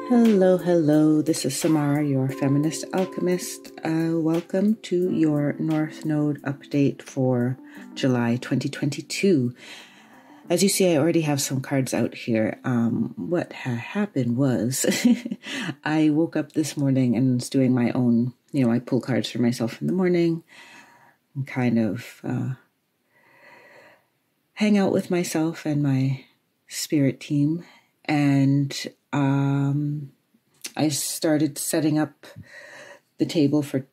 Hello, hello. This is Samara, your feminist alchemist. Welcome to your North Node update for July 2022. As you see, I already have some cards out here. What happened was I woke up this morning and was doing my own, I pull cards for myself in the morning and kind of hang out with myself and my spirit team. And I started setting up the table for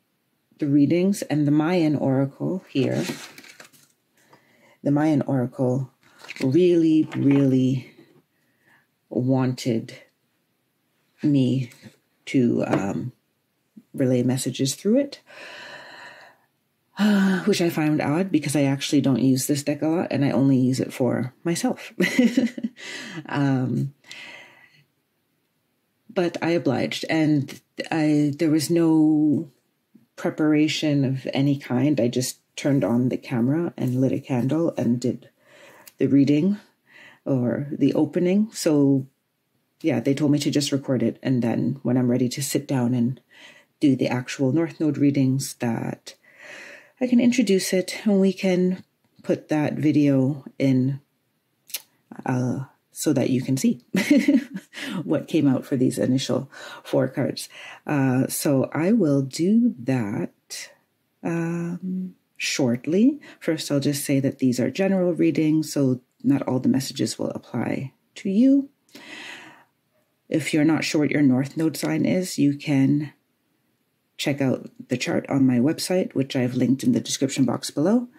the readings, and the Mayan oracle here, the Mayan oracle really, really wanted me to relay messages through it, which I found odd because I actually don't use this deck a lot and I only use it for myself. But I obliged, and there was no preparation of any kind. I just turned on the camera and lit a candle and did the reading or the opening. So yeah, they told me to just record it. And then when I'm ready to sit down and do the actual North Node readings, that I can introduce it and we can put that video in so that you can see what came out for these initial 4 cards. So I will do that shortly. First, I'll just say that these are general readings, so not all the messages will apply to you. If you're not sure what your North Node sign is, you can check out the chart on my website, which I've linked in the description box below.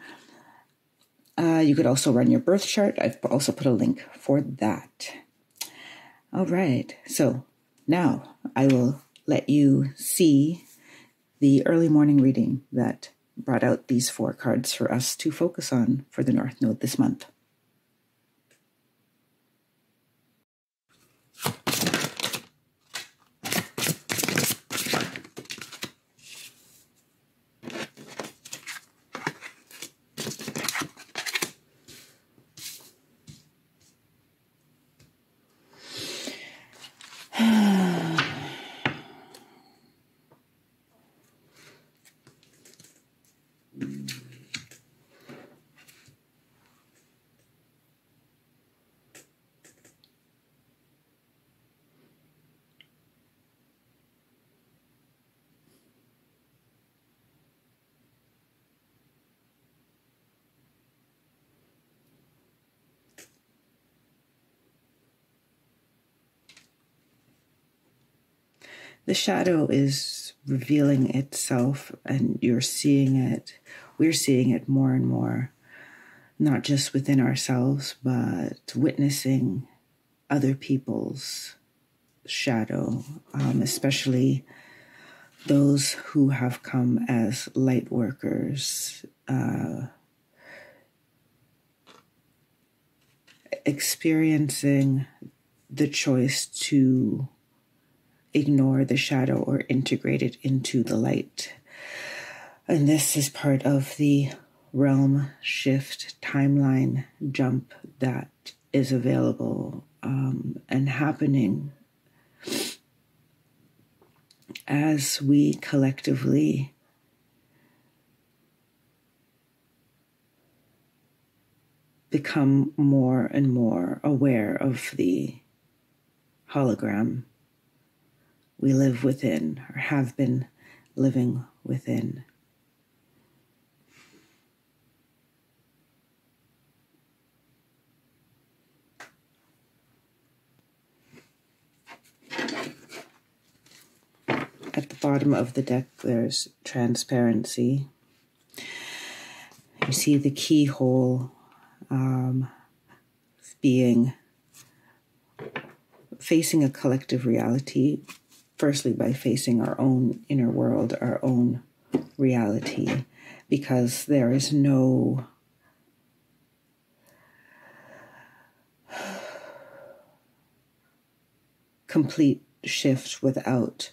You could also run your birth chart. I've also put a link for that. All right, so now I will let you see the early morning reading that brought out these 4 cards for us to focus on for the North Node this month. The shadow is revealing itself, and you're seeing it. We're seeing it more and more, not just within ourselves, but witnessing other people's shadow, especially those who have come as light workers, experiencing the choice to ignore the shadow or integrate it into the light. And this is part of the realm shift timeline jump that is available and happening as we collectively become more and more aware of the hologram we live within, or have been living within. At the bottom of the deck, there's transparency. You see the keyhole being facing a collective reality. Firstly, by facing our own inner world, our own reality, because there is no complete shift without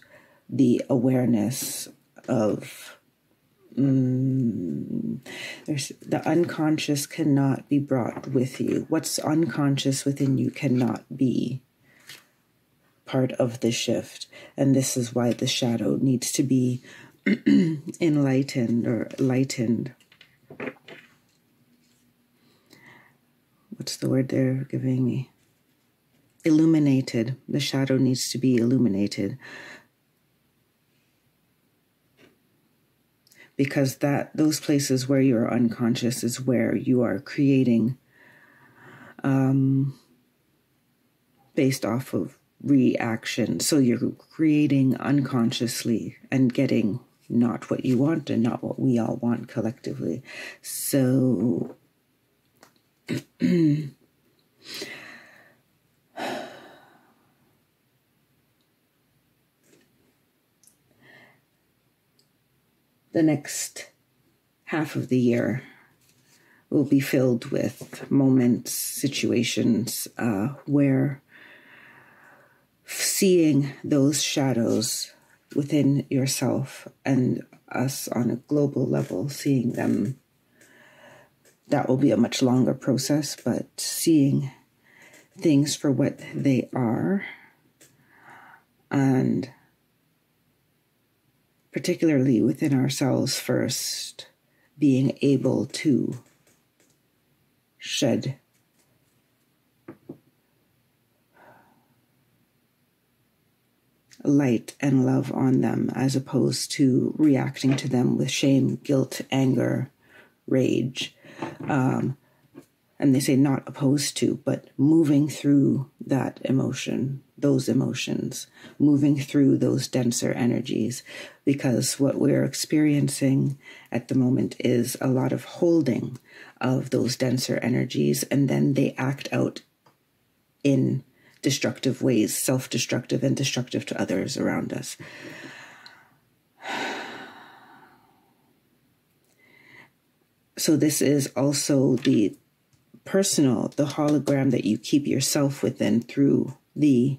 the awareness of the unconscious cannot be brought with you. What's unconscious within you cannot be part of the shift. And this is why the shadow needs to be enlightened or lightened. What's the word they're giving me? Illuminated. The shadow needs to be illuminated. Because those places where you're unconscious is where you are creating based off of reaction. So you're creating unconsciously and getting not what you want and not what we all want collectively. So the next half of the year will be filled with moments, situations where seeing those shadows within yourself and us on a global level, seeing them, that will be a much longer process, but seeing things for what they are, and particularly within ourselves first, being able to shed light and love on them, as opposed to reacting to them with shame, guilt, anger, rage. And they say not opposed to, but moving through that emotion, those emotions, moving through those denser energies, because what we're experiencing at the moment is a lot of holding of those denser energies, and then they act out in destructive ways, self-destructive and destructive to others around us. So this is also the personal, the hologram that you keep yourself within through the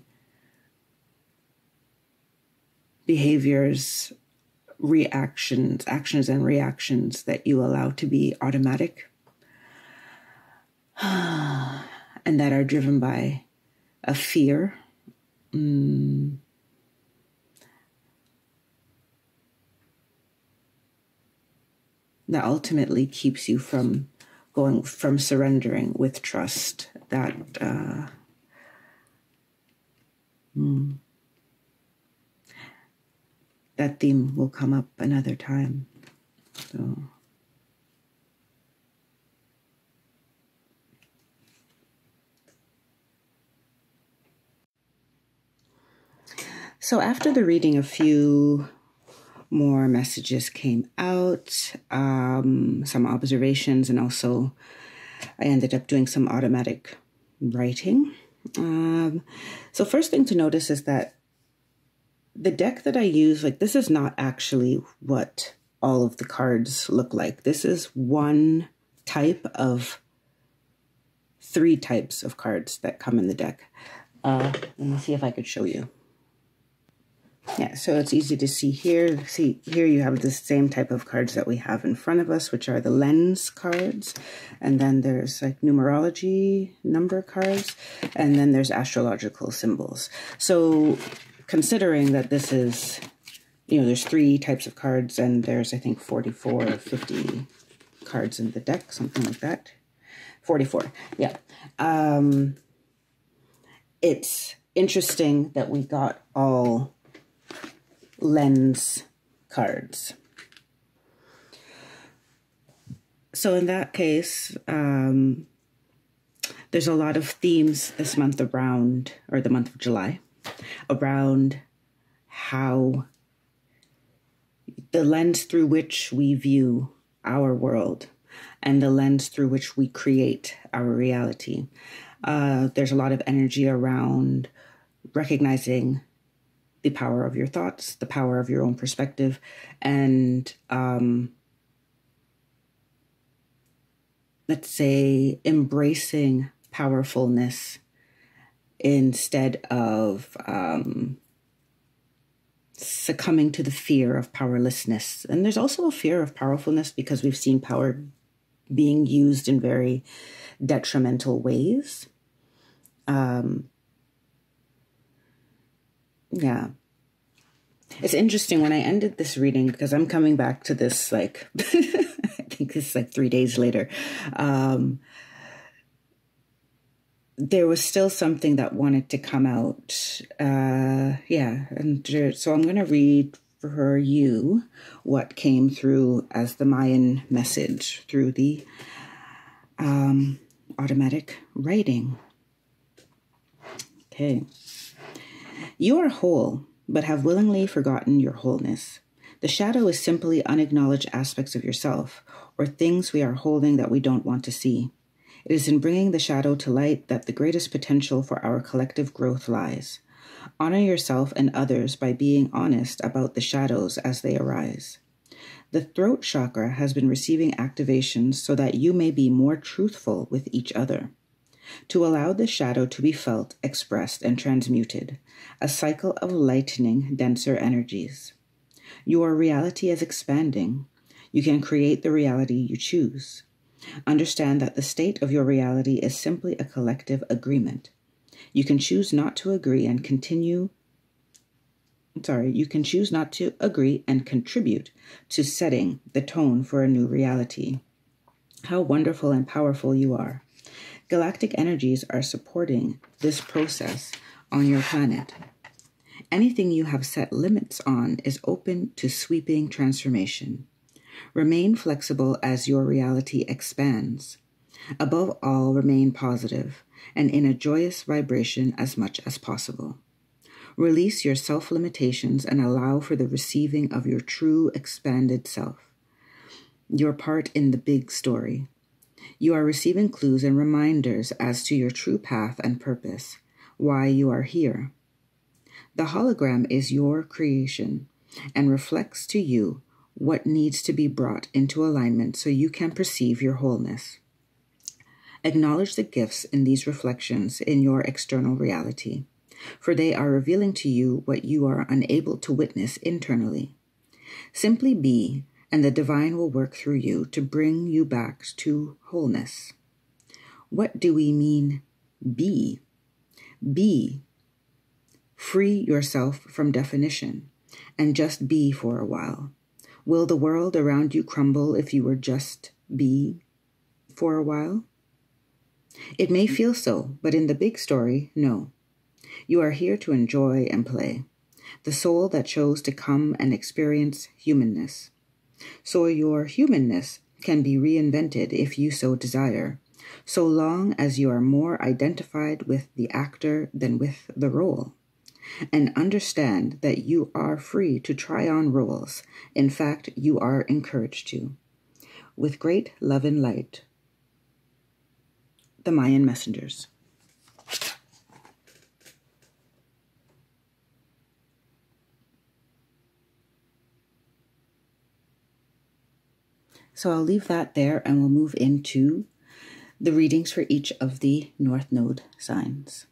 behaviors, reactions, actions and reactions that you allow to be automatic and that are driven by a fear. That ultimately keeps you from surrendering with trust. That theme will come up another time. So after the reading, a few more messages came out, some observations, and also I ended up doing some automatic writing. So first thing to notice is that the deck that I use, this is not actually what all of the cards look like. This is one type of 3 types of cards that come in the deck. Let me see if I could show you. Yeah, so it's easy to see here. See, here you have the same type of cards that we have in front of us, which are the lens cards. And then there's numerology number cards. And then there's astrological symbols. So considering that this is, there's 3 types of cards, and there's, I think, 44 or 50 cards in the deck, something like that. 44, yeah. It's interesting that we got all lens cards. So in that case, there's a lot of themes this month around, or the month of July, around how the lens through which we view our world and the lens through which we create our reality. There's a lot of energy around recognizing the power of your thoughts, the power of your own perspective, and let's say embracing powerfulness instead of succumbing to the fear of powerlessness. And there's also a fear of powerfulness because we've seen power being used in very detrimental ways. Yeah. It's interesting when I ended this reading, because I'm coming back to this, like, I think it's like 3 days later. There was still something that wanted to come out. Yeah. And so I'm going to read for you what came through as the Mayan message through the automatic writing. Okay. You are whole, but have willingly forgotten your wholeness. The shadow is simply unacknowledged aspects of yourself, or things we are holding that we don't want to see. It is in bringing the shadow to light that the greatest potential for our collective growth lies. Honor yourself and others by being honest about the shadows as they arise. The throat chakra has been receiving activations so that you may be more truthful with each other. To allow the shadow to be felt, expressed, and transmuted, a cycle of lightening denser energies. Your reality is expanding. You can create the reality you choose. Understand that the state of your reality is simply a collective agreement. You can choose not to agree and contribute to setting the tone for a new reality. How wonderful and powerful you are. Galactic energies are supporting this process on your planet. Anything you have set limits on is open to sweeping transformation. Remain flexible as your reality expands. Above all, remain positive and in a joyous vibration as much as possible. Release your self-limitations and allow for the receiving of your true expanded self. Your part in the big story. You are receiving clues and reminders as to your true path and purpose, why you are here. The hologram is your creation and reflects to you what needs to be brought into alignment so you can perceive your wholeness. Acknowledge the gifts in these reflections in your external reality, for they are revealing to you what you are unable to witness internally. Simply be, and the divine will work through you to bring you back to wholeness. What do we mean, be? Be. Free yourself from definition and just be for a while. Will the world around you crumble if you were just be for a while? It may feel so, but in the big story, no. You are here to enjoy and play. The soul that chose to come and experience humanness. So your humanness can be reinvented if you so desire, so long as you are more identified with the actor than with the role. And understand that you are free to try on roles. In fact, you are encouraged to. With great love and light, the Mayan messengers. So I'll leave that there and we'll move into the readings for each of the North Node signs.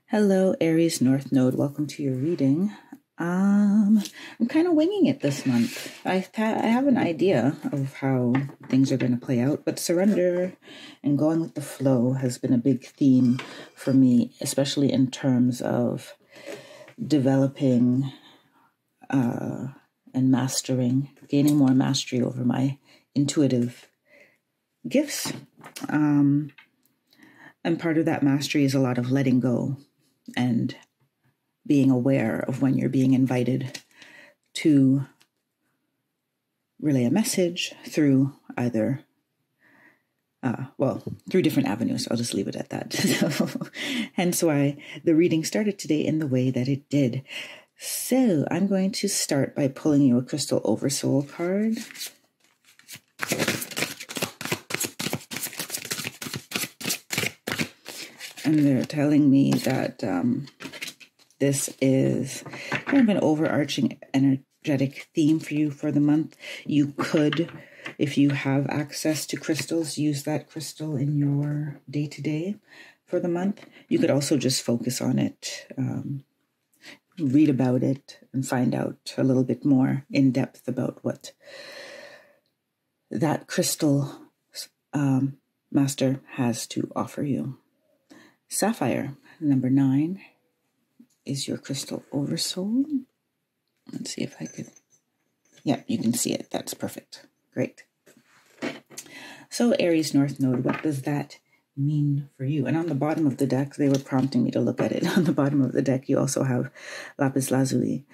Hello, Aries North Node. Welcome to your reading. I'm kind of winging it this month. I have an idea of how things are going to play out, but surrender and going with the flow has been a big theme for me, especially in terms of developing and mastering, gaining more mastery over my intuitive gifts. And part of that mastery is a lot of letting go and being aware of when you're being invited to relay a message through either, through different avenues. I'll just leave it at that. So, hence why the reading started today in the way that it did. So I'm going to start by pulling you a Crystal Oversoul card. And they're telling me that this is kind of an overarching energetic theme for you for the month. You could, if you have access to crystals, use that crystal in your day-to-day for the month. You could also just focus on it, read about it, and find out a little bit more in depth about what that crystal Master has to offer you. Sapphire, number 9, is your crystal oversoul. Let's see if I could. Yeah, you can see it. That's perfect. Great. So Aries North Node, what does that mean for you? And on the bottom of the deck, they were prompting me to look at it. On the bottom of the deck, you also have lapis lazuli.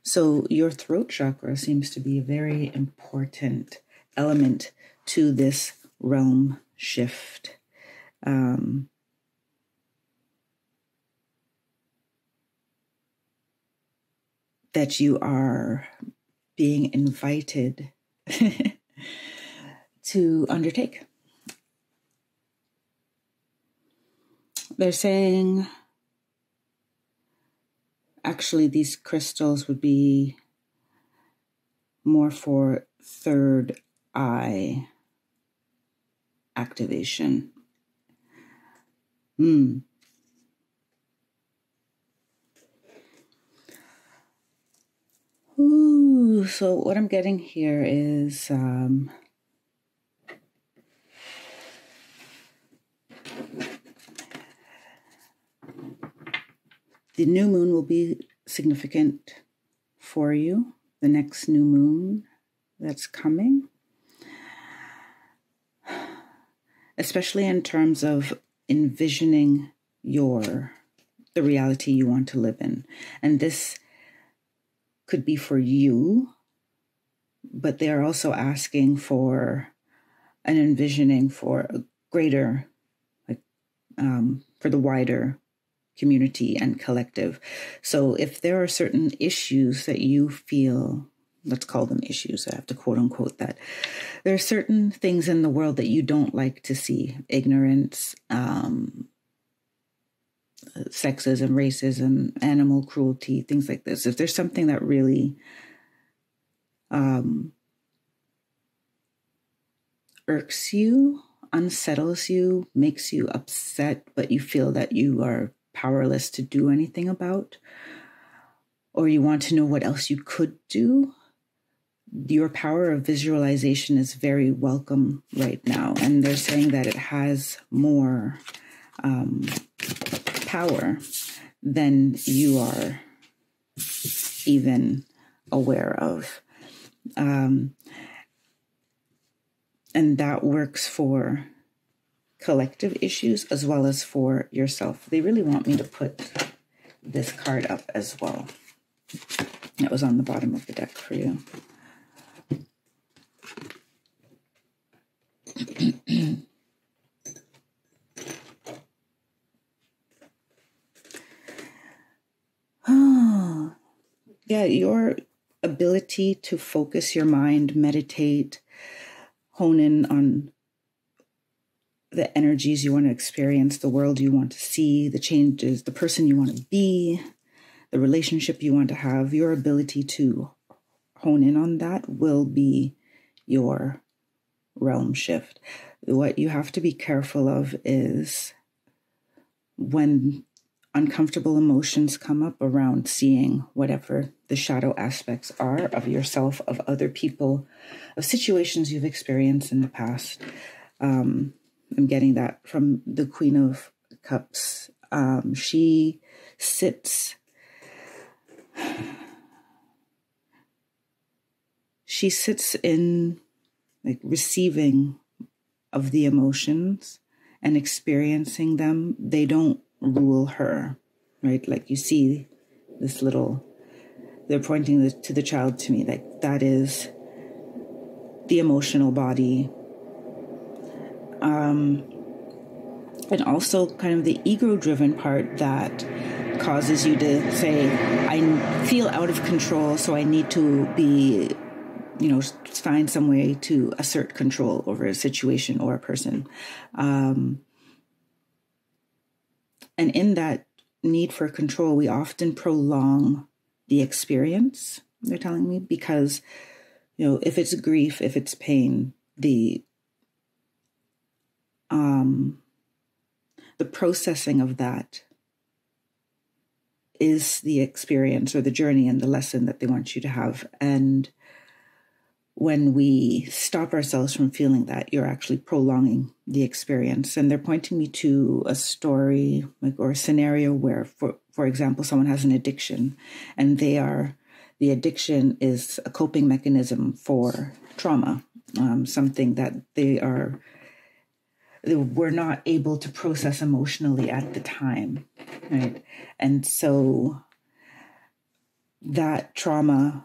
So your throat chakra seems to be a very important element to this realm shift. That you are being invited to undertake. They're saying, actually, these crystals would be more for third eye activation. Ooh, so what I'm getting here is the new moon will be significant for you. The next new moon that's coming, especially in terms of envisioning the reality you want to live in. And this could be for you, but they're also asking for an envisioning for a greater, for the wider community and collective. So if there are certain issues that you feel, let's call them issues, I have to quote unquote that, there are certain things in the world that you don't like to see: ignorance, sexism, racism, animal cruelty, things like this. If there's something that really irks you, unsettles you, makes you upset, but you feel that you are powerless to do anything about, or you want to know what else you could do, your power of visualization is very welcome right now. And they're saying that it has more power than you are even aware of. And that works for collective issues as well as for yourself. They really want me to put this card up as well. That was on the bottom of the deck for you. Oh, yeah, your ability to focus your mind, meditate, hone in on the energies you want to experience, the world you want to see, the changes, the person you want to be, the relationship you want to have, your ability to hone in on that will be your realm shift. What you have to be careful of is when uncomfortable emotions come up around seeing whatever the shadow aspects are of yourself, of other people, of situations you've experienced in the past. I'm getting that from the Queen of Cups. She sits in like receiving of the emotions and experiencing them. They don't rule her, right? Like you see this little, they're pointing to the child to me, like that is the emotional body. And also kind of the ego-driven part that causes you to say, I feel out of control, so I need to be, find some way to assert control over a situation or a person. And in that need for control, we often prolong the experience, they're telling me, because, if it's grief, if it's pain, the processing of that is the experience or the journey and the lesson that they want you to have. And when we stop ourselves from feeling that, you're actually prolonging the experience. And they're pointing me to a story or a scenario where, for example, someone has an addiction, and the addiction is a coping mechanism for trauma, something that they were not able to process emotionally at the time, right? And so that trauma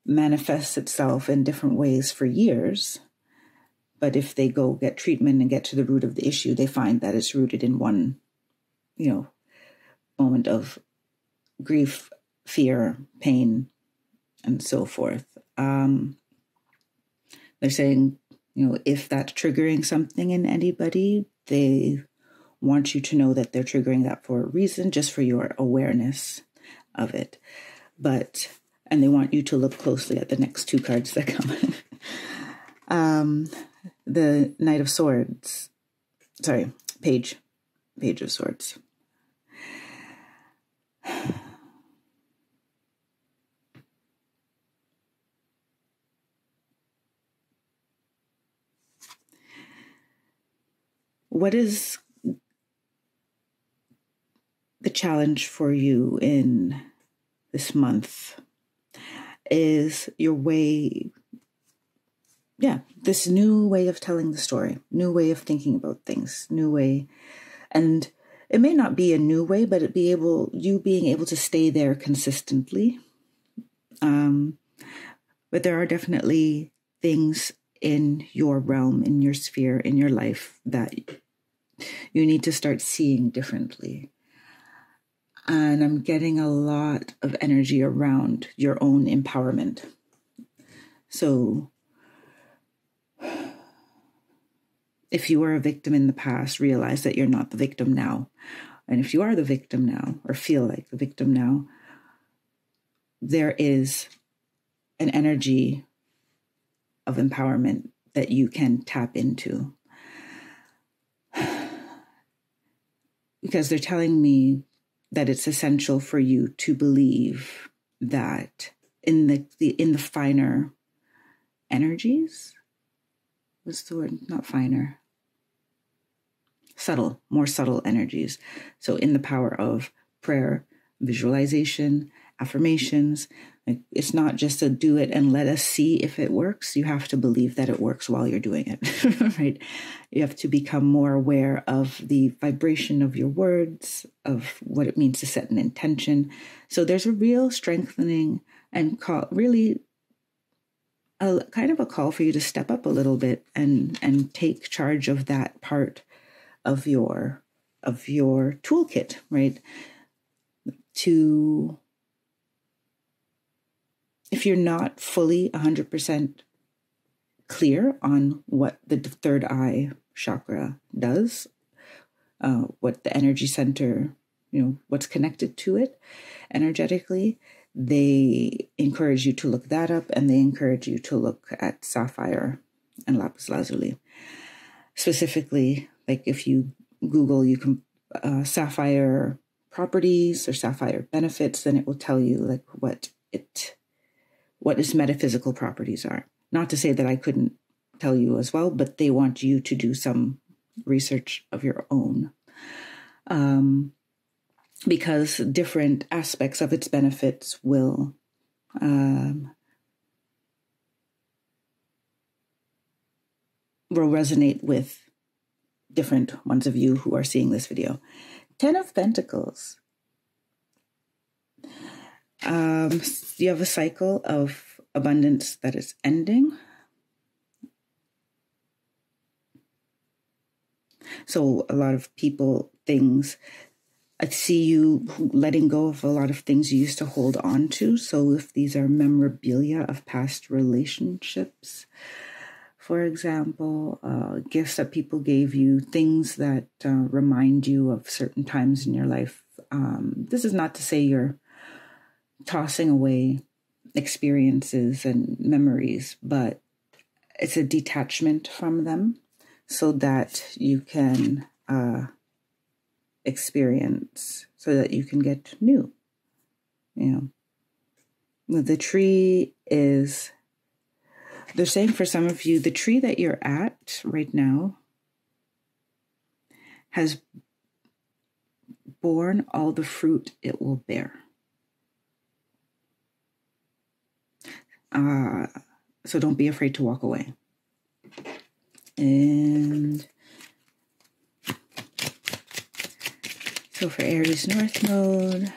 manifests itself in different ways for years. But if they go get treatment and get to the root of the issue, they find that it's rooted in one, moment of grief, fear, pain, and so forth. They're saying, if that's triggering something in anybody, they want you to know that they're triggering that for a reason, just for your awareness of it. And they want you to look closely at the next two cards that come. The Knight of Swords. Sorry, Page of Swords. What is the challenge for you in this month? Is your way, this new way of telling the story, new way of thinking about things, new way. And it may not be a new way, but you being able to stay there consistently. But there are definitely things in your realm, in your sphere, in your life that you need to start seeing differently. And I'm getting a lot of energy around your own empowerment. So if you were a victim in the past, realize that you're not the victim now. And if you are the victim now, or feel like the victim now, there is an energy of empowerment that you can tap into. Because they're telling me that it's essential for you to believe that in the finer energies, what's the word? Not finer. More subtle energies. So in the power of prayer, visualization, affirmations, it's not just a do it and let us see if it works. You have to believe that it works while you're doing it, right? You have to become more aware of the vibration of your words, of what it means to set an intention. So there's a real strengthening and really a kind of a call for you to step up a little bit and take charge of that part of your toolkit, right? If you're not fully 100% clear on what the third eye chakra does, what the energy center, what's connected to it energetically, they encourage you to look that up, and they encourage you to look at sapphire and lapis lazuli. Specifically, like if you Google, you can sapphire properties or sapphire benefits, then it will tell you like what its metaphysical properties are. Not to say that I couldn't tell you as well, but they want you to do some research of your own. Because different aspects of its benefits will resonate with different ones of you who are seeing this video. 10 of Pentacles. You have a cycle of abundance that is ending. So a lot of people, things, I see you letting go of a lot of things you used to hold on to. So if these are memorabilia of past relationships, for example, gifts that people gave you, things that remind you of certain times in your life. This is not to say you're tossing away experiences and memories, but it's a detachment from them so that you can experience, so that you can get new. The tree is They're saying for some of you, the tree that you're at right now has borne all the fruit it will bear. So don't be afraid to walk away. And so for Aries North Node,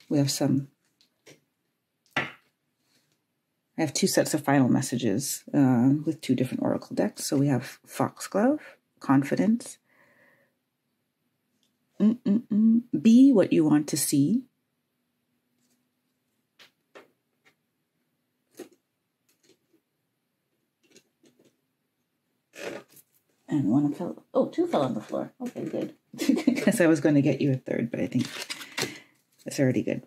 we have I have two sets of final messages with two different oracle decks. So we have Foxglove, Confidence. Be what you want to see. And one fell. Oh, two fell on the floor. Okay, good. Because I was going to get you a third, but I think that's already good.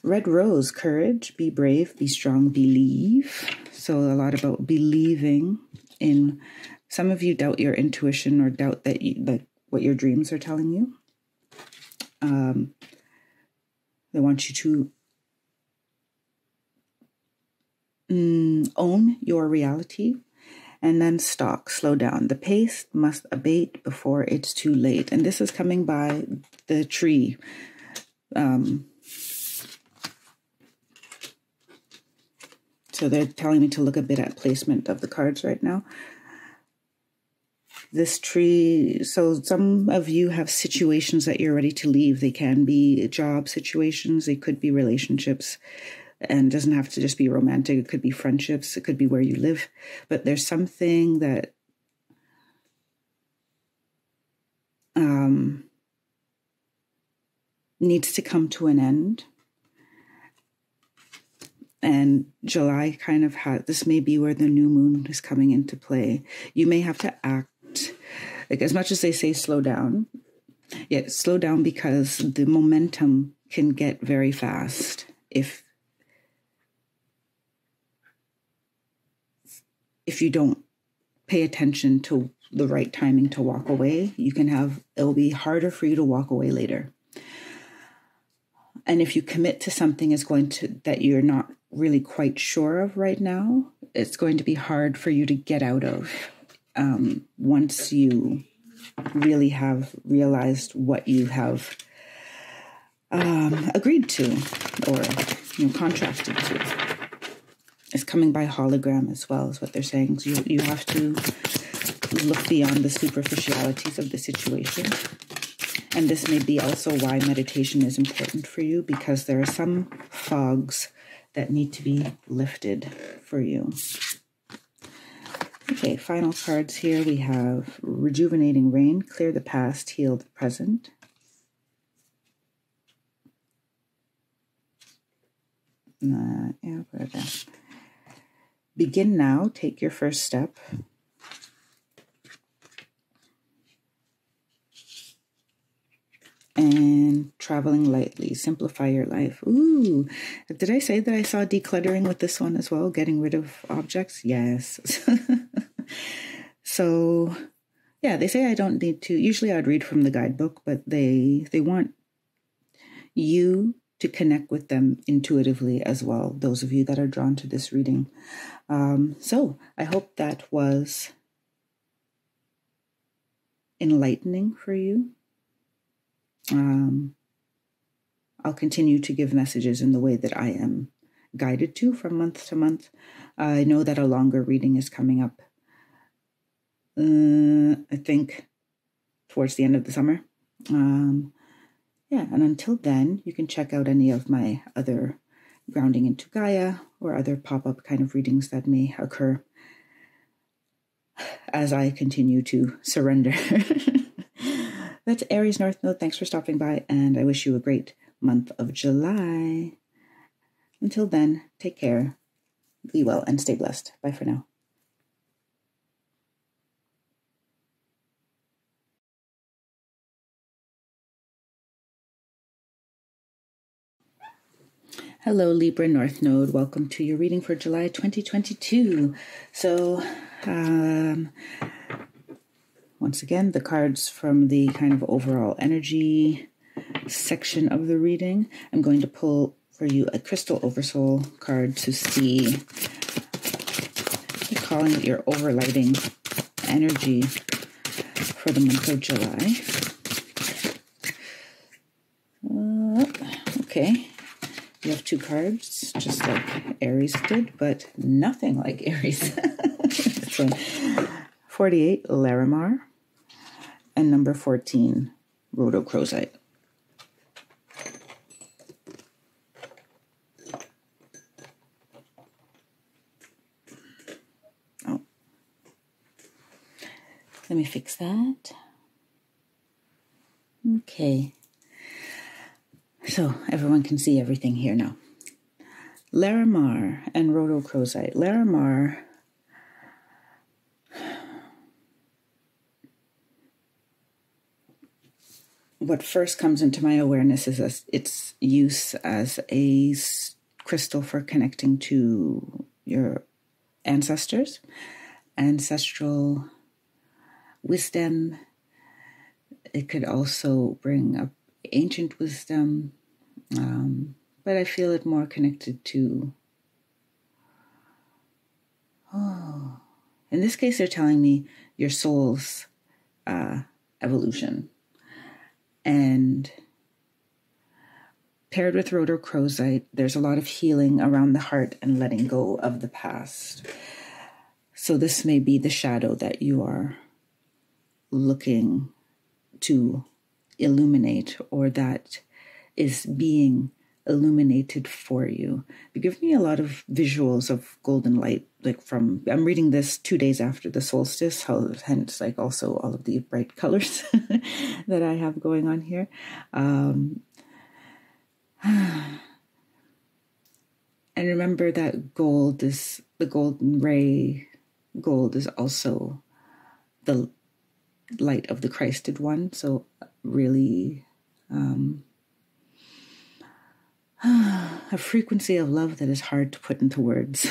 Red Rose, Courage, be brave, be strong, believe. So a lot about believing in. Some of you doubt your intuition or doubt that what your dreams are telling you. They want you to own your reality and then stop, slow down. The pace must abate before it's too late. And this is coming by the tree. So they're telling me to look a bit at placement of the cards right now. This tree, so some of you have situations that you're ready to leave. They can be job situations. They could be relationships. And it doesn't have to just be romantic. It could be friendships. It could be where you live. But there's something that needs to come to an end. And July kind of this may be where the new moon is coming into play. You may have to act. Like, as much as they say slow down, yeah, slow down because the momentum can get very fast if you don't pay attention to the right timing to walk away. It'll be harder for you to walk away later. And if you commit to something that you're not really quite sure of right now, it's going to be hard for you to get out of. Once you really have realized what you have agreed to or contracted to. It's coming by hologram as well, is what they're saying. So you have to look beyond the superficialities of the situation. And this may be also why meditation is important for you, because there are some fogs that need to be lifted for you. Okay, final cards here. We have Rejuvenating Rain, Clear the Past, Heal the Present. Begin now, take your first step. And Traveling Lightly, Simplify Your Life. Ooh, did I say that I saw decluttering with this one as well? Getting rid of objects? Yes. So, yeah, they say I don't need to. Usually I'd read from the guidebook, but they want you to connect with them intuitively as well, those of you that are drawn to this reading. So I hope that was enlightening for you. I'll continue to give messages in the way that I am guided to from month to month. I know that a longer reading is coming up, I think, towards the end of the summer. Yeah, and until then, you can check out any of my other Grounding into Gaia or other pop-up kind of readings that may occur as I continue to surrender. That's Aries North Node. Thanks for stopping by, and I wish you a great month of July. Until then, take care, be well, and stay blessed. Bye for now. Hello, Libra North Node. Welcome to your reading for July 2022. So, once again, the cards from the kind of overall energy section of the reading. I'm going to pull for you a Crystal Oversoul card to see, they're calling it your overlighting energy for the month of July. Okay, you have 2 cards, just like Aries did, but nothing like Aries. So, 48, Larimar, and number 14, Rhodochrosite. Oh, let me fix that. Okay. So everyone can see everything here now. Larimar and Rhodochrosite. Larimar, what first comes into my awareness is its use as a crystal for connecting to your ancestors, ancestral wisdom. It could also bring up ancient wisdom, but I feel it more connected to, in this case, they're telling me your soul's evolution. And paired with Rhodochrosite, there's a lot of healing around the heart and letting go of the past. So this may be the shadow that you are looking to illuminate, or that is being illuminated for you. It gives me a lot of visuals of golden light, like I'm reading this 2 days after the solstice, hence like also all of the bright colors that I have going on here. And remember that gold is the golden ray. Gold is also the light of the Christed one. So really a frequency of love that is hard to put into words.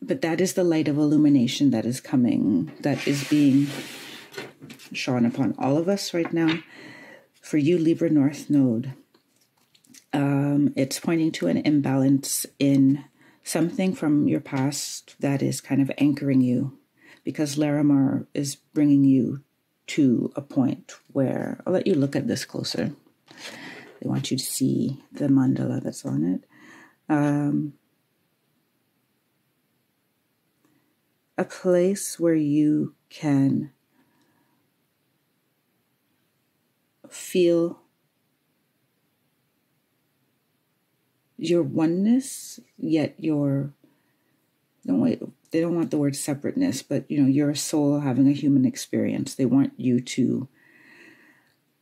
But that is the light of illumination that is coming, that is being shone upon all of us right now. For you, Libra North Node, it's pointing to an imbalance in something from your past that is kind of anchoring you, because Larimar is bringing you to a point where, I'll let you look at this closer. They want you to see the mandala that's on it. A place where you can feel your oneness, yet your, they don't want the word separateness, but you're a soul having a human experience. They want you to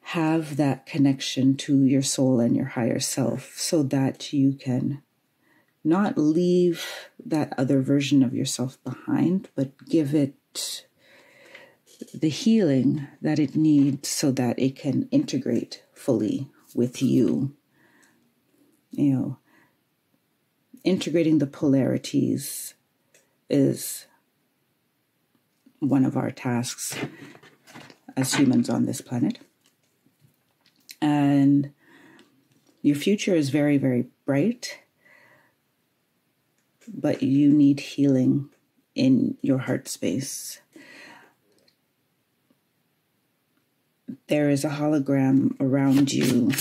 have that connection to your soul and your higher self, so that you can not leave that other version of yourself behind, but give it the healing that it needs so that it can integrate fully with you. Integrating the polarities is one of our tasks as humans on this planet. And your future is very, very bright, but you need healing in your heart space. There is a hologram around you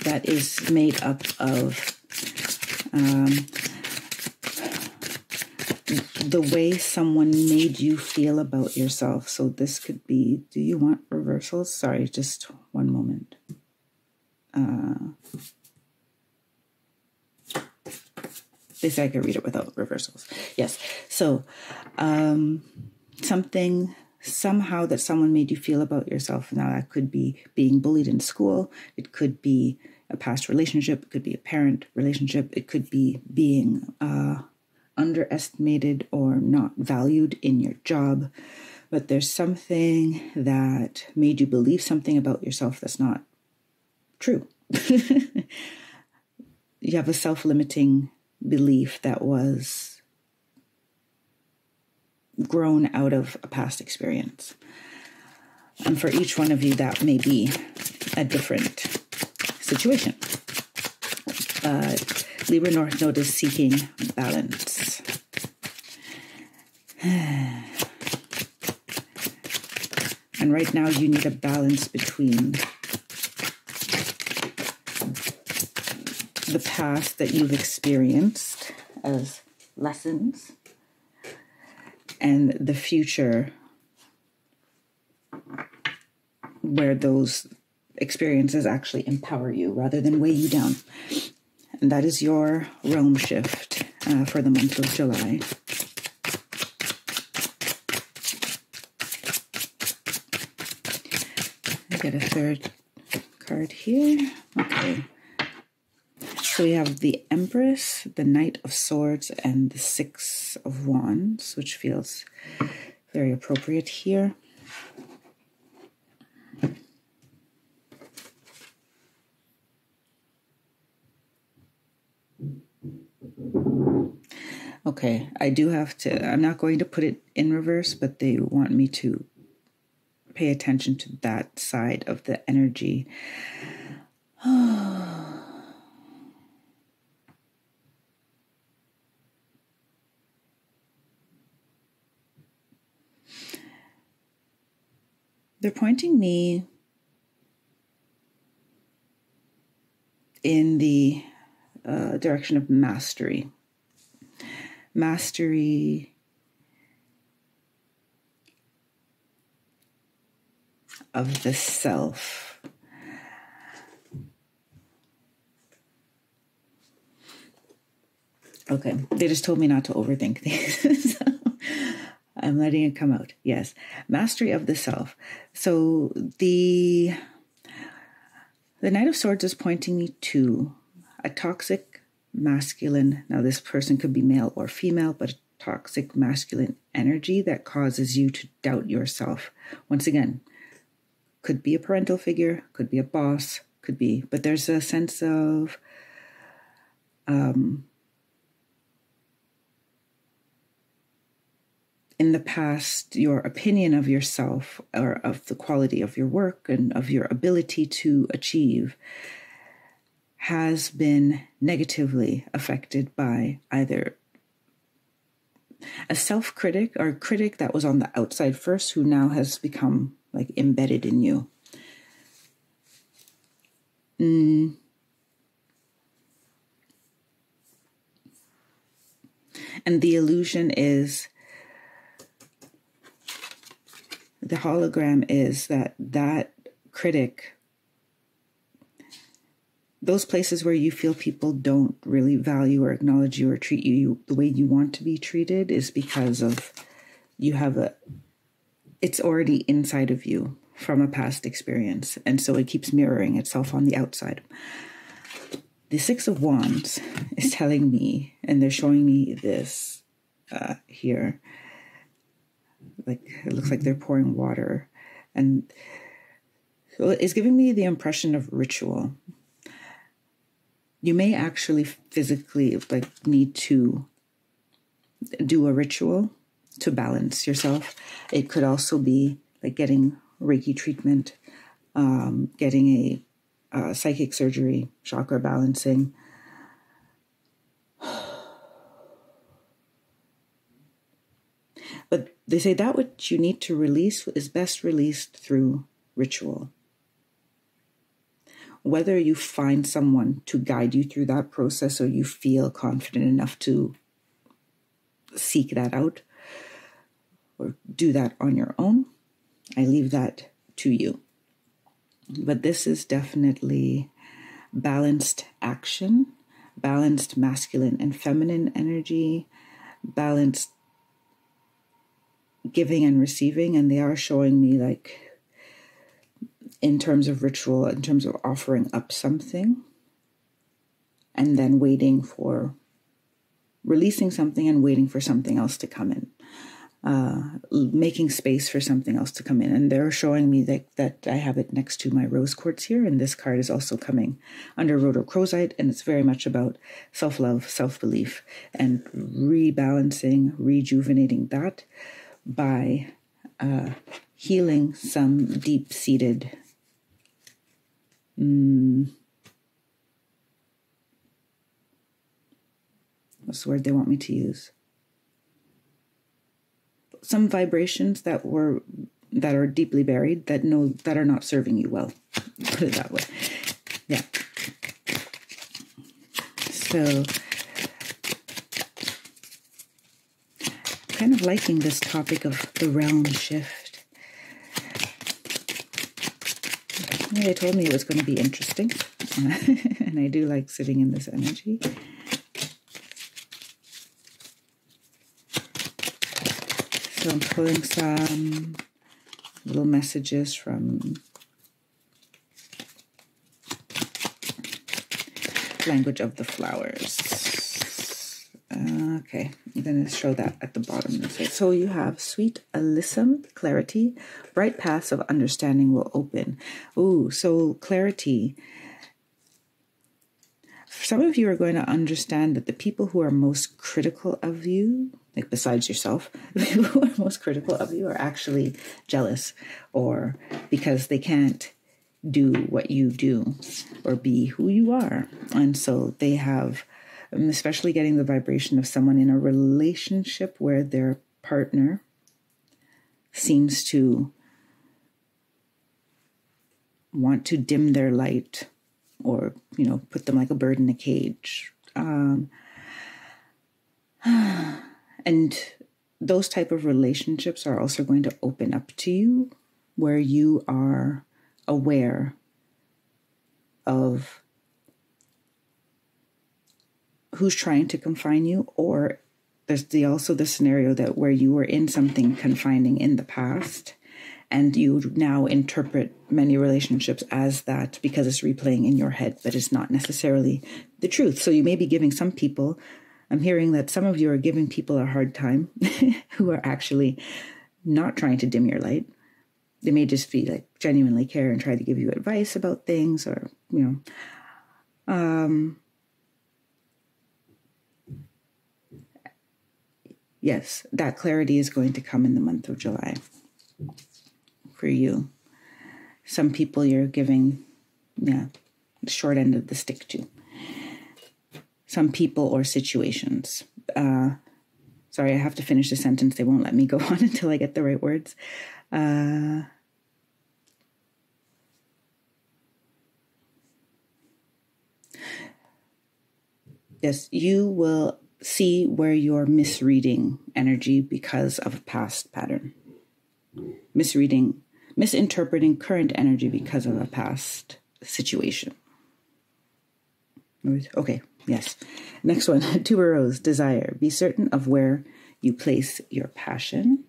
that is made up of the way someone made you feel about yourself. So this could be, do you want reversals? Sorry, just one moment. They say I could read it without reversals. Yes. So something, somehow that someone made you feel about yourself. Now that could be being bullied in school. It could be a past relationship. It could be a parent relationship. It could be being underestimated or not valued in your job. But there's something that made you believe something about yourself that's not true. You have a self-limiting belief that was grown out of a past experience. And for each one of you, that may be a different situation. Libra North Node is seeking balance. And right now you need a balance between the past that you've experienced as lessons and the future where those experiences actually empower you rather than weigh you down. And that is your realm shift for the month of July. I get a third card here. Okay. So we have the Empress, the Knight of Swords, and the Six of Wands, which feels very appropriate here. Okay, I do have to, I'm not going to put it in reverse, but they want me to pay attention to that side of the energy. They're pointing me in the direction of mastery. Mastery of the self. Okay, they just told me not to overthink things. So I'm letting it come out. Yes, mastery of the self. So the Knight of Swords is pointing me to a toxic masculine, now this person could be male or female, but a toxic masculine energy that causes you to doubt yourself. Once again, could be a parental figure, could be a boss, could be, but there's a sense of in the past, your opinion of yourself or of the quality of your work and of your ability to achieve has been negatively affected by either a self-critic or a critic that was on the outside first, who now has become like embedded in you. And the illusion is, the hologram is that critic, those places where you feel people don't really value or acknowledge you or treat you the way you want to be treated, is because of you have it's already inside of you from a past experience. And so it keeps mirroring itself on the outside. The Six of Wands is telling me, and they're showing me this here, like it looks like they're pouring water. And so it's giving me the impression of ritual. You may actually physically need to do a ritual to balance yourself. It could also be like getting Reiki treatment, getting a psychic surgery, chakra balancing. But they say that what you need to release is best released through ritual. Whether you find someone to guide you through that process or you feel confident enough to seek that out or do that on your own, I leave that to you. But this is definitely balanced action, balanced masculine and feminine energy, balanced giving and receiving. And they are showing me like, in terms of ritual, in terms of offering up something and then waiting for, releasing something and waiting for something else to come in. making space for something else to come in. And they're showing me that I have it next to my rose quartz here. And this card is also coming under rhodochrosite. And it's very much about self-love, self-belief, and rebalancing, rejuvenating that by healing some deep-seated what's the word they want me to use? Some vibrations that are deeply buried that are not serving you well. Put it that way. Yeah. So kind of liking this topic of the realm shift. Yeah, they told me it was going to be interesting. And I do like sitting in this energy. So I'm pulling some little messages from Language of the Flowers. Okay, I'm going to show that at the bottom. So you have sweet alyssum, clarity, bright paths of understanding will open. Ooh, so clarity. Some of you are going to understand that the people who are most critical of you, like besides yourself, the people who are most critical of you are actually jealous, or because they can't do what you do or be who you are. And so they have, especially getting the vibration of someone in a relationship where their partner seems to want to dim their light, or, you know, put them like a bird in a cage. And those type of relationships are also going to open up to you, where you are aware of who's trying to confine you, or there's also the scenario that where you were in something confining in the past, and you now interpret many relationships as that because it's replaying in your head, but it's not necessarily the truth. So you may be giving some people, I'm hearing that some of you are giving people a hard time who are actually not trying to dim your light. They may just be like genuinely care and try to give you advice about things, or, you know. Yes, that clarity is going to come in the month of July for you. Some people you're giving, the short end of the stick to. Some people or situations. Sorry, I have to finish the sentence. They won't let me go on until I get the right words. Yes, you will see where you're misreading energy because of a past pattern. Misinterpreting current energy because of a past situation. Okay, yes. Next one, tuberose, desire. Be certain of where you place your passion.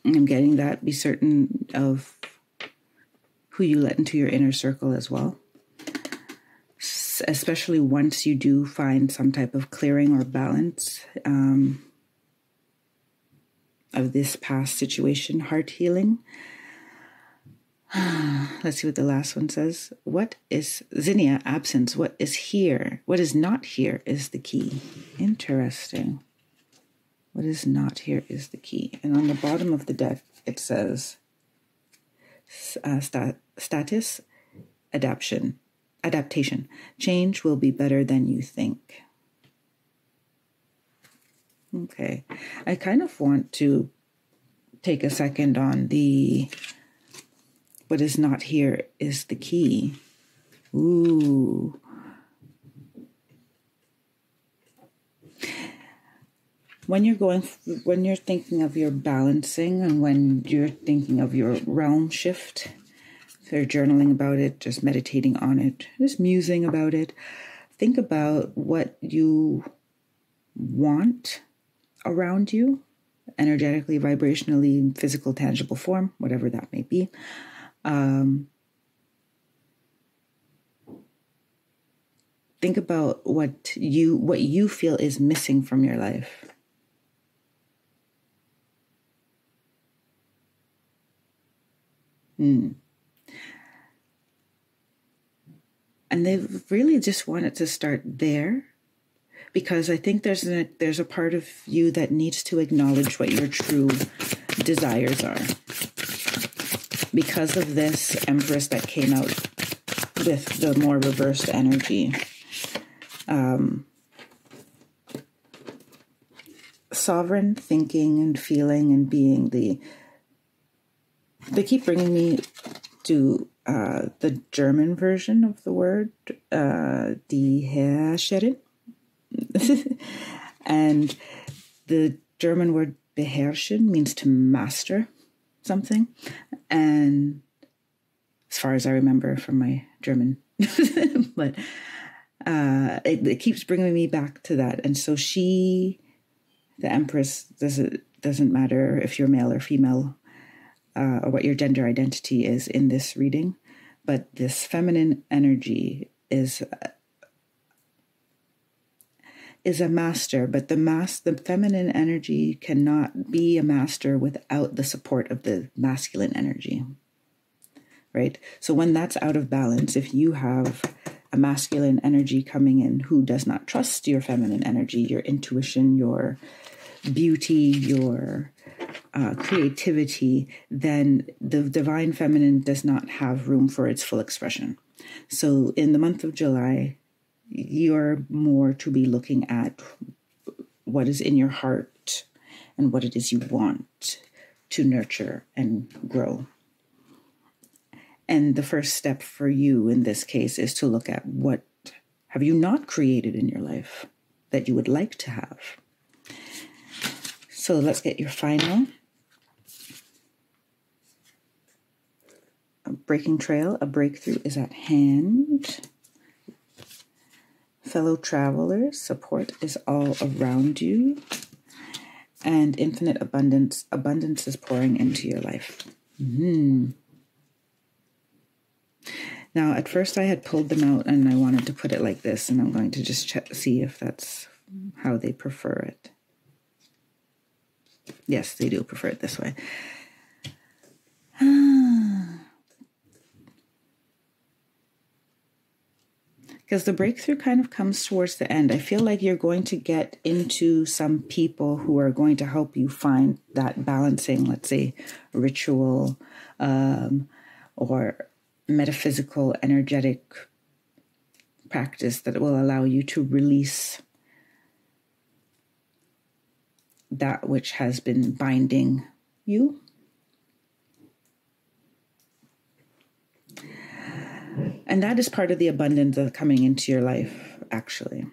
I'm getting that. Be certain of who you let into your inner circle as well. Especially once you do find some type of clearing or balance of this past situation, heart healing. Let's see what the last one says. What is Zinnia? Absence. What is here? What is not here is the key. Interesting. What is not here is the key. And on the bottom of the deck, it says status, adaptation. Change will be better than you think. Okay. I kind of want to take a second on the what is not here is the key. Ooh. When you're thinking of your balancing, and when you're thinking of your realm shift, if you're journaling about it, just meditating on it, just musing about it, think about what you want around you, energetically, vibrationally, physical, tangible form, whatever that may be. think about what you feel is missing from your life. And they really just want it to start there, because I think there's a part of you that needs to acknowledge what your true desires are. Because of this Empress that came out with the more reversed energy, sovereign thinking and feeling and being they keep bringing me to the German version of the word, die Herrscherin. And the German word beherrschen means to master something. And as far as I remember from my German, but it keeps bringing me back to that. And so the Empress, doesn't matter if you're male or female, or what your gender identity is in this reading, but this feminine energy is a master, but the feminine energy cannot be a master without the support of the masculine energy, right? So when that's out of balance, if you have a masculine energy coming in who does not trust your feminine energy, your intuition, your beauty, your creativity, then the divine feminine does not have room for its full expression. So in the month of July, you're more to be looking at what is in your heart and what it is you want to nurture and grow. And the first step for you in this case is to look at what have you not created in your life that you would like to have. So let's get your final. A breaking trail, a breakthrough is at hand. Fellow travelers, support is all around you. And infinite abundance is pouring into your life. Now, at first I had pulled them out and I wanted to put it like this, and I'm going to just see if that's how they prefer it. Yes, they do prefer it this way. Because the breakthrough kind of comes towards the end. I feel like you're going to get into some people who are going to help you find that balancing, let's say, ritual or metaphysical, energetic practice that will allow you to release that which has been binding you. And that is part of the abundance of coming into your life, actually.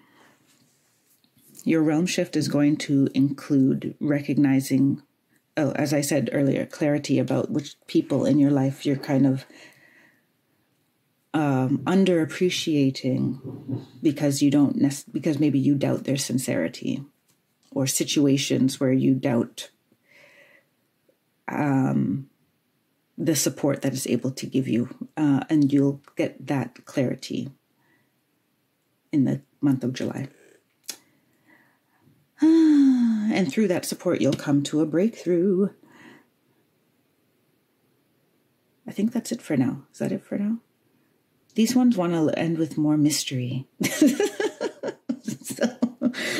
Your realm shift is going to include recognizing, as I said earlier, clarity about which people in your life you're kind of underappreciating because because maybe you doubt their sincerity, or situations where you doubt the support that is able to give you, and you'll get that clarity in the month of July. And through that support, you'll come to a breakthrough. I think that's it for now. Is that it for now? These ones want to end with more mystery.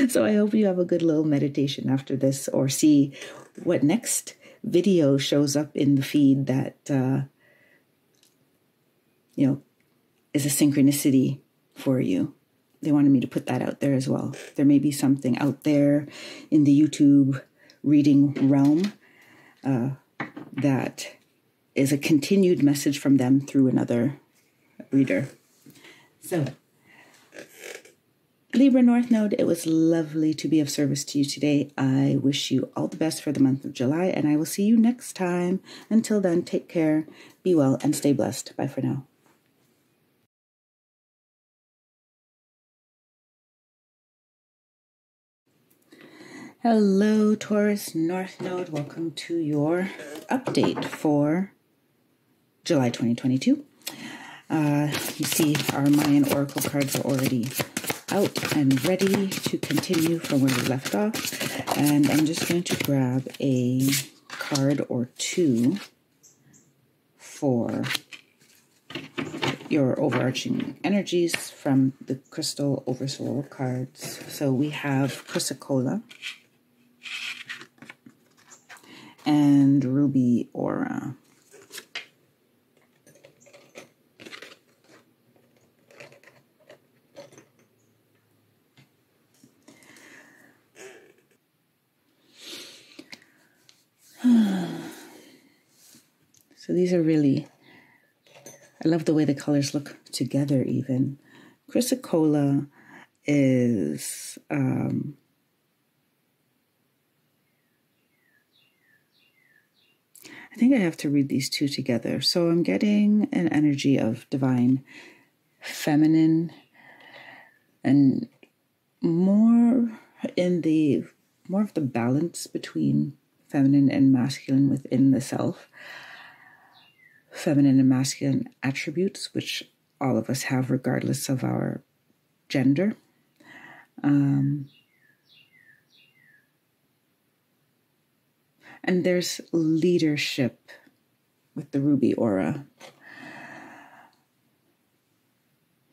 So I hope you have a good little meditation after this, or see what next video shows up in the feed that, is a synchronicity for you. They wanted me to put that out there as well. There may be something out there in the YouTube reading realm that is a continued message from them through another reader. So, Libra North Node, it was lovely to be of service to you today. I wish you all the best for the month of July, and I will see you next time. Until then, take care, be well, and stay blessed. Bye for now. Hello, Taurus North Node. Welcome to your update for July 2022. You see our Mayan Oracle cards are already out and ready to continue from where we left off. And I'm just going to grab a card or two for your overarching energies from the Crystal Oversoul cards. So we have Chrysocolla and Ruby Aura. So these are really, I love the way the colors look together even. Chrysocolla is I think I have to read these two together. So I'm getting an energy of divine feminine and more of the balance between feminine and masculine within the self. Feminine and masculine attributes, which all of us have regardless of our gender. And there's leadership with the Ruby Aura.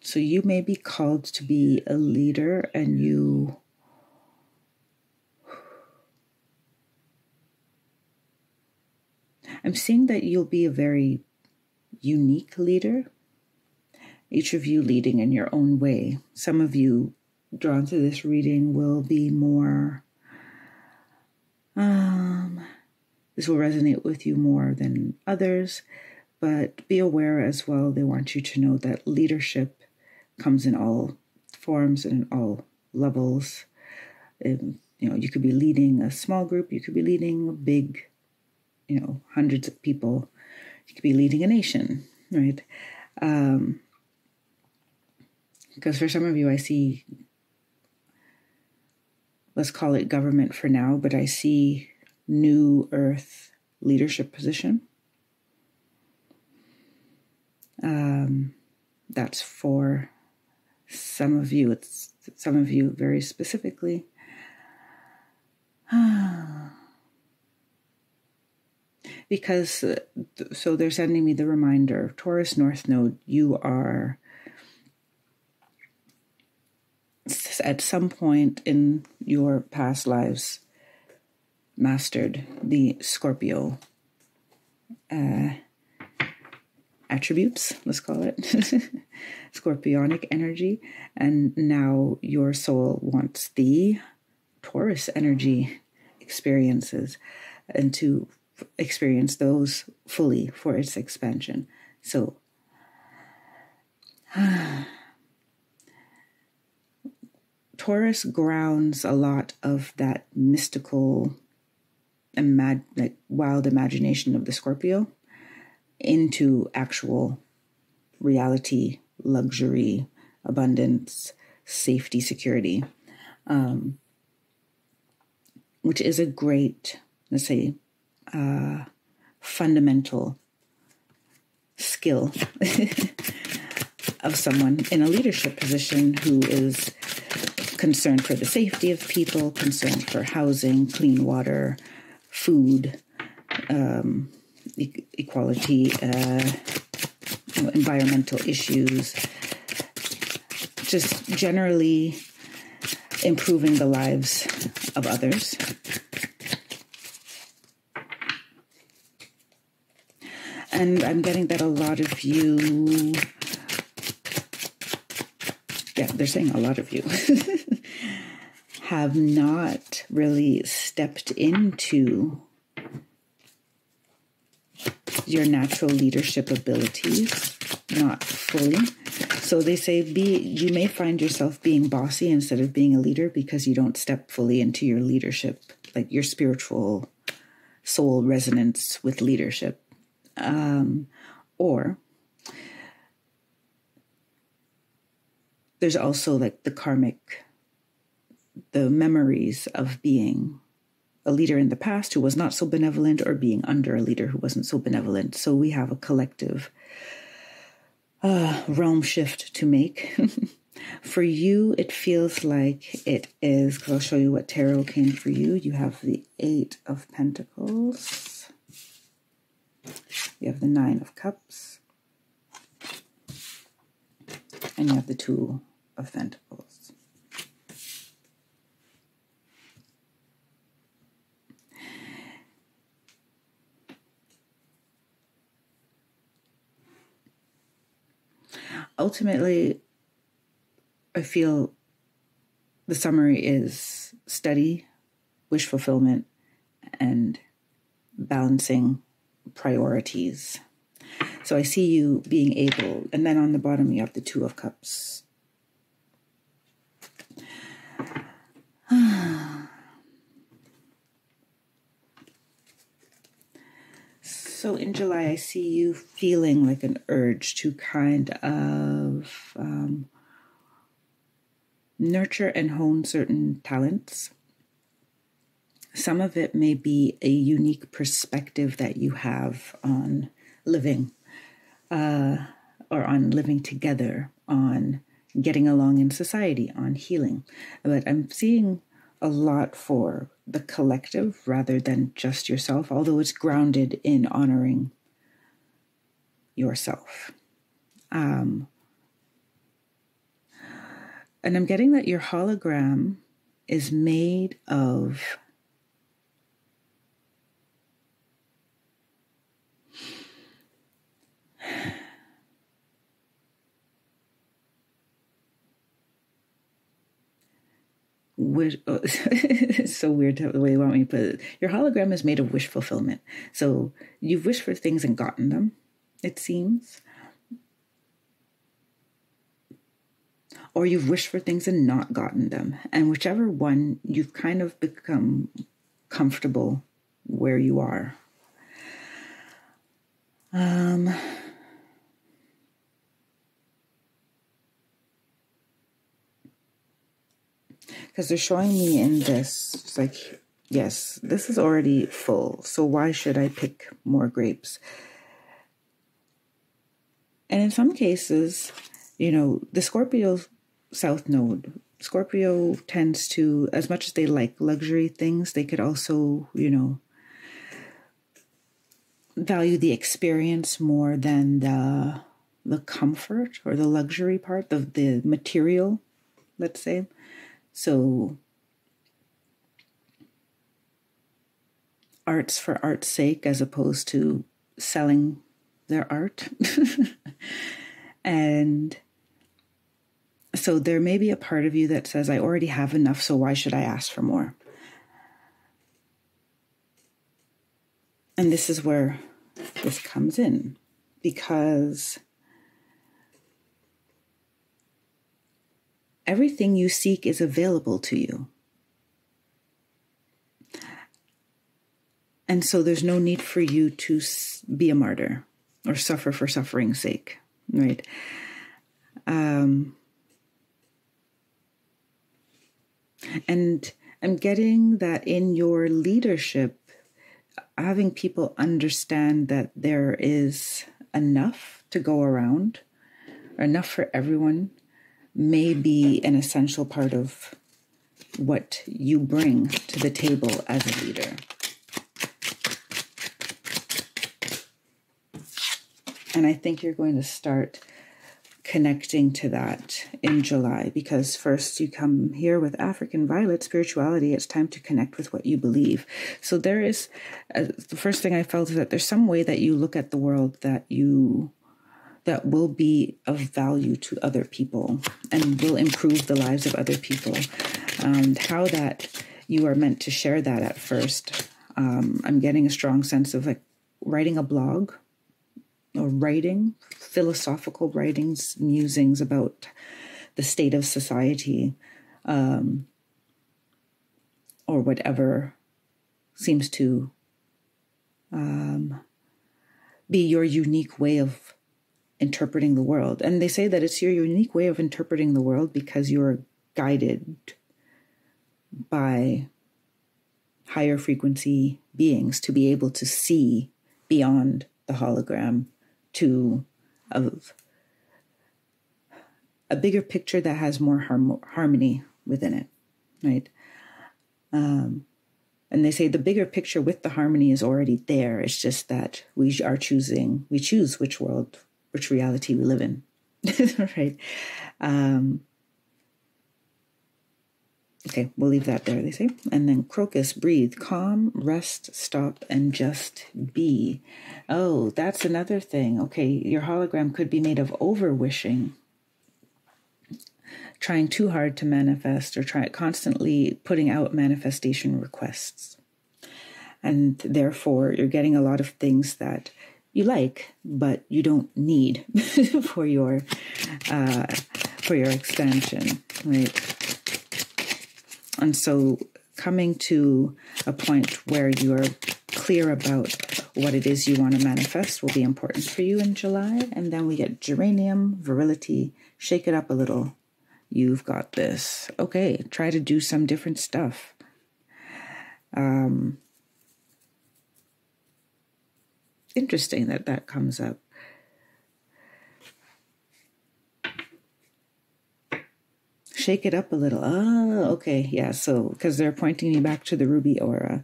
So you may be called to be a leader, and I'm seeing that you'll be a very unique leader, each of you leading in your own way. Some of you drawn to this reading will be more, this will resonate with you more than others, but be aware as well, they want you to know that leadership comes in all forms and in all levels. You could be leading a small group, you could be leading a big, hundreds of people. You could be leading a nation, right? Because for some of you, I see, let's call it government for now, but I see new earth leadership position. That's for some of you. It's some of you very specifically. Because, so they're sending me the reminder, Taurus North Node, you are, at some point in your past lives, mastered the Scorpio attributes, let's call it, Scorpionic energy, and now your soul wants the Taurus energy experiences, and to experience those fully for its expansion. So Taurus grounds a lot of that mystical wild imagination of the Scorpio into actual reality, luxury, abundance, safety, security, which is a great, let's say, fundamental skill of someone in a leadership position who is concerned for the safety of people, concerned for housing, clean water, food, equality, environmental issues, just generally improving the lives of others. And I'm getting that a lot of you, they're saying a lot of you, have not really stepped into your natural leadership abilities, not fully. So they say you may find yourself being bossy instead of being a leader because you don't step fully into your leadership, like your spiritual soul resonance with leadership. Or there's also like the memories of being a leader in the past who was not so benevolent, or being under a leader who wasn't so benevolent. So we have a collective realm shift to make. For you, it feels like it is, because I'll show you what tarot came for you. You have the 8 of Pentacles. You have the 9 of Cups. And you have the 2 of Pentacles. Ultimately, I feel the summary is study, wish fulfillment, and balancing priorities. So I see you being able, and then on the bottom you have the 2 of Cups. So in July, I see you feeling like an urge to kind of nurture and hone certain talents. Some of it may be a unique perspective that you have on living, or on living together, on getting along in society, on healing. But I'm seeing a lot for the collective rather than just yourself, although it's grounded in honoring yourself. And I'm getting that your hologram is made of it's so weird the way you want me to put it. Your hologram is made of wish fulfillment. So you've wished for things and gotten them, it seems. Or you've wished for things and not gotten them. And whichever one, you've kind of become comfortable where you are. Because they're showing me in this, it's like, yes, this is already full, so why should I pick more grapes? And in some cases, you know, the Scorpio South Node, Scorpio tends to, as much as they like luxury things, they could also, you know, value the experience more than the comfort or the luxury part, the material, let's say. So art's for art's sake as opposed to selling their art. And so there may be a part of you that says, I already have enough, so why should I ask for more? And this is where this comes in, because everything you seek is available to you. And so there's no need for you to be a martyr or suffer for suffering's sake, right? And I'm getting that in your leadership, having people understand that there is enough to go around, or enough for everyone, may be an essential part of what you bring to the table as a leader. And I think you're going to start connecting to that in July, because first you come here with African Violet spirituality. It's time to connect with what you believe. So there is, the first thing I felt is that there's some way that you look at the world that will be of value to other people and will improve the lives of other people. And how that you are meant to share that at first. I'm getting a strong sense of like writing a blog, or writing philosophical writings, musings about the state of society, or whatever seems to be your unique way of interpreting the world. And they say that it's your unique way of interpreting the world because you're guided by higher frequency beings to be able to see beyond the hologram, to a bigger picture that has more harmony within it, right? And they say the bigger picture with the harmony is already there. It's just that we choose which reality we live in, right? Okay, we'll leave that there, they say. And then Crocus, breathe, calm, rest, stop, and just be. Oh, that's another thing. Okay, your hologram could be made of over-wishing, trying too hard to manifest, or constantly putting out manifestation requests. And therefore, you're getting a lot of things that you like, but you don't need for your expansion, right? And so coming to a point where you're clear about what it is you want to manifest will be important for you in July. And then we get geranium, virility, shake it up a little. You've got this. Okay, try to do some different stuff. Interesting that comes up. Shake it up a little. Oh, okay. Yeah. So, because they're pointing me back to the ruby aura.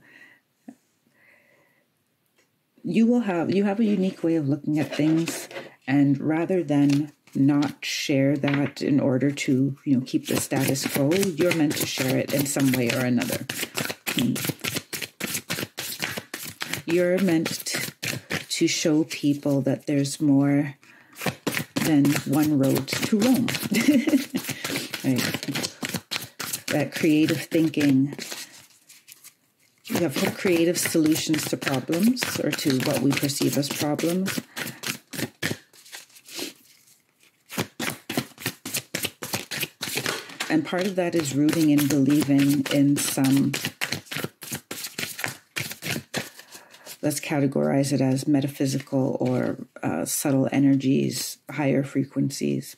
You have a unique way of looking at things, and rather than not share that in order to, keep the status quo, you're meant to share it in some way or another. You're meant to show people that there's more than one road to Rome. Right. That creative thinking. You have creative solutions to problems, or to what we perceive as problems. And part of that is rooting and believing in some, let's categorize it as metaphysical or subtle energies, higher frequencies.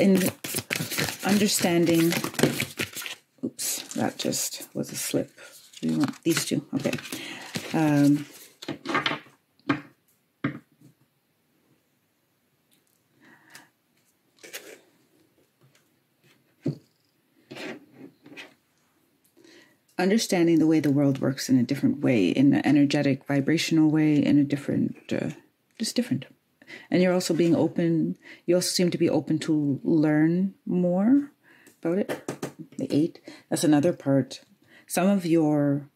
In understanding, oops, that just was a slip. We want these two, okay. Understanding the way the world works in a different way, in an energetic, vibrational way, in a different, just different. And you're also being open. You also seem to be open to learn more about it. The 8, that's another part. Some of your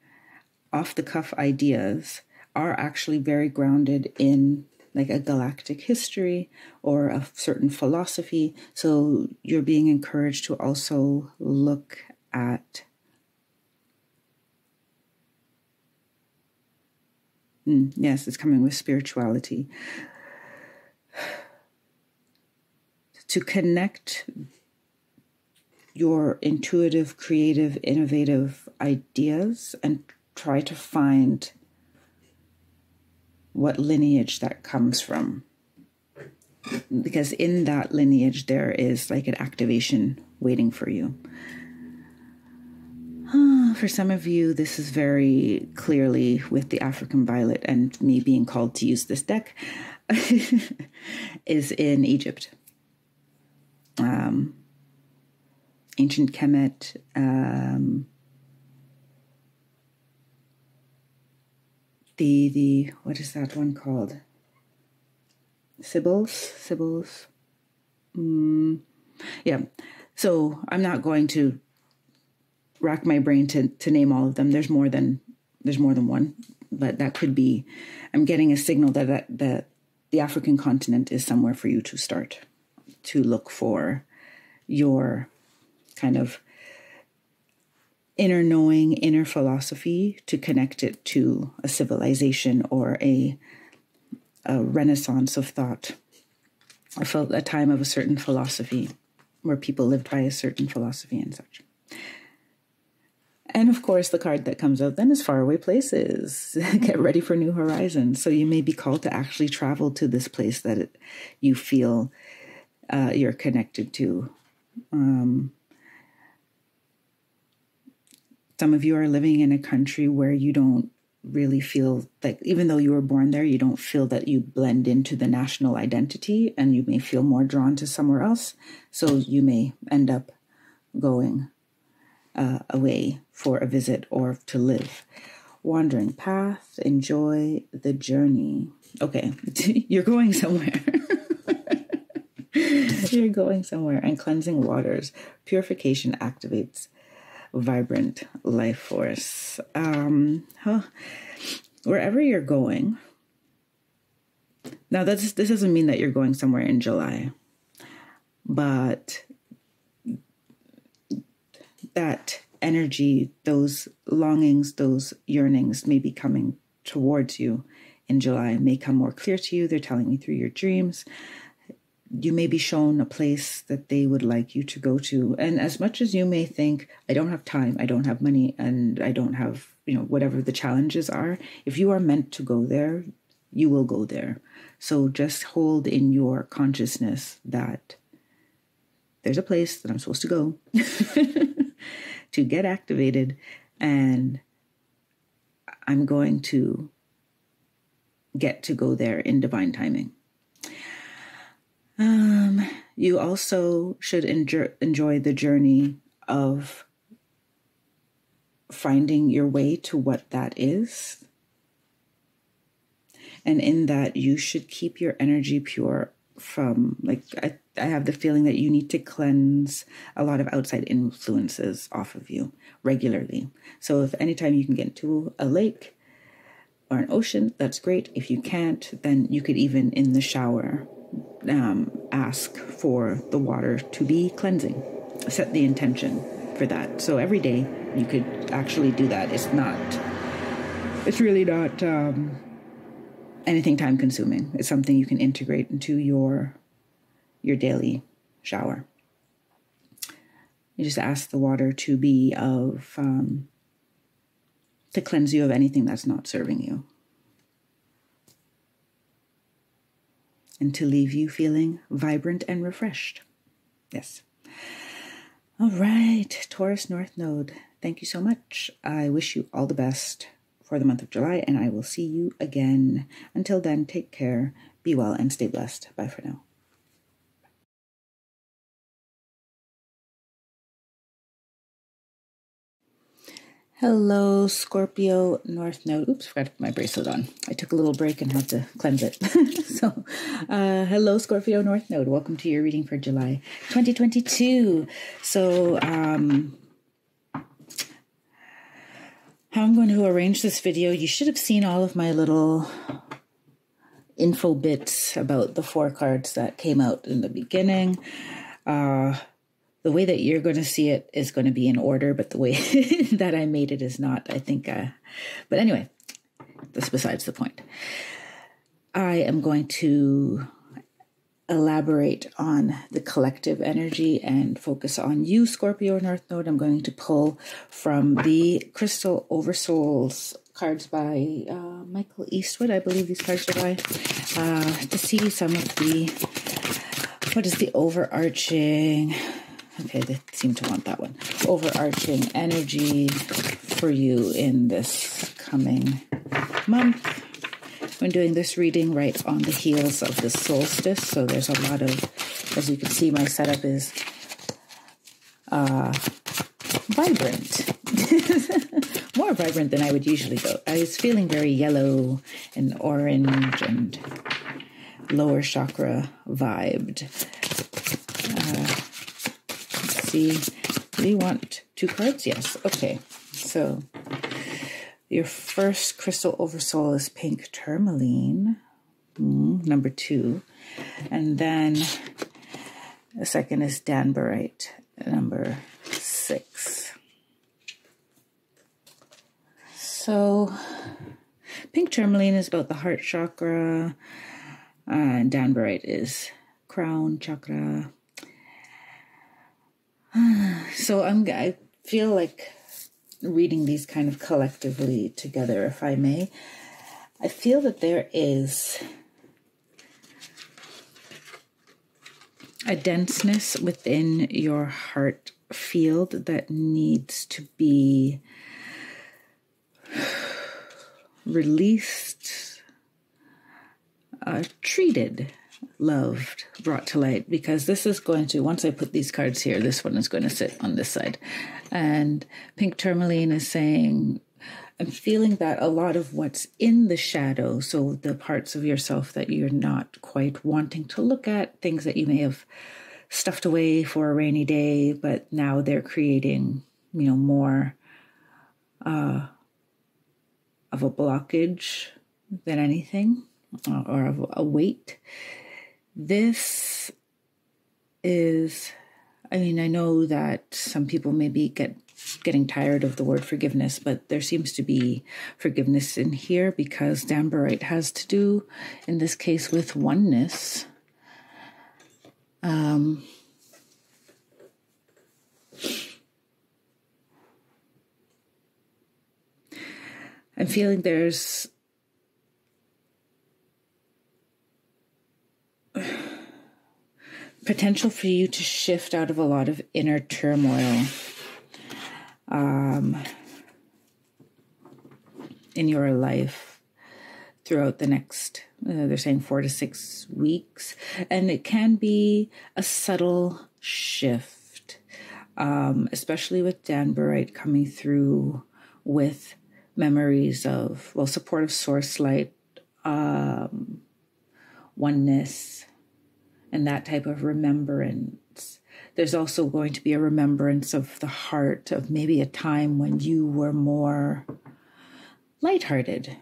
off-the-cuff ideas are actually very grounded in like a galactic history or a certain philosophy. So you're being encouraged to also look at yes, it's coming with spirituality. To connect your intuitive, creative, innovative ideas and try to find what lineage that comes from. Because in that lineage, there is like an activation waiting for you. For some of you, this is very clearly with the African Violet and me being called to use this deck, is in Egypt. Ancient Kemet, the what is that one called? Sibyls. Yeah. So I'm not going to rack my brain to name all of them. There's more than one, but that could be. I'm getting a signal that the African continent is somewhere for you to start to look for your kind of inner knowing, inner philosophy, to connect it to a civilization or a renaissance of thought. I felt a time of a certain philosophy where people lived by a certain philosophy and such. And of course, the card that comes out then is faraway places. Get ready for new horizons. So you may be called to actually travel to this place that you feel you're connected to. Some of you are living in a country where you don't really feel like, even though you were born there, you don't feel that you blend into the national identity, and you may feel more drawn to somewhere else. So you may end up going away for a visit or to live. Wandering path, enjoy the journey. Okay, you're going somewhere. You're going somewhere. And cleansing waters. Purification activates vibrant life force. Wherever you're going. Now, this doesn't mean that you're going somewhere in July. But that energy, those longings, those yearnings may be coming towards you in July, may come more clear to you. They're telling you through your dreams. You may be shown a place that they would like you to go to. And as much as you may think, I don't have time, I don't have money, and I don't have, whatever the challenges are, if you are meant to go there, you will go there. So just hold in your consciousness that there's a place that I'm supposed to go to get activated, and I'm going to get to go there in divine timing. You also should enjoy the journey of finding your way to what that is. And in that, you should keep your energy pure from, I have the feeling that you need to cleanse a lot of outside influences off of you regularly. So if anytime you can get into a lake or an ocean, that's great. If you can't, then you could even in the shower ask for the water to be cleansing. Set the intention for that. So every day you could actually do that. It's really not anything time consuming. It's something you can integrate into your daily shower. You just ask the water to be to cleanse you of anything that's not serving you. And to leave you feeling vibrant and refreshed. Yes. All right, Taurus North Node. Thank you so much. I wish you all the best for the month of July, and I will see you again. Until then, take care, be well, and stay blessed. Bye for now. Hello, Scorpio North Node. Oops, forgot to put my bracelet on. I took a little break and had to cleanse it. So, hello, Scorpio North Node. Welcome to your reading for July 2022. So, how I'm going to arrange this video, you should have seen all of my little info bits about the 4 cards that came out in the beginning. The way that you're going to see it is going to be in order, but the way that I made it is not, I think. But anyway, that's besides the point. I am going to elaborate on the collective energy and focus on you, Scorpio North Node. I'm going to pull from the Crystal Oversouls cards by Michael Eastwood. I believe these cards are by, to see some of what is the overarching... Okay, they seem to want that one. Overarching energy for you in this coming month. I'm doing this reading right on the heels of the solstice. So there's a lot of, as you can see, my setup is vibrant. More vibrant than I would usually go. I was feeling very yellow and orange and lower chakra vibed. See, do you want 2 cards? Yes. Okay. So your first crystal oversoul is pink tourmaline, number 2. And then the second is danbarite, number 6. So pink tourmaline is about the heart chakra, and danbarite is crown chakra. So I feel like reading these kind of collectively together, if I may. I feel that there is a denseness within your heart field that needs to be released, treated, loved, brought to light, because this is going to, once I put these cards here, this one is going to sit on this side. And pink tourmaline is saying, I'm feeling that a lot of what's in the shadow, so the parts of yourself that you're not quite wanting to look at, things that you may have stuffed away for a rainy day, but now they're creating, more of a blockage than anything, or of a weight. This is, I know that some people may be getting tired of the word forgiveness, but there seems to be forgiveness in here, because Danburite has to do, in this case, with oneness. I'm feeling there's potential for you to shift out of a lot of inner turmoil in your life throughout the next, they're saying 4 to 6 weeks. And it can be a subtle shift, especially with Danburite coming through with memories of, supportive source light, oneness, and that type of remembrance. There's also going to be a remembrance of the heart, of maybe a time when you were more lighthearted.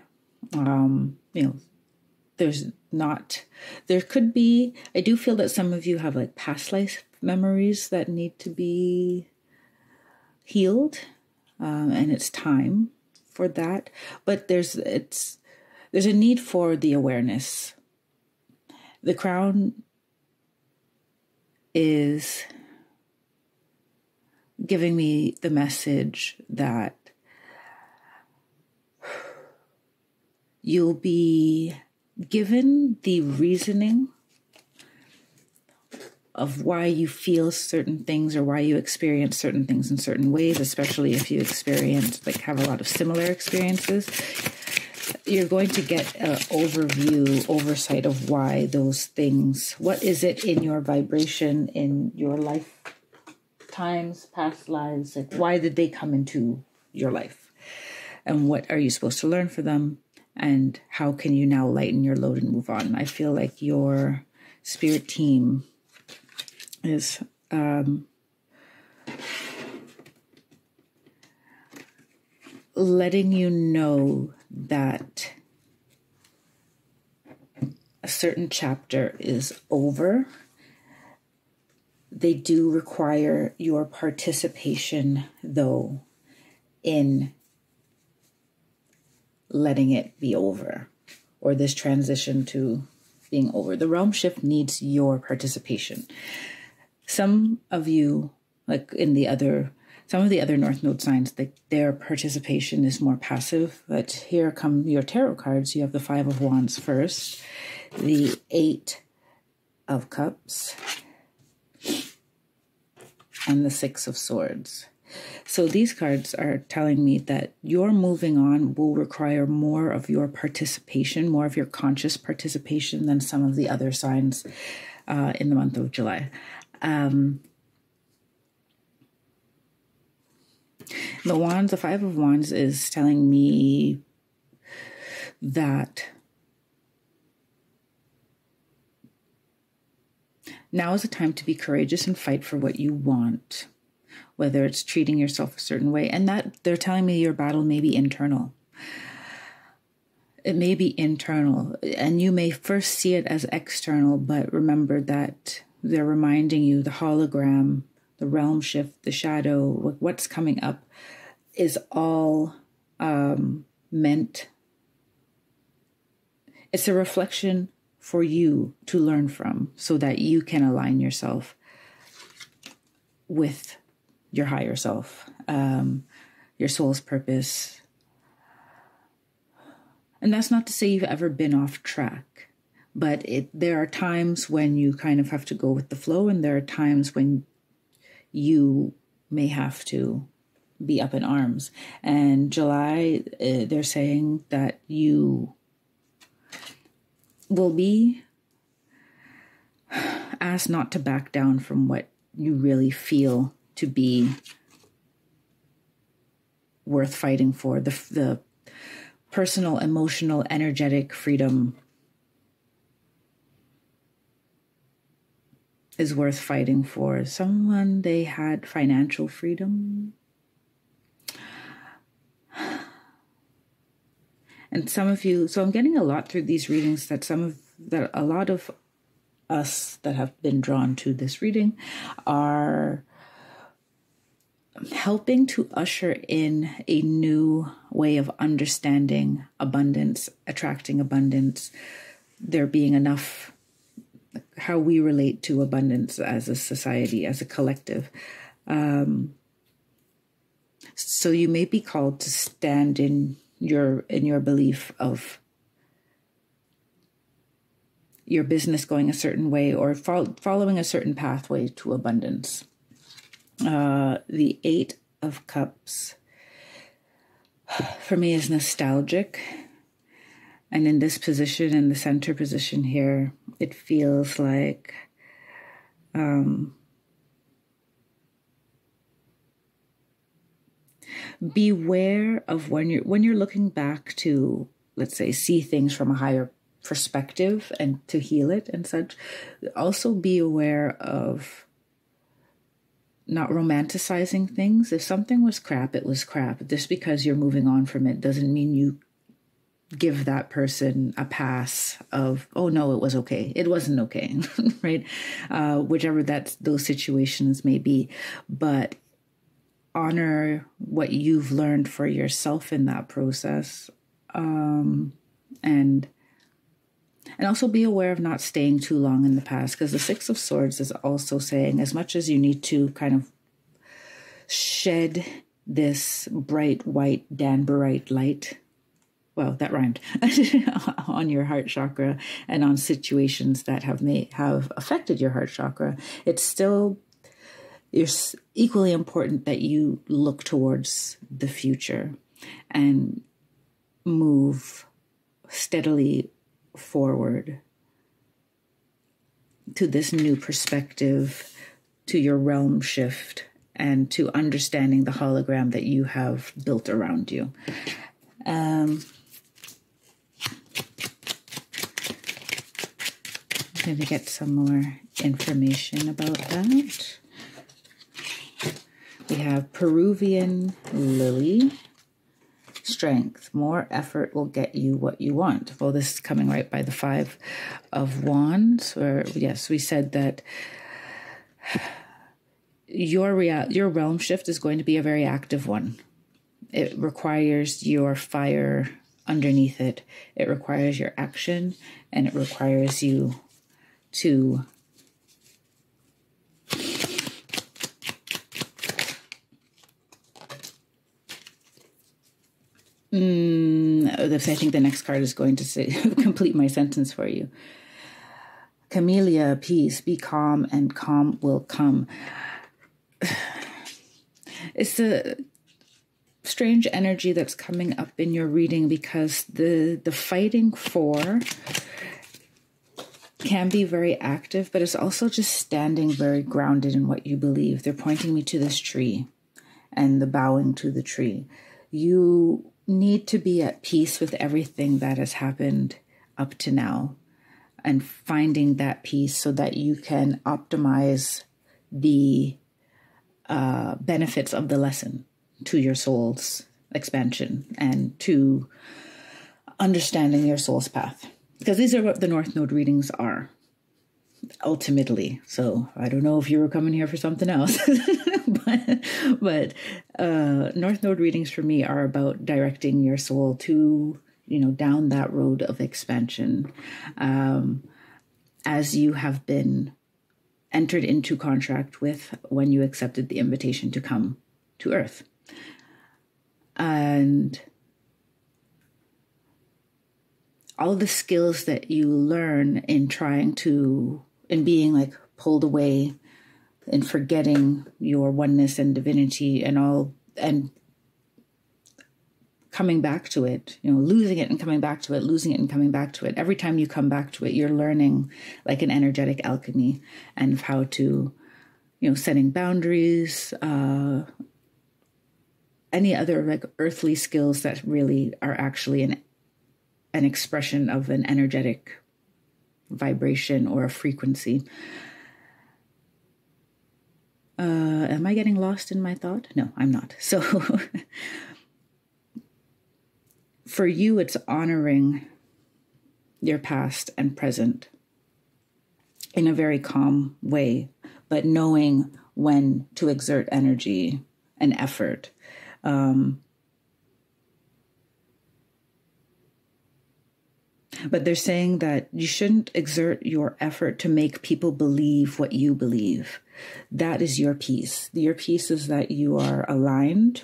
There could be, I do feel that some of you have like past life memories that need to be healed, and it's time for that. But there's a need for the awareness. The crown is giving me the message that you'll be given the reasoning of why you feel certain things or why you experience certain things in certain ways, especially if you have a lot of similar experiences. You're going to get an oversight of why those things, what is it in your vibration, in your lifetimes, past lives, like why did they come into your life? And what are you supposed to learn from them? And how can you now lighten your load and move on? I feel like your spirit team is letting you know that a certain chapter is over. They do require your participation, though, in letting it be over, or this transition to being over. The realm shift needs your participation. Some of you, like some of the other North Node signs, their participation is more passive. But here come your tarot cards. You have the 5 of Wands first, the 8 of Cups, and the 6 of Swords. So these cards are telling me that your moving on will require more of your participation, more of your conscious participation than some of the other signs in the month of July. The 5 of Wands is telling me that now is the time to be courageous and fight for what you want, whether it's treating yourself a certain way. And that they're telling me your battle may be internal. It may be internal, and you may first see it as external, but remember that they're reminding you the hologram, the realm shift, the shadow, what's coming up is all meant. It's a reflection for you to learn from so that you can align yourself with your higher self, your soul's purpose. And that's not to say you've ever been off track, but there are times when you kind of have to go with the flow, and there are times when you may have to be up in arms. And July, they're saying that you will be asked not to back down from what you really feel to be worth fighting for. The personal, emotional, energetic freedom is worth fighting for. Someone, they had financial freedom. And some of you, so I'm getting a lot through these readings that a lot of us that have been drawn to this reading are helping to usher in a new way of understanding abundance, attracting abundance, there being enough, how we relate to abundance as a society, as a collective. So you may be called to stand in your belief of your business going a certain way or following a certain pathway to abundance. The 8 of Cups for me is nostalgic. And in this position, in the center position here, it feels like beware of when you're looking back to, let's say, see things from a higher perspective and to heal it and such. Also be aware of not romanticizing things. If something was crap, it was crap. Just because you're moving on from it doesn't mean you give that person a pass of, oh no, it was okay. It wasn't okay, right? Whichever those situations may be. But honor what you've learned for yourself in that process. And also be aware of not staying too long in the past, because the 6 of Swords is also saying, as much as you need to kind of shed this bright white danbarite light, well, that rhymed, on your heart chakra and on situations that have affected your heart chakra, it's equally important that you look towards the future and move steadily forward to this new perspective, to your realm shift, and to understanding the hologram that you have built around you. Maybe get some more information about that. We have Peruvian Lily. Strength. More effort will get you what you want. Well, this is coming right by the 5 of Wands. Or yes, we said that your realm shift is going to be a very active one. It requires your fire underneath it. It requires your action, and it requires you to I think the next card is going to say complete my sentence for you. Camellia, peace, be calm, and calm will come. It's a strange energy that's coming up in your reading, because the fighting for can be very active, but it's also just standing very grounded in what you believe. They're pointing me to this tree and the bowing to the tree. You need to be at peace with everything that has happened up to now and finding that peace so that you can optimize the benefits of the lesson to your soul's expansion and to understanding your soul's path. Because these are what the North Node readings are, ultimately. So I don't know if you were coming here for something else, but North Node readings for me are about directing your soul to, down that road of expansion, as you have been entered into contract with when you accepted the invitation to come to Earth. And all the skills that you learn in being like pulled away, in forgetting your oneness and divinity and all and coming back to it, losing it and coming back to it, losing it and coming back to it. Every time you come back to it, you're learning like an energetic alchemy and how to, setting boundaries, any other like earthly skills that really are actually an expression of an energetic vibration or a frequency. Am I getting lost in my thought? No, I'm not. So for you, it's honoring your past and present in a very calm way, but knowing when to exert energy and effort. But they're saying that you shouldn't exert your effort to make people believe what you believe. That is your peace. Your peace is that you are aligned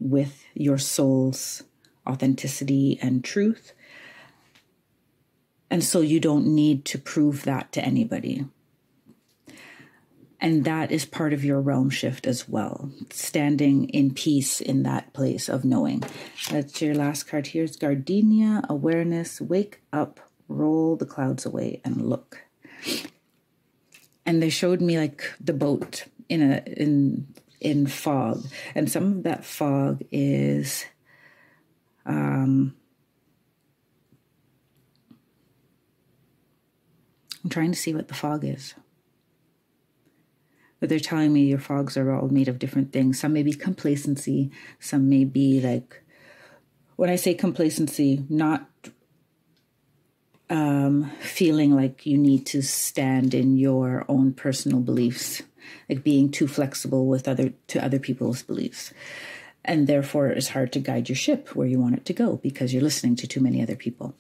with your soul's authenticity and truth. And so you don't need to prove that to anybody. And that is part of your realm shift as well. Standing in peace in that place of knowing. That's your last card here. It's Gardenia, awareness, wake up, roll the clouds away and look. And they showed me like the boat in fog. And some of that fog is I'm trying to see what the fog is. But they're telling me your fogs are all made of different things. Some may be complacency. Some may be like, when I say complacency, not feeling like you need to stand in your own personal beliefs, like being too flexible with other people's beliefs. And therefore, it's hard to guide your ship where you want it to go because you're listening to too many other people.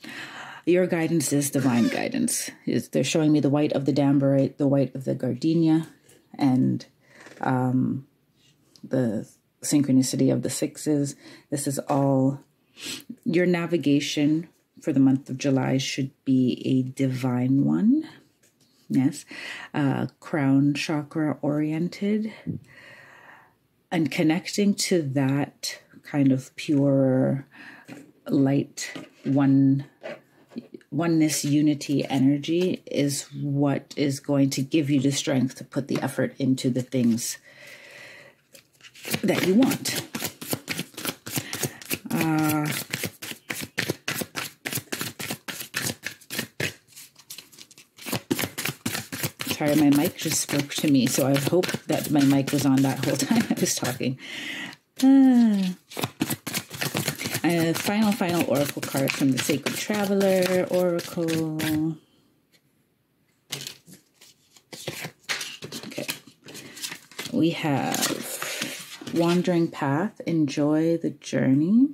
Your guidance is divine guidance. They're showing me the white of the dambarite, the white of the gardenia, and the synchronicity of the sixes. This is all your navigation for the month of July should be a divine one. Yes. Crown chakra oriented and connecting to that kind of pure light oneness, unity energy is what is going to give you the strength to put the effort into the things that you want. Sorry, my mic just spoke to me, so I hope that my mic was on that whole time I was talking. Final oracle card from the Sacred Traveler Oracle. Okay. We have Wandering Path, enjoy the journey.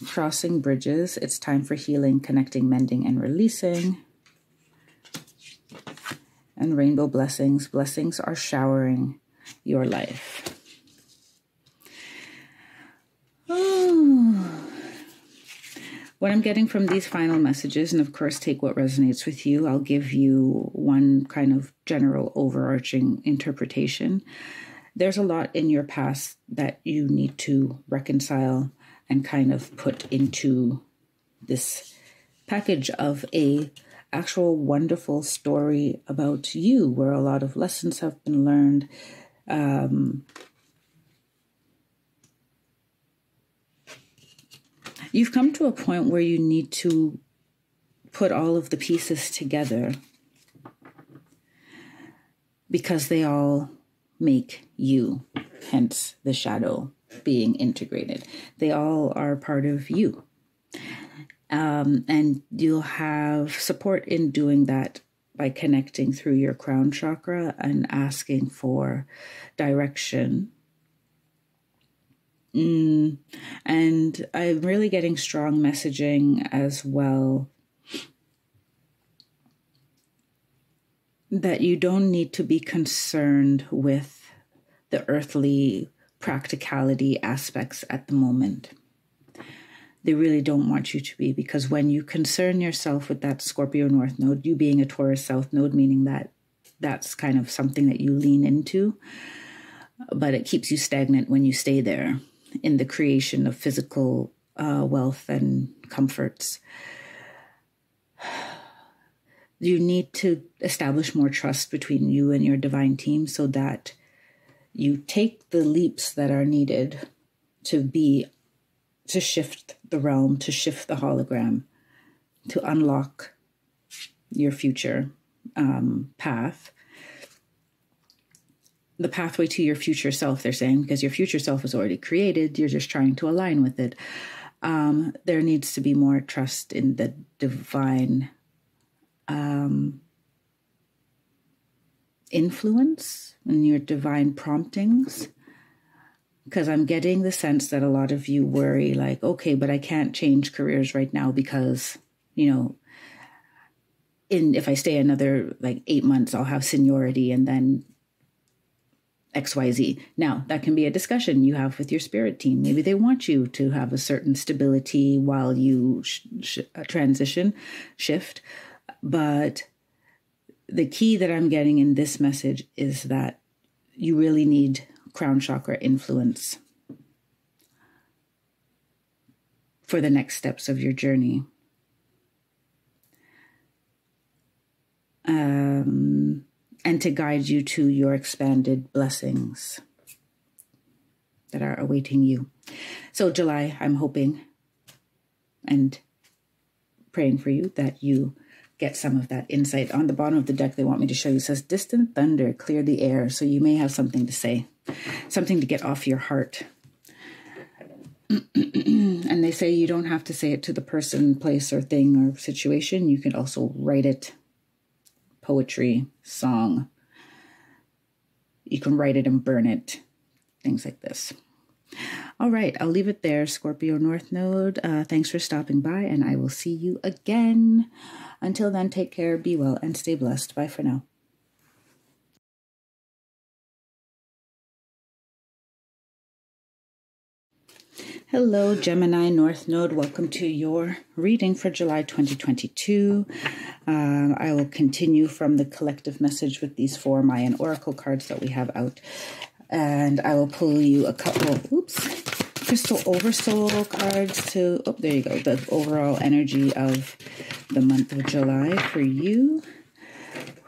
Crossing bridges, it's time for healing, connecting, mending, and releasing. And Rainbow Blessings, blessings are showering your life. What I'm getting from these final messages, and of course take what resonates with you, I'll give you one kind of general overarching interpretation. There's a lot in your past that you need to reconcile and kind of put into this package of a actual wonderful story about you, where a lot of lessons have been learned. You've come to a point where you need to put all of the pieces together because they all make you, hence the shadow being integrated. They all are part of you. And you'll have support in doing that by connecting through your crown chakra and asking for direction. And I'm really getting strong messaging as well that you don't need to be concerned with the earthly practicality aspects at the moment. They really don't want you to be, because when you concern yourself with that Scorpio North Node, you being a Taurus South Node, meaning that that's kind of something that you lean into, but it keeps you stagnant when you stay there in the creation of physical wealth and comforts. You need to establish more trust between you and your divine team so that you take the leaps that are needed to shift the realm, to shift the hologram, to unlock your future path. The pathway to your future self, they're saying, because your future self is already created. You're just trying to align with it. There needs to be more trust in the divine influence and your divine promptings. Because I'm getting the sense that a lot of you worry, like, okay, but I can't change careers right now because, you know, if I stay another like 8 months, I'll have seniority and then XYZ. Now, that can be a discussion you have with your spirit team. Maybe they want you to have a certain stability while you transition, shift. But the key that I'm getting in this message is that you really need crown chakra influence for the next steps of your journey. And to guide you to your expanded blessings that are awaiting you. So July, I'm hoping and praying for you that you get some of that insight. On the bottom of the deck, they want me to show you, it says, distant thunder, clear the air. So you may have something to say, something to get off your heart. And they say you don't have to say it to the person, place, or thing, or situation. You can also write it. Poetry, song. You can write it and burn it. Things like this. All right, I'll leave it there, Scorpio North Node. Thanks for stopping by, and I will see you again. Until then, take care, be well, and stay blessed. Bye for now. Hello, Gemini North Node. Welcome to your reading for July 2022. I will continue from the collective message with these 4 Mayan Oracle cards that we have out. And I will pull you a couple of, Crystal Oversoul cards to, there you go, the overall energy of the month of July for you.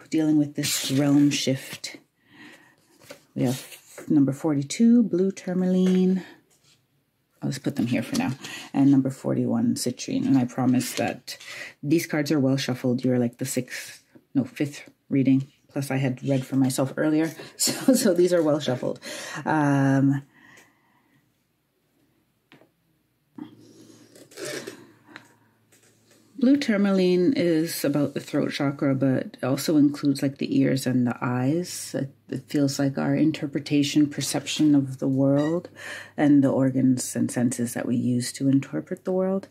Dealing with this realm shift. We have number 42, Blue Tourmaline. I'll just put them here for now. And number 41, Citrine. And I promise that these cards are well shuffled. You're like the 5th reading. Plus I had read for myself earlier. So these are well shuffled. Blue Tourmaline is about the throat chakra, but also includes like the ears and the eyes. It feels like our interpretation, perception of the world and the organs and senses that we use to interpret the world.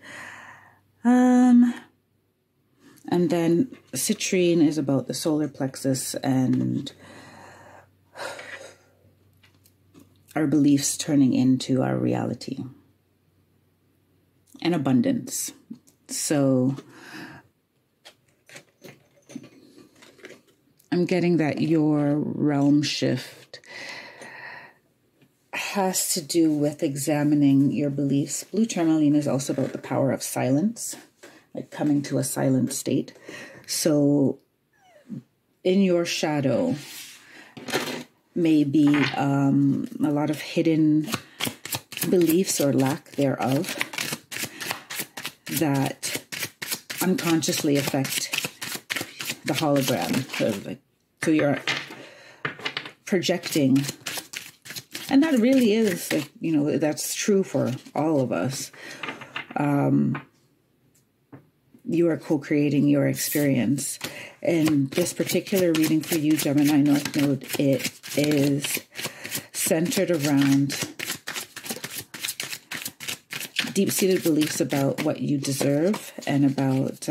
And then Citrine is about the solar plexus and our beliefs turning into our reality and abundance. So I'm getting that your realm shift has to do with examining your beliefs. Blue Tourmaline is also about the power of silence, like coming to a silent state. So in your shadow may be a lot of hidden beliefs or lack thereof that unconsciously affect the hologram. So you're projecting, and that really is, like, you know, that's true for all of us. You are co-creating your experience. And this particular reading for you, Gemini North Node, it is centered around deep-seated beliefs about what you deserve and about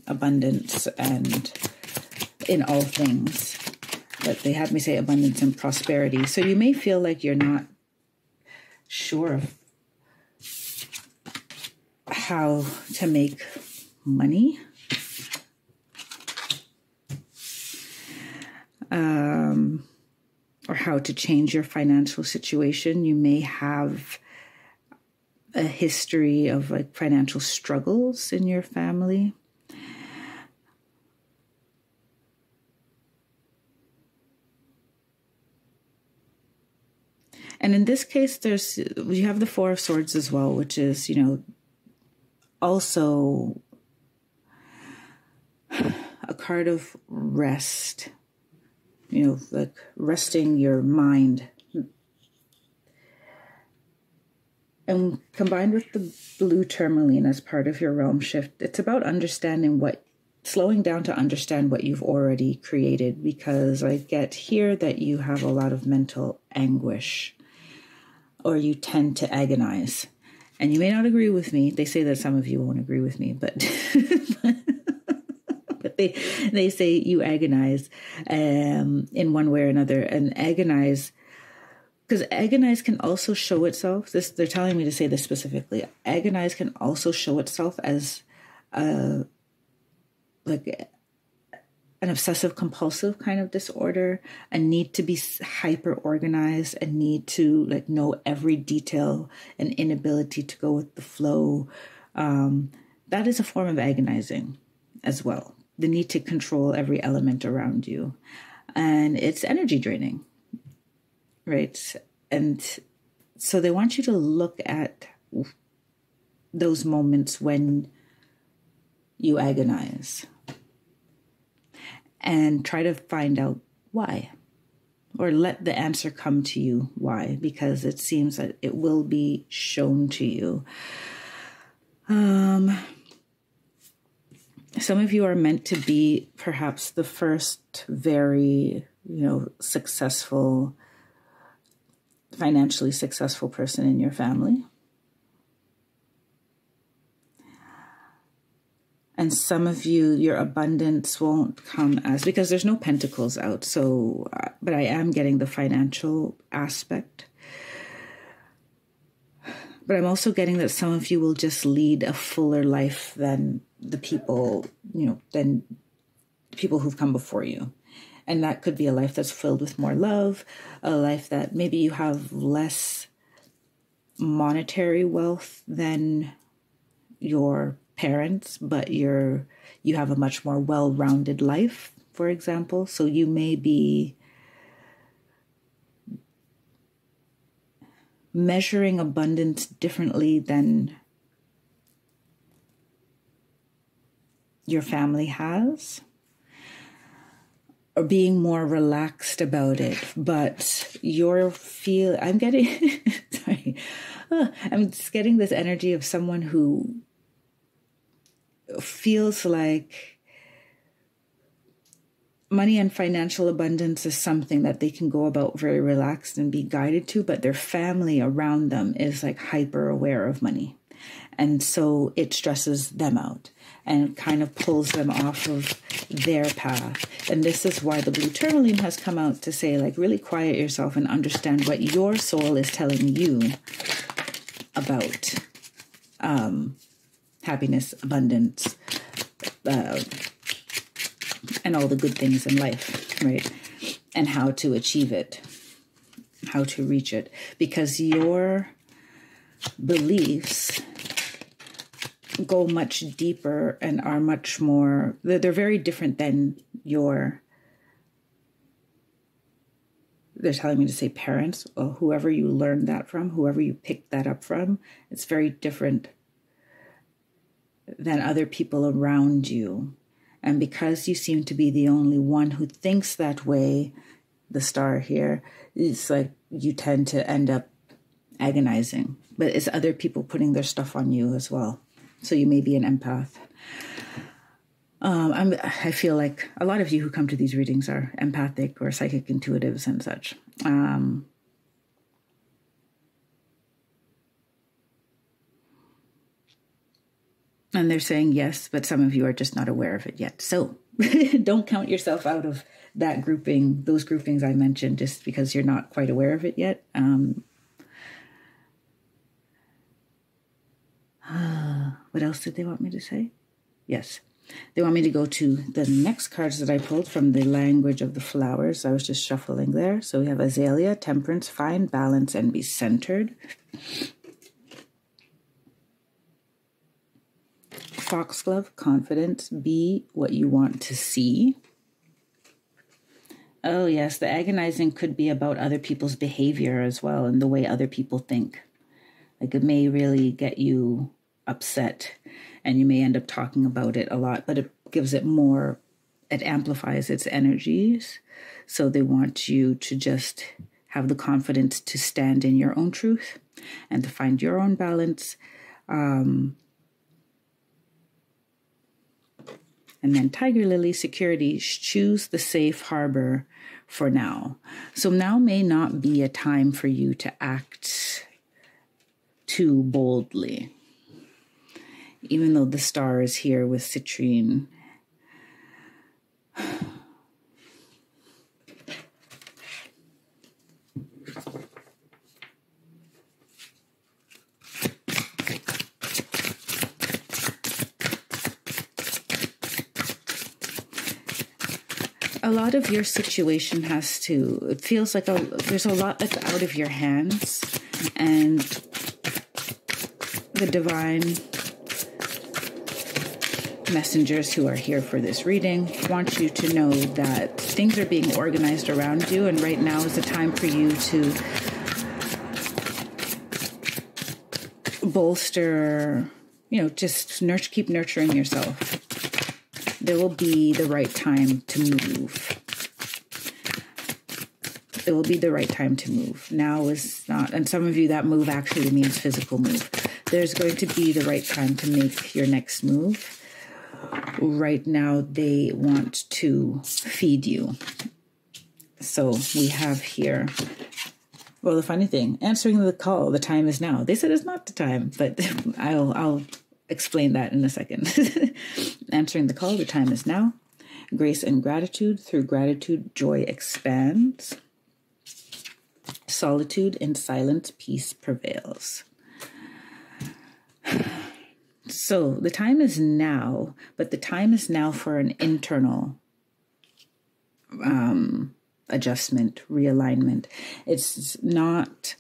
abundance and in all things. But they had me say abundance and prosperity. So you may feel like you're not sure of how to make money. Or how to change your financial situation. You may have a history of like financial struggles in your family. And in this case, you have the Four of Swords as well, which is, also a card of rest, like resting your mind. And combined with the blue tourmaline as part of your realm shift, it's about slowing down to understand what you've already created, because I get here that you have a lot of mental anguish, or you tend to agonize. And you may not agree with me. They say that some of you won't agree with me, but but they say you agonize in one way or another. And agonize, because agonize can also show itself, they're telling me to say this specifically, agonize can also show itself as like an obsessive compulsive kind of disorder, a need to be hyper organized, a need to like know every detail, an inability to go with the flow. That is a form of agonizing as well. The need to control every element around you. And it's energy draining, right? And so they want you to look at those moments when you agonize and try to find out why, or let the answer come to you why, because it seems that it will be shown to you. Some of you are meant to be perhaps the first very, financially successful person in your family. And some of you, your abundance won't come because there's no pentacles out. So, but I am getting the financial aspect. But I'm also getting that some of you will just lead a fuller life than the people, than people who've come before you. And that could be a life that's filled with more love, a life that maybe you have less monetary wealth than your parents, but you have a much more well-rounded life, for example. So you may be measuring abundance differently than your family has, or being more relaxed about it. But I'm getting, sorry, I'm just getting this energy of someone who feels like money and financial abundance is something that they can go about very relaxed and be guided to, but their family around them is like hyper aware of money. And so it stresses them out and kind of pulls them off of their path. And this is why the blue tourmaline has come out to say, like, really quiet yourself and understand what your soul is telling you about happiness, abundance, and all the good things in life, right? And how to achieve it, how to reach it. Because your beliefs go much deeper and are much more, they're very different than they're telling me to say parents, or whoever you learned that from, whoever you picked that up from. It's very different than other people around you. And because you seem to be the only one who thinks that way, the star here, it's like you tend to end up agonizing. But it's other people putting their stuff on you as well. So you may be an empath. I feel like a lot of you who come to these readings are empathic or psychic intuitives and such. And they're saying yes, but some of you are just not aware of it yet. So don't count yourself out of that grouping, those groupings I mentioned, just because you're not quite aware of it yet. What else did they want me to say? Yes. They want me to go to the next cards that I pulled from the language of the flowers. I was just shuffling there. So we have Azalea, Temperance, Find Balance, and Be Centered. Foxglove, Confidence, Be What You Want to See. Oh yes, the agonizing could be about other people's behavior as well and the way other people think. Like it may really get you upset and you may end up talking about it a lot, but it gives it more, it amplifies its energies. So they want you to just have the confidence to stand in your own truth and to find your own balance. And then Tiger Lily, Security, choose the safe harbor for now. So now may not be a time for you to act too boldly. Even though the star is here with citrine. A lot of your situation has to, it feels like there's a lot that's out of your hands, and the divine messengers who are here for this reading want you to know that things are being organized around you, and right now is the time for you to bolster, just keep nurturing yourself. There will be the right time to move. It will be the right time to move. Now is not, and some of you that move actually means physical move. There's going to be the right time to make your next move. Right now, they want to feed you. So we have here, well, the funny thing, answering the call, the time is now. They said it's not the time, but I'll explain that in a second. Answering the call, the time is now. Grace and gratitude. Through gratitude, joy expands. Solitude and silence, peace prevails. So the time is now, but the time is now for an internal adjustment, realignment. It's not,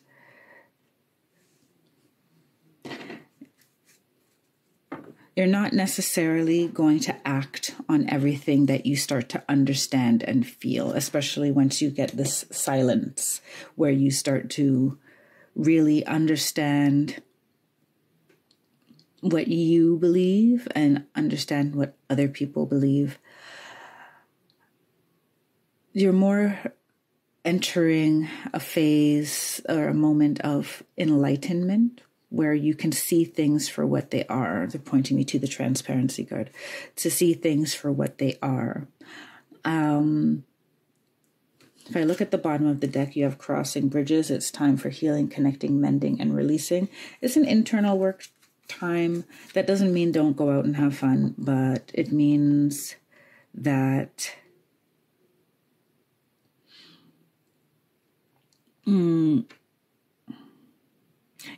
you're not necessarily going to act on everything that you start to understand and feel, especially once you get this silence where you start to really understand what you believe and understand what other people believe. You're more entering a phase or a moment of enlightenment where you can see things for what they are. They're pointing me to the transparency card, to see things for what they are. If I look at the bottom of the deck, you have crossing bridges. It's time for healing, connecting, mending, and releasing. It's an internal work time. That doesn't mean don't go out and have fun, but it means that you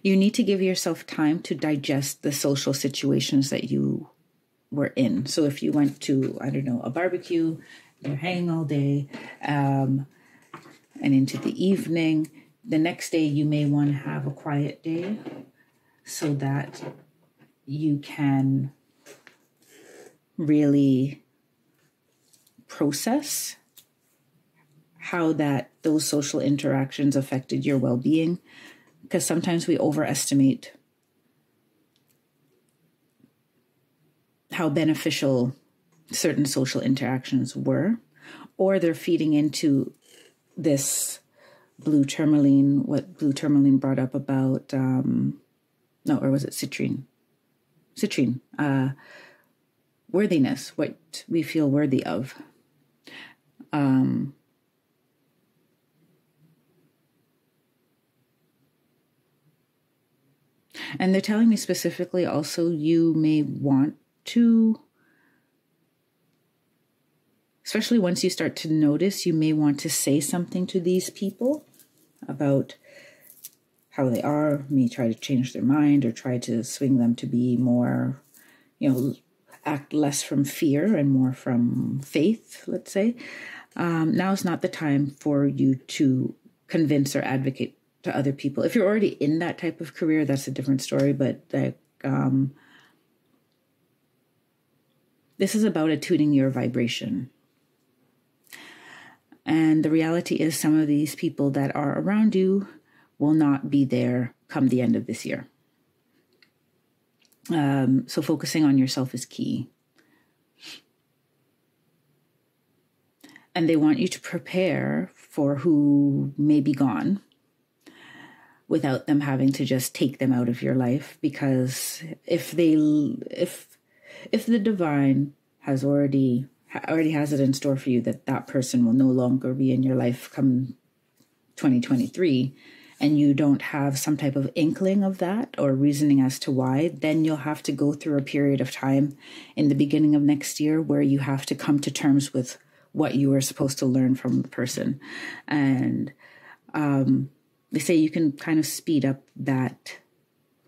need to give yourself time to digest the social situations that you were in. So if you went to, I don't know, a barbecue, you're hanging all day, and into the evening, the next day you may want to have a quiet day so that you can really process how those social interactions affected your well-being, because sometimes we overestimate how beneficial certain social interactions were, or they're feeding into this blue tourmaline, what blue tourmaline brought up about, or was it citrine? Citrine, worthiness, what we feel worthy of. And they're telling me specifically also you may want to, especially once you start to notice, you may want to say something to these people about how they are, may try to change their mind or try to swing them to be more, act less from fear and more from faith, let's say. Now is not the time for you to convince or advocate to other people. If you're already in that type of career, that's a different story. But this is about attuning your vibration. And the reality is some of these people that are around you will not be there come the end of this year. So focusing on yourself is key. And they want you to prepare for who may be gone without them having to just take them out of your life. Because if the divine has already has it in store for you that that person will no longer be in your life come 2023, and you don't have some type of inkling of that or reasoning as to why, then you'll have to go through a period of time in the beginning of next year where you have to come to terms with what you were supposed to learn from the person. And they say you can kind of speed up that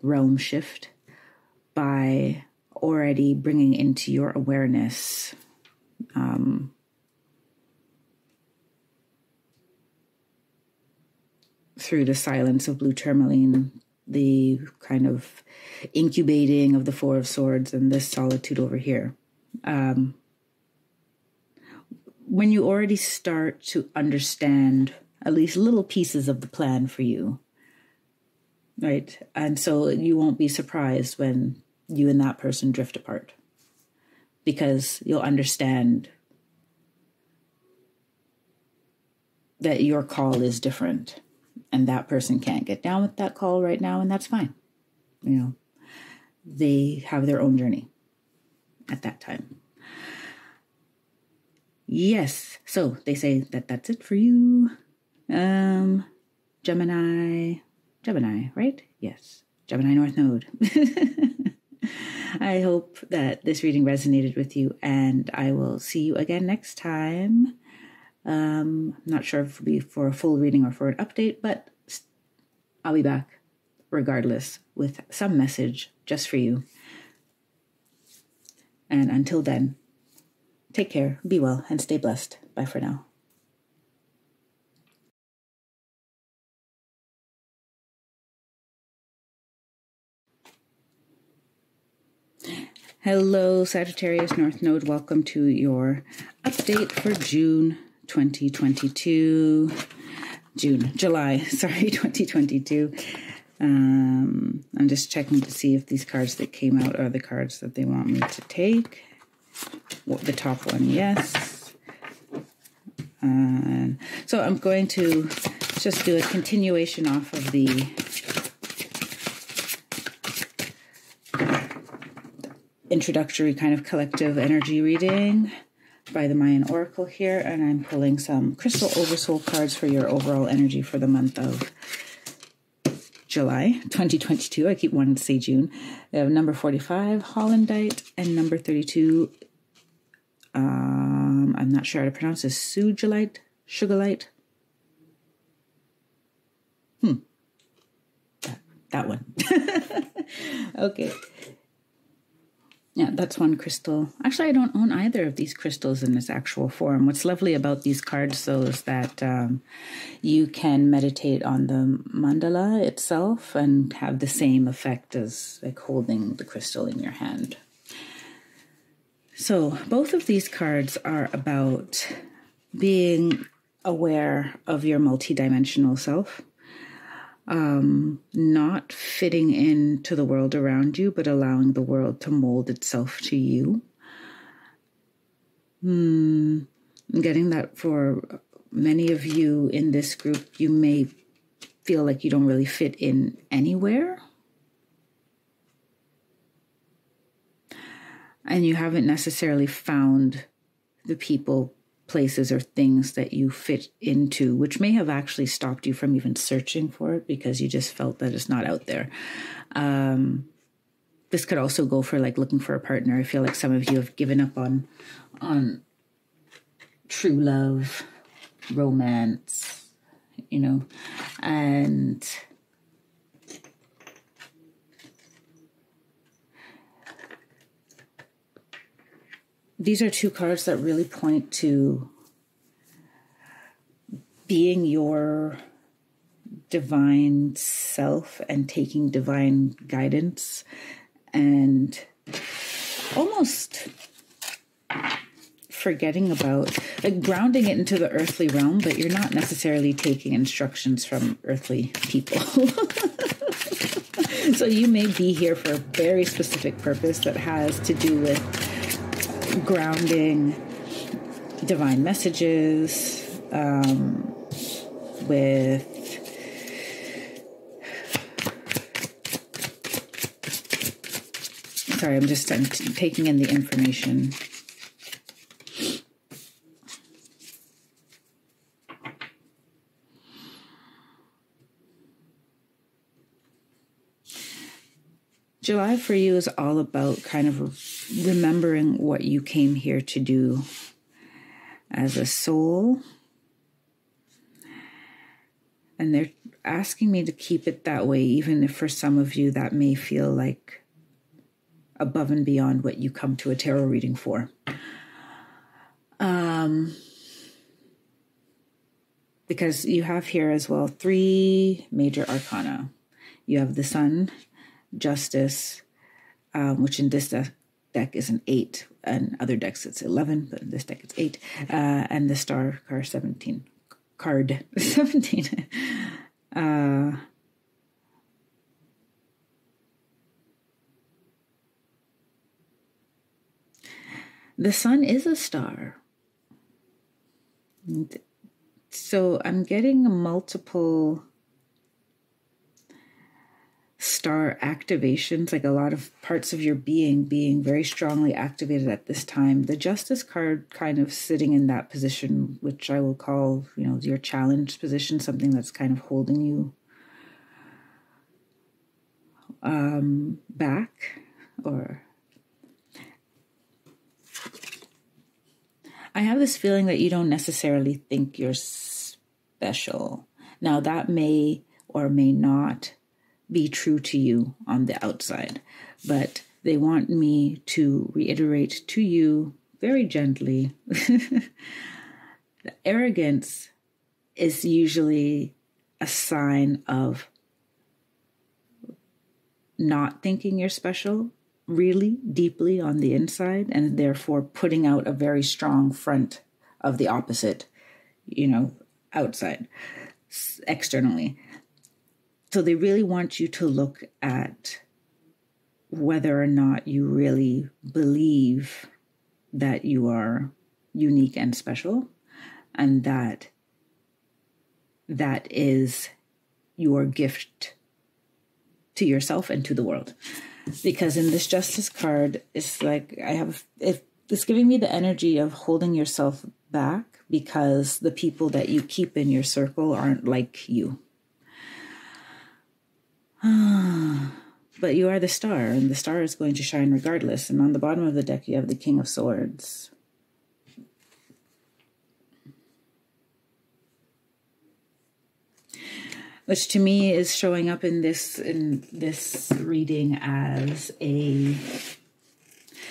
realm shift by already bringing into your awareness through the silence of blue tourmaline, the kind of incubating of the Four of Swords and this solitude over here. When you already start to understand at least little pieces of the plan for you, right? And so you won't be surprised when you and that person drift apart, because you'll understand that your call is different and that person can't get down with that call right now, and that's fine. You know, they have their own journey at that time. Yes, so they say that that's it for you. Gemini, right? Yes, Gemini North Node. I hope that this reading resonated with you, and I will see you again next time. I'm not sure if it'll be for a full reading or for an update, but I'll be back regardless with some message just for you. And until then, take care, be well, and stay blessed. Bye for now. Hello, Sagittarius North Node. Welcome to your update for July 2022. I'm just checking to see if these cards that came out are the cards that they want me to take. The top one, yes. So I'm going to just do a continuation off of the introductory kind of collective energy reading by the Mayan Oracle here, and I'm pulling some crystal oversoul cards for your overall energy for the month of July 2022. I keep wanting to say June. We have number 45, Hollandite, and number 32, I'm not sure how to pronounce this, Sugarlight. That one. Okay. Yeah, that's one crystal. Actually, I don't own either of these crystals in this actual form. What's lovely about these cards, though, is that you can meditate on the mandala itself and have the same effect as like holding the crystal in your hand. So both of these cards are about being aware of your multidimensional self. Not fitting into the world around you, but allowing the world to mold itself to you. I'm getting that for many of you in this group, you may feel like you don't really fit in anywhere. And you haven't necessarily found the people, places, or things that you fit into, which may have actually stopped you from even searching for it because you just felt that it's not out there. This could also go for like looking for a partner. I feel like some of you have given up on true love, romance, you know, and these are two cards that really point to being your divine self and taking divine guidance and almost forgetting about, like, grounding it into the earthly realm, but you're not necessarily taking instructions from earthly people. So you may be here for a very specific purpose that has to do with grounding divine messages, with sorry, I'm taking in the information. July for you is all about kind of remembering what you came here to do as a soul. And they're asking me to keep it that way, even if for some of you that may feel like above and beyond what you come to a tarot reading for. Because you have here as well 3 major arcana. You have the Sun, Justice, which in this deck is an 8, and other decks it's 11, but in this deck it's 8, and the Star card 17. The Sun is a star. So I'm getting multiple star activations, like a lot of parts of your being very strongly activated at this time. The Justice card kind of sitting in that position, which I will call, your challenge position, something that's kind of holding you back, or I have this feeling that you don't necessarily think you're special. Now, that may or may not be true to you on the outside, but they want me to reiterate to you very gently. The arrogance is usually a sign of not thinking you're special, really deeply on the inside, and therefore putting out a very strong front of the opposite, outside, externally. So they really want you to look at whether or not you really believe that you are unique and special, and that is your gift to yourself and to the world. Because in this Justice card, it's like it's giving me the energy of holding yourself back because the people that you keep in your circle aren't like you. But you are the star, and the star is going to shine regardless. And on the bottom of the deck, you have the King of Swords. Which to me is showing up in this reading as a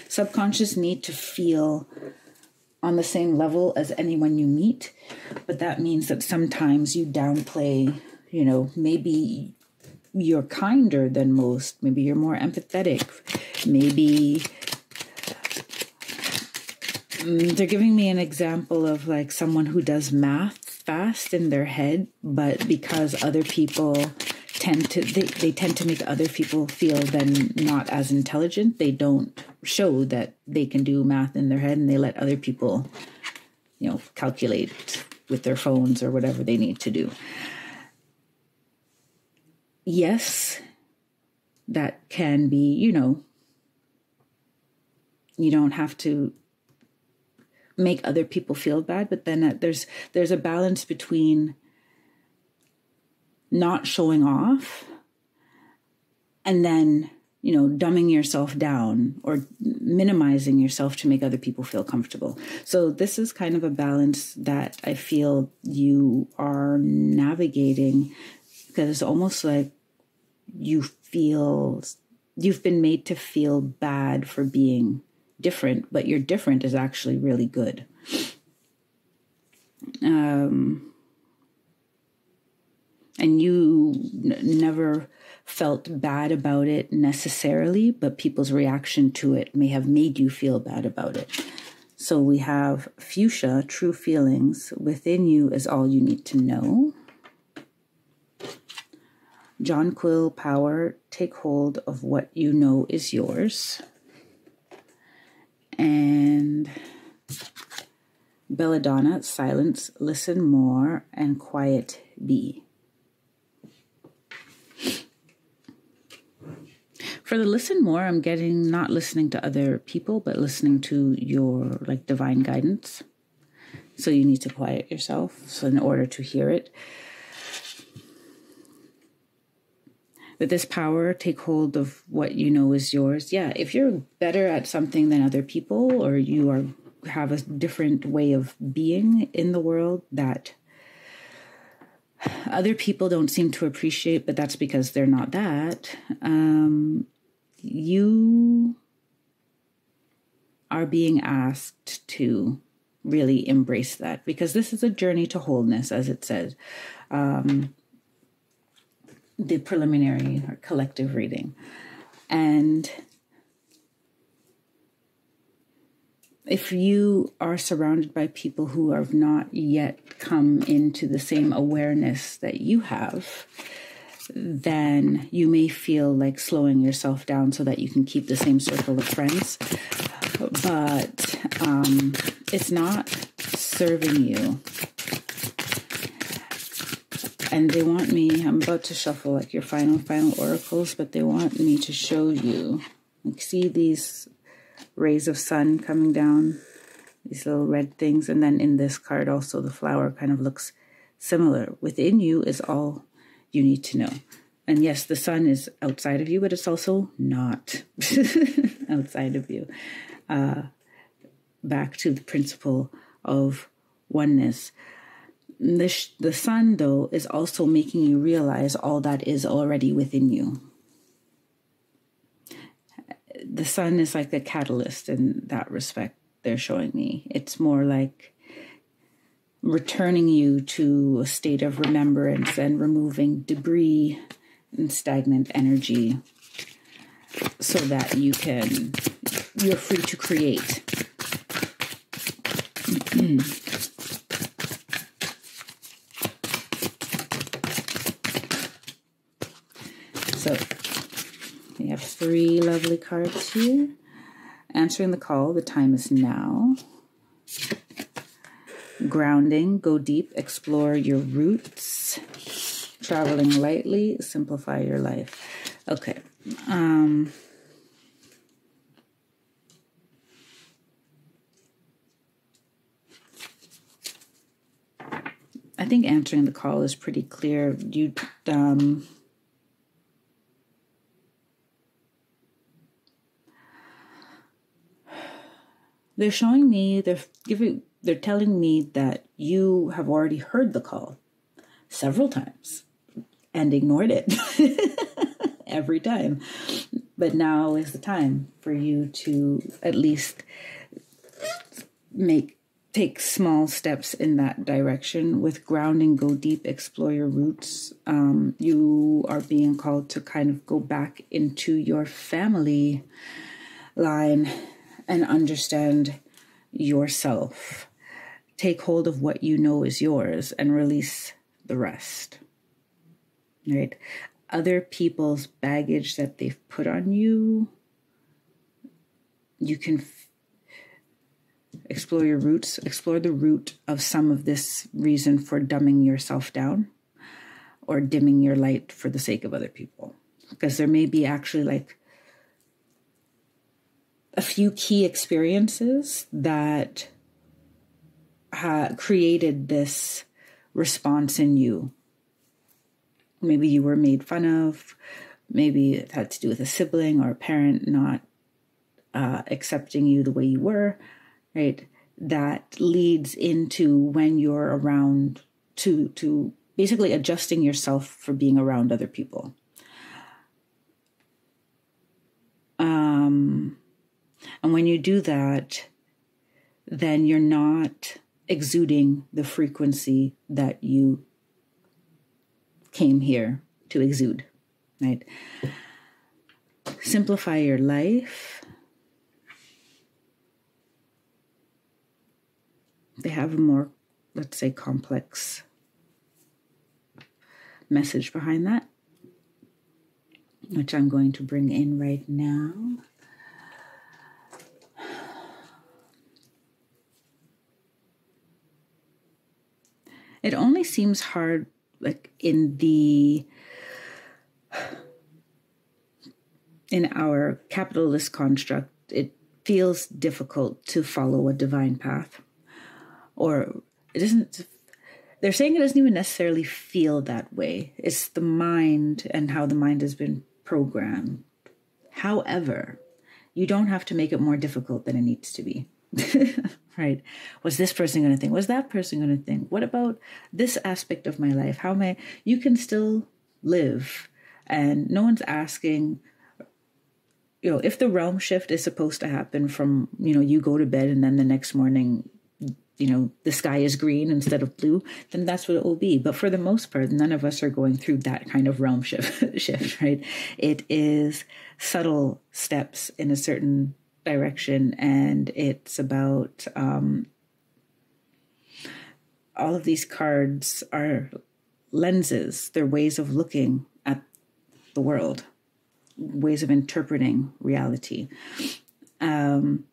subconscious need to feel on the same level as anyone you meet. But that means that sometimes you downplay, maybe you're kinder than most. Maybe you're more empathetic. Maybe they're giving me an example of like someone who does math fast in their head, but because other people tend to make other people feel then not as intelligent, they don't show that they can do math in their head, and they let other people, calculate with their phones or whatever they need to do. Yes, that can be, you don't have to make other people feel bad, but then there's a balance between not showing off and then, dumbing yourself down or minimizing yourself to make other people feel comfortable. So this is kind of a balance that I feel you are navigating, because it's almost like you've been made to feel bad for being different, but your different is actually really good. And you never felt bad about it necessarily, but people's reaction to it may have made you feel bad about it. So we have fuchsia, true feelings within you is all you need to know. Jonquil, power, take hold of what you know is yours. And Belladonna, silence, listen more, and quiet be. For the listen more, I'm getting not listening to other people, but listening to your like divine guidance. So you need to quiet yourself so in order to hear it. With this power, take hold of what you know is yours. Yeah, if you're better at something than other people, or you have a different way of being in the world that other people don't seem to appreciate, but that's because they're not that. You are being asked to really embrace that, because this is a journey to wholeness, as it says. The preliminary or collective reading. And if you are surrounded by people who have not yet come into the same awareness that you have, then you may feel like slowing yourself down so that you can keep the same circle of friends. But it's not serving you. And they want me, I'm about to shuffle like your final oracles, but they want me to show you, like, see these rays of sun coming down, these little red things. And then in this card also, the flower kind of looks similar. Within you is all you need to know. And yes, the sun is outside of you, but it's also not outside of you. Back to the principle of oneness. The sun, though, is also making you realize all that is already within you. The sun is like the catalyst in that respect, they're showing me. It's more like returning you to a state of remembrance and removing debris and stagnant energy so that you're free to create. So we have 3 lovely cards here. Answering the call, the time is now. Grounding, go deep, explore your roots. Traveling lightly, simplify your life. Okay. I think answering the call is pretty clear. They're showing me, they're telling me that you have already heard the call several times and ignored it every time. But now is the time for you to at least take small steps in that direction. With grounding, go deep, explore your roots. You are being called to kind of go back into your family line and understand yourself. Take hold of what you know is yours and release the rest. Right? Other people's baggage that they've put on you, you can explore your roots, explore the root of some of this reason for dumbing yourself down or dimming your light for the sake of other people. Because there may be actually like a few key experiences that created this response in you. Maybe you were made fun of. Maybe it had to do with a sibling or a parent not accepting you the way you were, right? That leads into when you're around to basically adjusting yourself for being around other people. And when you do that, then you're not exuding the frequency that you came here to exude, right? Simplify your life. They have a more, let's say, complex message behind that, which I'm going to bring in right now. It only seems hard, like in our capitalist construct, it feels difficult to follow a divine path. Or it isn't, they're saying it doesn't even necessarily feel that way. It's the mind and how the mind has been programmed. However, you don't have to make it more difficult than it needs to be. Right? Was this person going to think? Was that person going to think? What about this aspect of my life? How am I? You can still live, and no one's asking, if the realm shift is supposed to happen from, you go to bed and then the next morning, the sky is green instead of blue, then that's what it will be. But for the most part, none of us are going through that kind of realm shift, right? It is subtle steps in a certain direction, and it's about all of these cards are lenses. They're ways of looking at the world, ways of interpreting reality. So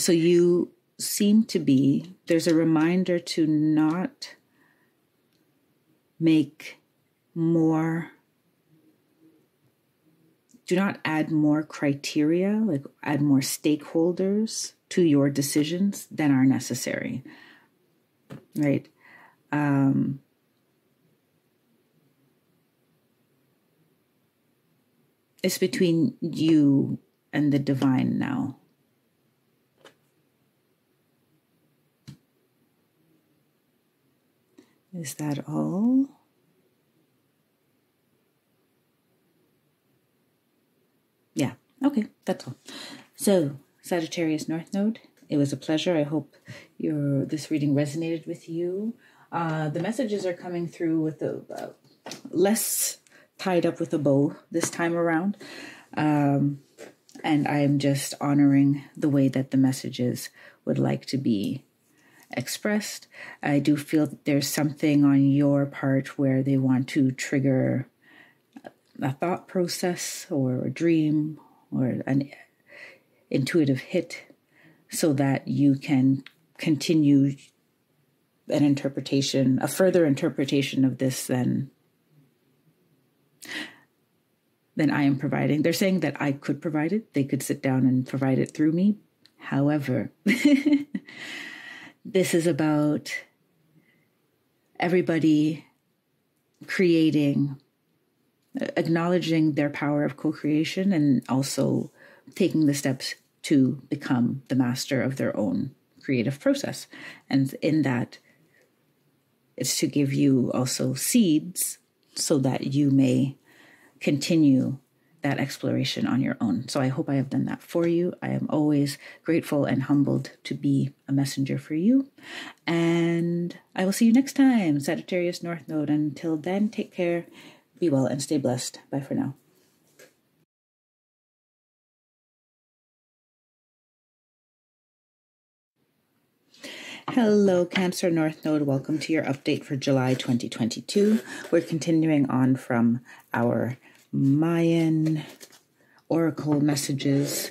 you seem to be, there's a reminder to not make more, do not add more criteria, like add more stakeholders to your decisions than are necessary, right? It's between you and the divine now. Is that all? Yeah, okay, that's all. So, Sagittarius North Node, it was a pleasure. I hope this reading resonated with you. The messages are coming through with the less tied up with a bow this time around. And I am just honoring the way that the messages would like to be expressed. I do feel that there's something on your part where they want to trigger a thought process or a dream or an intuitive hit so that you can continue an interpretation, a further interpretation of this than I am providing. They're saying that I could provide it. They could sit down and provide it through me. However, this is about everybody creating, acknowledging their power of co-creation and also taking the steps to become the master of their own creative process. And in that, it's to give you also seeds so that you may continue that exploration on your own. So I hope I have done that for you. I am always grateful and humbled to be a messenger for you. And I will see you next time, Sagittarius North Node. Until then, take care, be well, and stay blessed. Bye for now. Hello, Cancer North Node. Welcome to your update for July 2022. We're continuing on from our Mayan oracle messages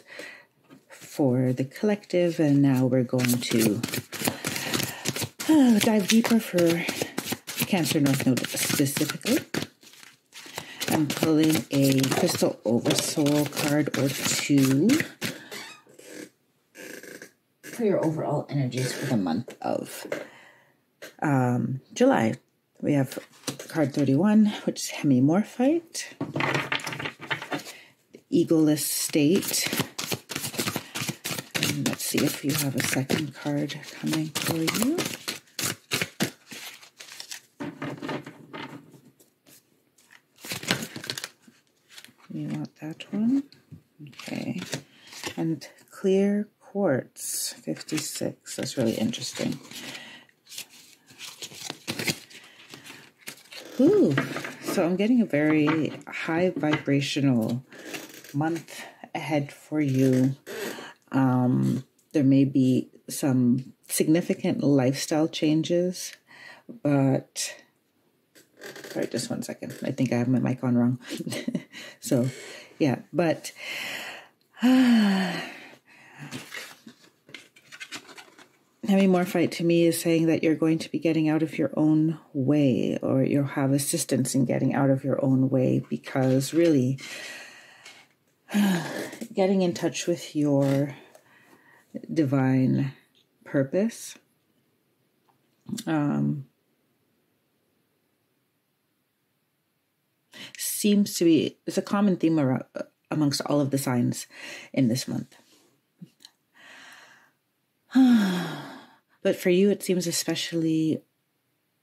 for the collective, and now we're going to dive deeper for Cancer North Node specifically. I'm pulling a Crystal Oversoul card or two for your overall energies for the month of July. We have card 31, which is Hemimorphite, the egoless state. And let's see if you have a second card coming for you. You want that one? Okay. And clear quartz, 56. That's really interesting. Ooh, so I'm getting a very high vibrational month ahead for you. There may be some significant lifestyle changes, but sorry, just one second. I think I have my mic on wrong. So, yeah, but having more fight to me is saying that you're going to be getting out of your own way, or you'll have assistance in getting out of your own way, because really getting in touch with your divine purpose seems to be, it's a common theme amongst all of the signs in this month. But for you, it seems especially,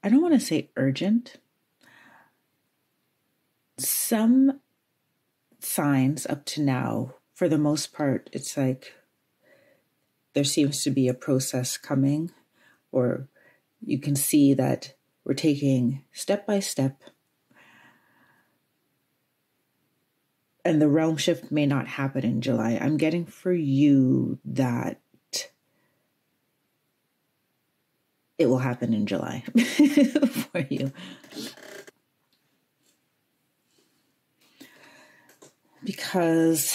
I don't want to say urgent. Some signs up to now, for the most part, it's like there seems to be a process coming, or you can see that we're taking step by step. And the realm shift may not happen in July. I'm getting for you that it will happen in July for you. Because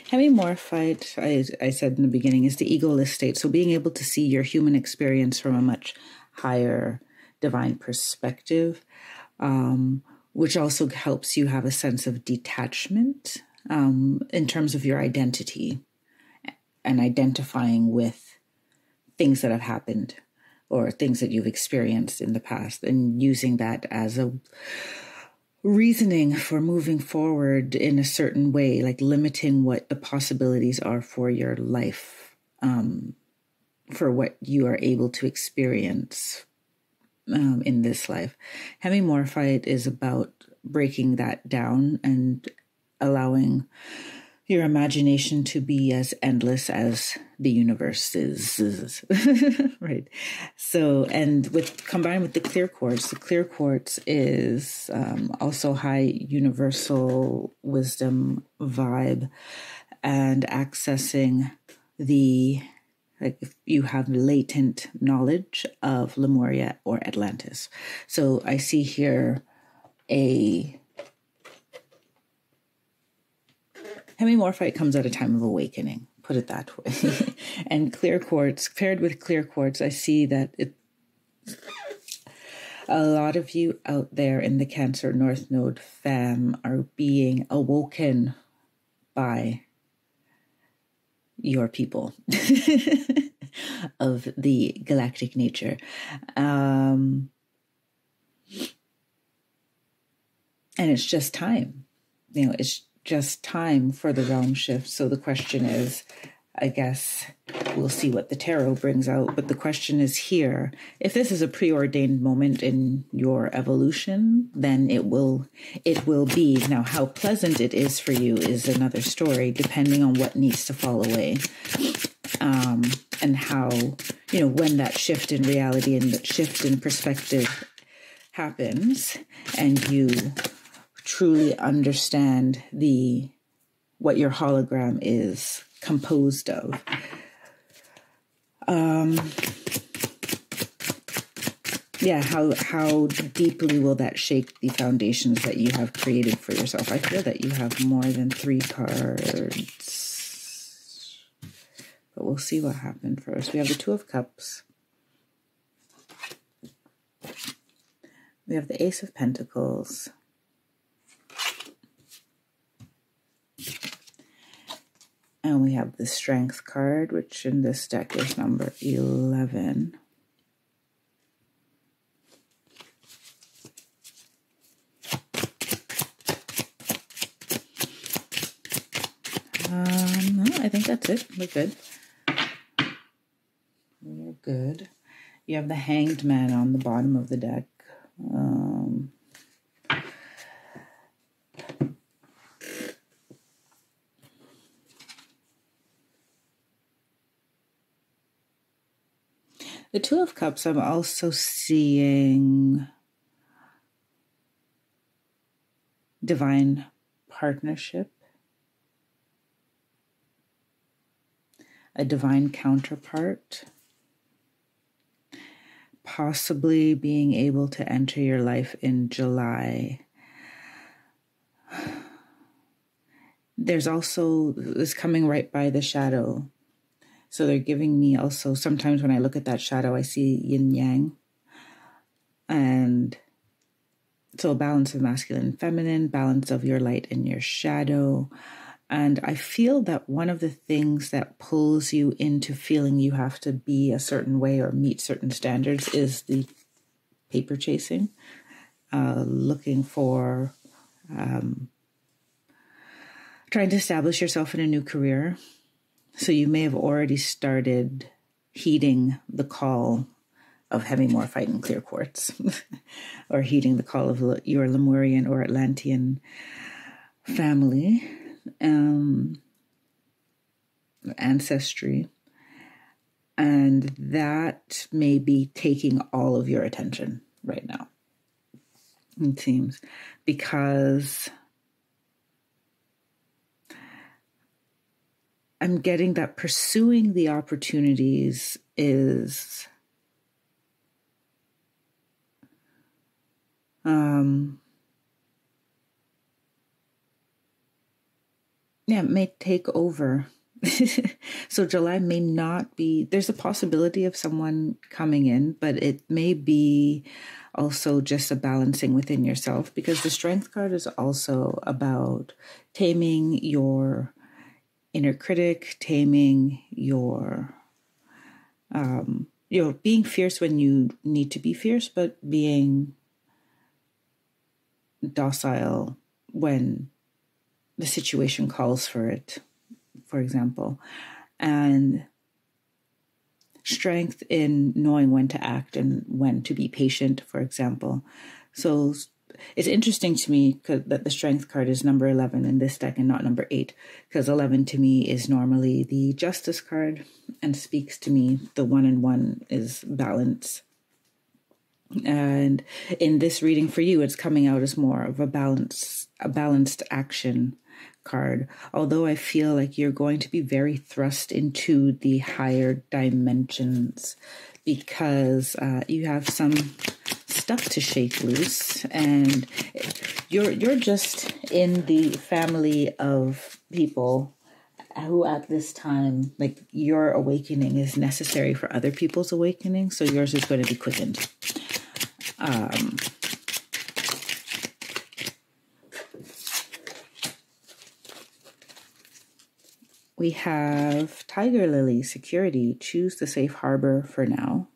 having more fight, I said in the beginning, is the egoless state. So being able to see your human experience from a much higher divine perspective, which also helps you have a sense of detachment in terms of your identity and identifying with things that have happened or things that you've experienced in the past, and using that as a reasoning for moving forward in a certain way, like limiting what the possibilities are for your life, for what you are able to experience in this life. Having more fight is about breaking that down and allowing your imagination to be as endless as the universe is. Right. So, and combined with the clear quartz is also high universal wisdom vibe, and accessing like if you have latent knowledge of Lemuria or Atlantis. So I see here having more fight comes at a time of awakening, put it that way. And clear quartz, paired with clear quartz, I see that a lot of you out there in the Cancer North Node fam are being awoken by your people of the galactic nature. And it's just time. It's just time for the realm shift. So the question is, I guess we'll see what the tarot brings out. But the question is here, if this is a preordained moment in your evolution, then it will be. Now, how pleasant it is for you is another story, depending on what needs to fall away. And how, when that shift in reality and that shift in perspective happens, and you truly understand what your hologram is composed of. How deeply will that shake the foundations that you have created for yourself? I feel that you have more than 3 cards, but we'll see what happened first. We have the 2 of Cups. We have the Ace of Pentacles. And we have the Strength card, which in this deck is number 11. No, I think that's it. We're good. We're good. You have the Hanged Man on the bottom of the deck. The Two of Cups, I'm also seeing divine partnership, a divine counterpart, possibly being able to enter your life in July. There's also this coming right by the shadow. So they're giving me also, sometimes when I look at that shadow, I see yin yang. And so a balance of masculine and feminine, balance of your light and your shadow. And I feel that one of the things that pulls you into feeling you have to be a certain way or meet certain standards is the paper chasing, looking for, trying to establish yourself in a new career. So you may have already started heeding the call of having more fight and clear quartz, or heeding the call of your Lemurian or Atlantean family, ancestry. And that may be taking all of your attention right now, it seems, because I'm getting that pursuing the opportunities is it may take over. So July may not be, there's a possibility of someone coming in, but it may be also just a balancing within yourself, because the Strength card is also about taming your inner critic, taming your, being fierce when you need to be fierce, but being docile when the situation calls for it, for example. And strength in knowing when to act and when to be patient, for example. So it's interesting to me that the Strength card is number 11 in this deck and not number 8, because 11 to me is normally the Justice card and speaks to me. The 1 and 1 is balance. And in this reading for you, it's coming out as more of a balanced action card. Although I feel like you're going to be very thrust into the higher dimensions, because you have some stuff to shake loose, and you're just in the family of people who at this time, like, your awakening is necessary for other people's awakening, so yours is going to be quickened. We have Tiger Lily, security, choose the safe harbor for now.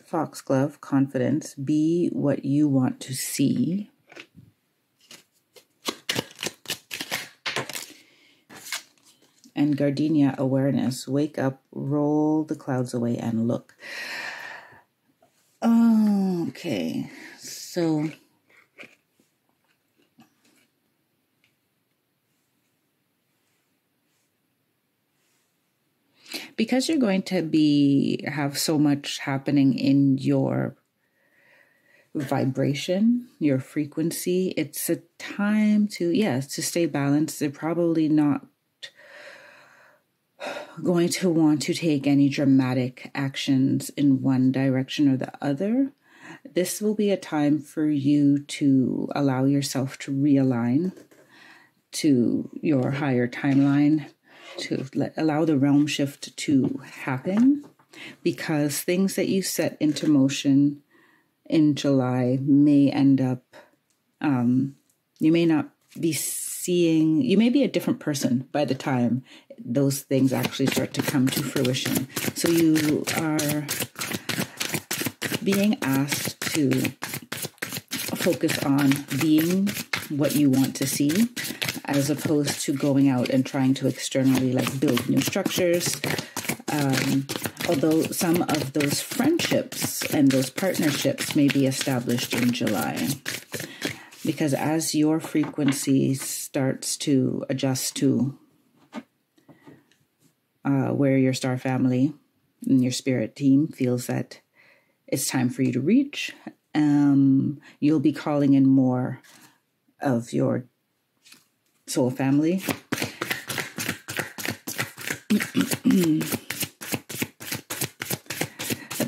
Foxglove, confidence, be what you want to see. And Gardenia, awareness, wake up, roll the clouds away and look. Okay, so because you're going to have so much happening in your vibration, your frequency, it's a time to stay balanced. They're probably not going to want to take any dramatic actions in one direction or the other. This will be a time for you to allow yourself to realign to your higher timeline, to allow the realm shift to happen, because things that you set into motion in July may end up, you may not be seeing, you may be a different person by the time those things actually start to come to fruition. So you are being asked to focus on being what you want to see, as opposed to going out and trying to externally build new structures. Although some of those friendships and those partnerships may be established in July. Because as your frequency starts to adjust to where your star family and your spirit team feels that it's time for you to reach. You'll be calling in more of your soul family.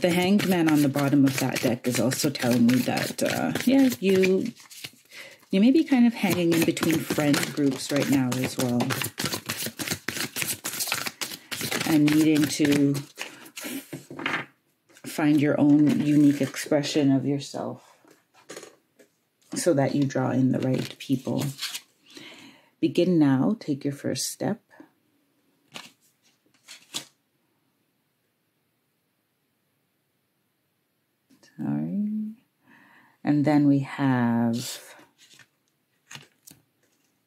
The Hanged Man on the bottom of that deck is also telling me that, yeah, you may be kind of hanging in between friend groups right now as well. And needing to find your own unique expression of yourself so that you draw in the right people. Begin now. Take your first step. Sorry. And then we have...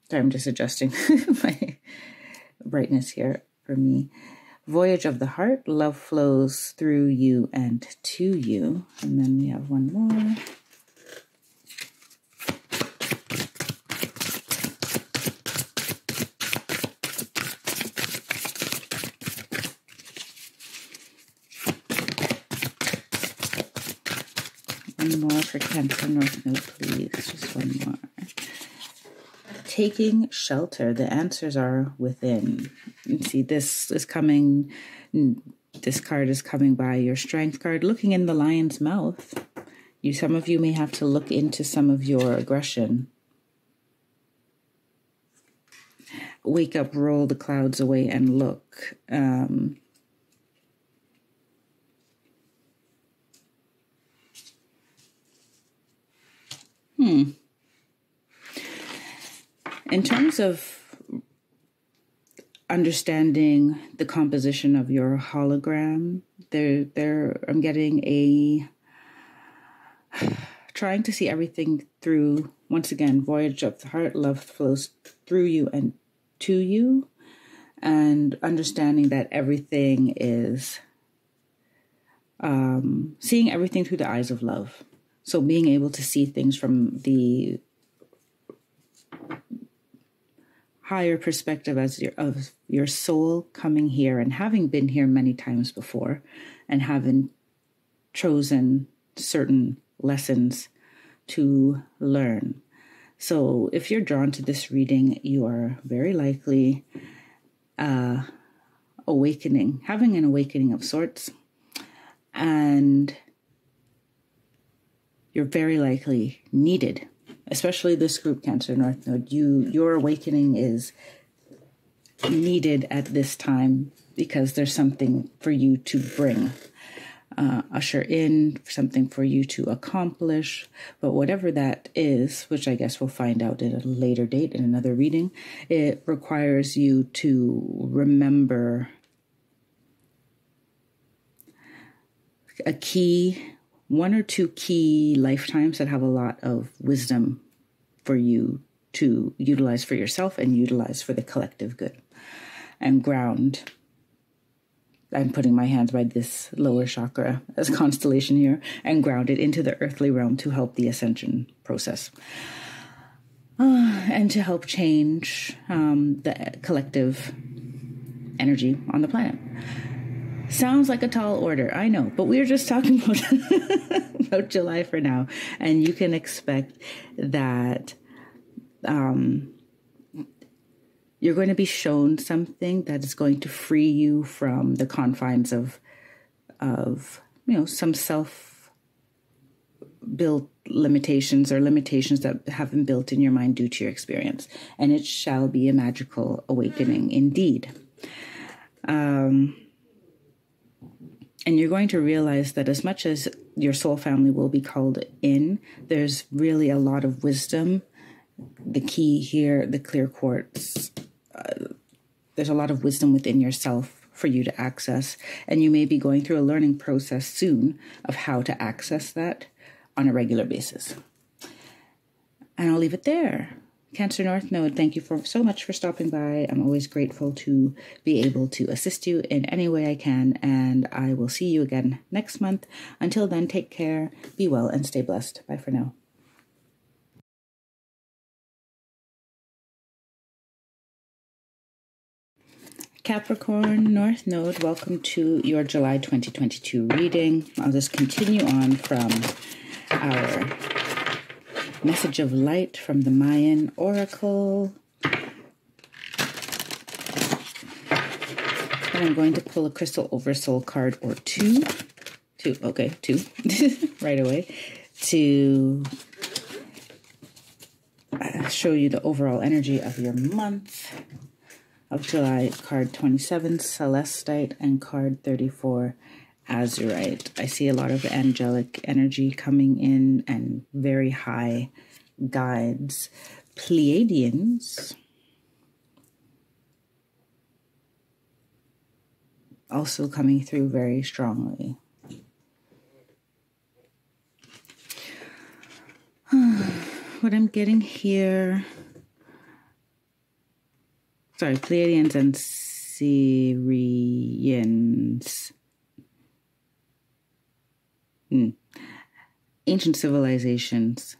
Sorry, I'm just adjusting my brightness here for me. Voyage of the Heart, love flows through you and to you. And then we have one more. One more for Cancer North Node, please. Just one more. Taking shelter. The answers are within. You see, this is coming. This card is coming by your Strength card. Looking in the lion's mouth. Some of you may have to look into some of your aggression. Wake up, roll the clouds away, and look. In terms of understanding the composition of your hologram, I'm getting trying to see everything through, once again, voyage of the heart, love flows through you and to you, and understanding that everything is, seeing everything through the eyes of love. So being able to see things from the higher perspective of your soul coming here and having been here many times before and having chosen certain lessons to learn. So if you're drawn to this reading, you are very likely having an awakening of sorts, and you're very likely needed. Especially this group, Cancer North Node, your awakening is needed at this time because there's something for you to bring, usher in, something for you to accomplish. But whatever that is, which I guess we'll find out at a later date in another reading, it requires you to remember one or two key lifetimes that have a lot of wisdom for you to utilize for yourself and utilize for the collective good. And ground. I'm putting my hands by this lower chakra as constellation here and ground it into the earthly realm to help the ascension process. And to help change the collective energy on the planet. Sounds like a tall order, I know, but we're just talking about July for now. And you can expect that you're going to be shown something that is going to free you from the confines of some self-built limitations or limitations that have been built in your mind due to your experience. And it shall be a magical awakening indeed. And you're going to realize that as much as your soul family will be called in, there's really a lot of wisdom. The key here, the clear quartz, there's a lot of wisdom within yourself for you to access. And you may be going through a learning process soon of how to access that on a regular basis. And I'll leave it there. Cancer North Node, thank you so much for stopping by. I'm always grateful to be able to assist you in any way I can, and I will see you again next month. Until then, take care, be well, and stay blessed. Bye for now. Capricorn North Node, welcome to your July 2022 reading. I'll just continue on from our message of light from the Mayan Oracle. And I'm going to pull a Crystal Oversoul card or two right away to show you the overall energy of your month of July. Card 27, Celestite, and card 34, Azurite. I see a lot of angelic energy coming in and very high guides. Pleiadians also coming through very strongly. What I'm getting here, Pleiadians and Syrians. Ancient civilizations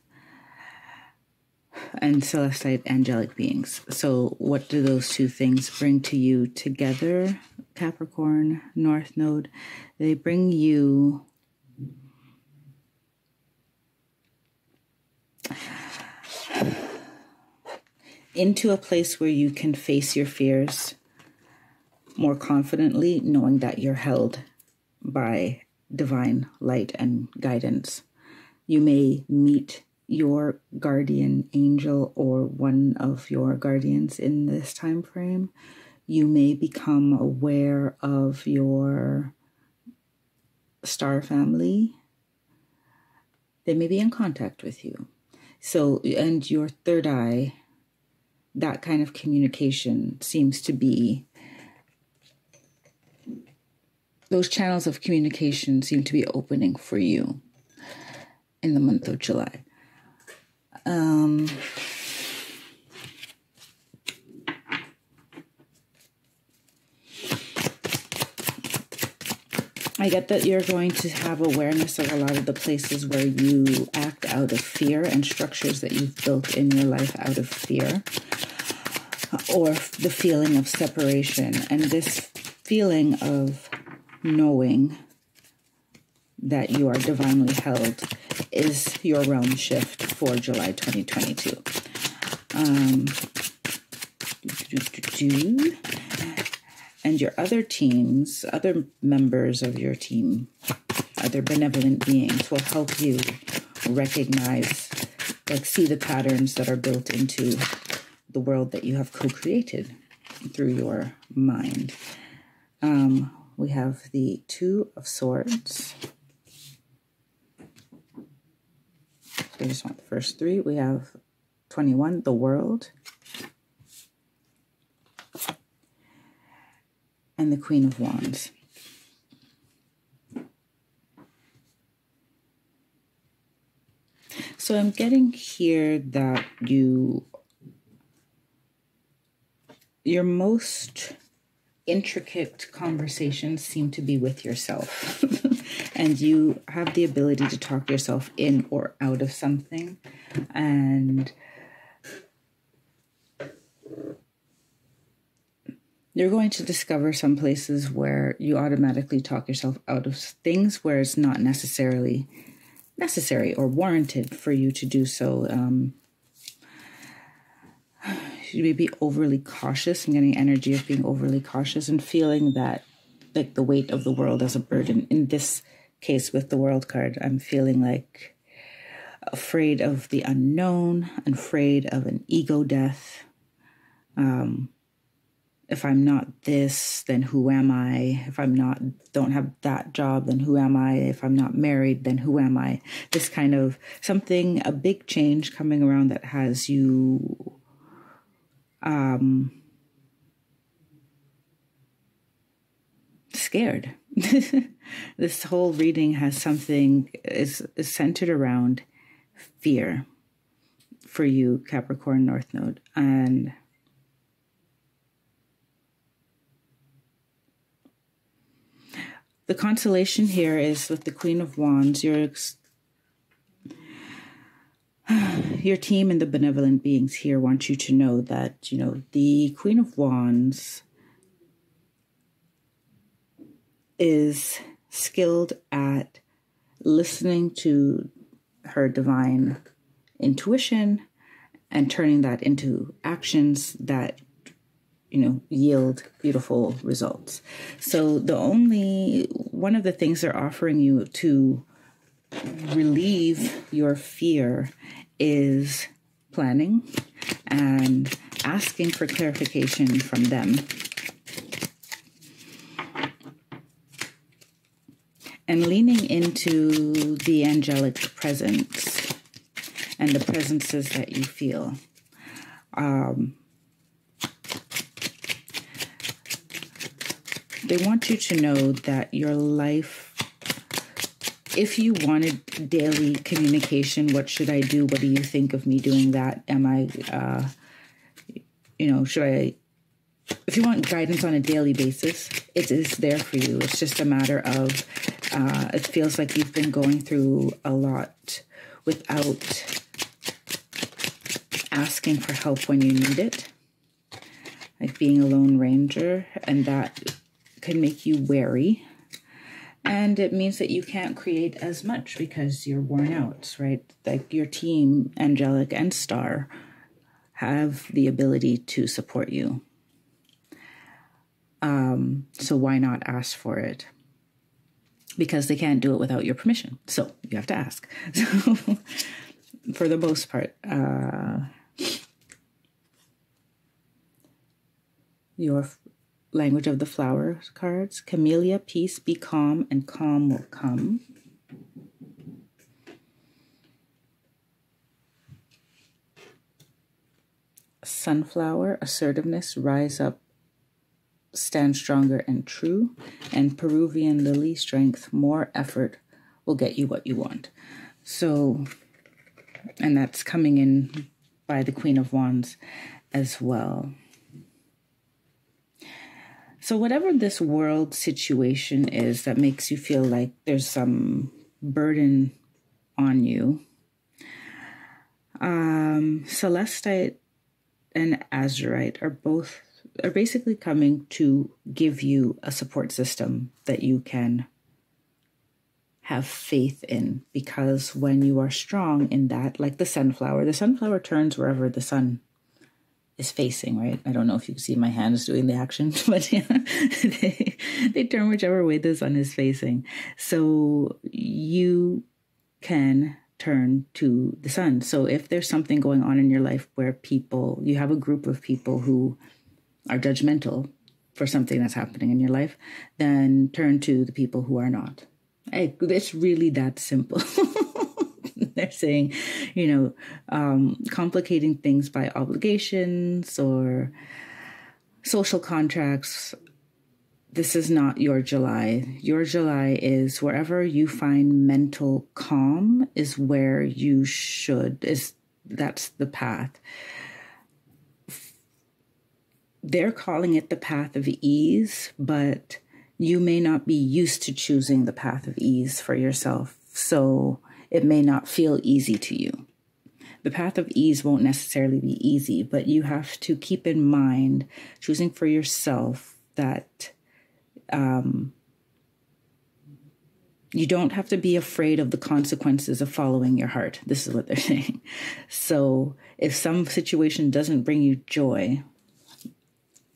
and Celestite angelic beings. So what do those two things bring to you together, Capricorn North Node? They bring you into a place where you can face your fears more confidently, knowing that you're held by divine light and guidance. You may meet your guardian angel or one of your guardians in this time frame. You may become aware of your star family. They may be in contact with you. So, and your third eye, that kind of communication seems to be, those channels of communication seem to be opening for you in the month of July. I get that you're going to have awareness of a lot of the places where you act out of fear and structures that you've built in your life out of fear, or the feeling of separation. And this feeling of knowing that you are divinely held is your realm shift for July 2022. And your other teams, other members of your team, other benevolent beings will help you recognize, see the patterns that are built into the world that you have co-created through your mind. We have the Two of Swords. I just want the first three. We have 21, the World, and the Queen of Wands. So I'm getting here that your most intricate conversations seem to be with yourself. And you have the ability to talk yourself in or out of something. And you're going to discover some places where you automatically talk yourself out of things where it's not necessarily necessary or warranted for you to do so. You may be overly cautious. I'm getting energy of being overly cautious and feeling that, like, the weight of the world as a burden. In this case with the World card, I'm feeling like afraid of the unknown, afraid of an ego death. If I'm not this, then who am I? If I'm not, don't have that job, then who am I? If I'm not married, then who am I? This kind of something, a big change coming around that has you scared. This whole reading has something, is centered around fear for you, Capricorn North Node. And the consolation here is with the Queen of Wands. Your team and the benevolent beings here want you to know that, the Queen of Wands is skilled at listening to her divine intuition and turning that into actions that, you know, yield beautiful results. So one of the things they're offering you to relieve your fear is planning and asking for clarification from them. And leaning into the angelic presence and the presences that you feel. They want you to know that your life, if you wanted daily communication, what should I do? What do you think of me doing that? Am I, if you want guidance on a daily basis, it is there for you. It's just a matter of, it feels like you've been going through a lot without asking for help when you need it. Like being a lone ranger, and that can make you wary. And it means that you can't create as much because you're worn out, right? Like your team, angelic and star, have the ability to support you. So why not ask for it? Because they can't do it without your permission. So you have to ask. So for the most part, your language of the flower cards: Camellia, peace, be calm, and calm will come. Sunflower, assertiveness, rise up, stand stronger and true. And Peruvian lily, strength, more effort will get you what you want. So, and that's coming in by the Queen of Wands as well. So whatever this world situation is that makes you feel like there's some burden on you, Celestite and Azurite are basically coming to give you a support system that you can have faith in, because when you are strong in that, like the sunflower turns wherever the sun is facing, right? I don't know if you can see my hands doing the action, but yeah, they turn whichever way the sun is facing. So you can turn to the sun. So if there's something going on in your life where you have a group of people who are judgmental for something that's happening in your life, then turn to the people who are not. It's really that simple. They're saying, complicating things by obligations or social contracts. This is not your July. Your July is wherever you find mental calm is where you that's the path. They're calling it the path of ease, but you may not be used to choosing the path of ease for yourself. So it may not feel easy to you. The path of ease won't necessarily be easy, but you have to keep in mind, choosing for yourself, that you don't have to be afraid of the consequences of following your heart. This is what they're saying. So if some situation doesn't bring you joy,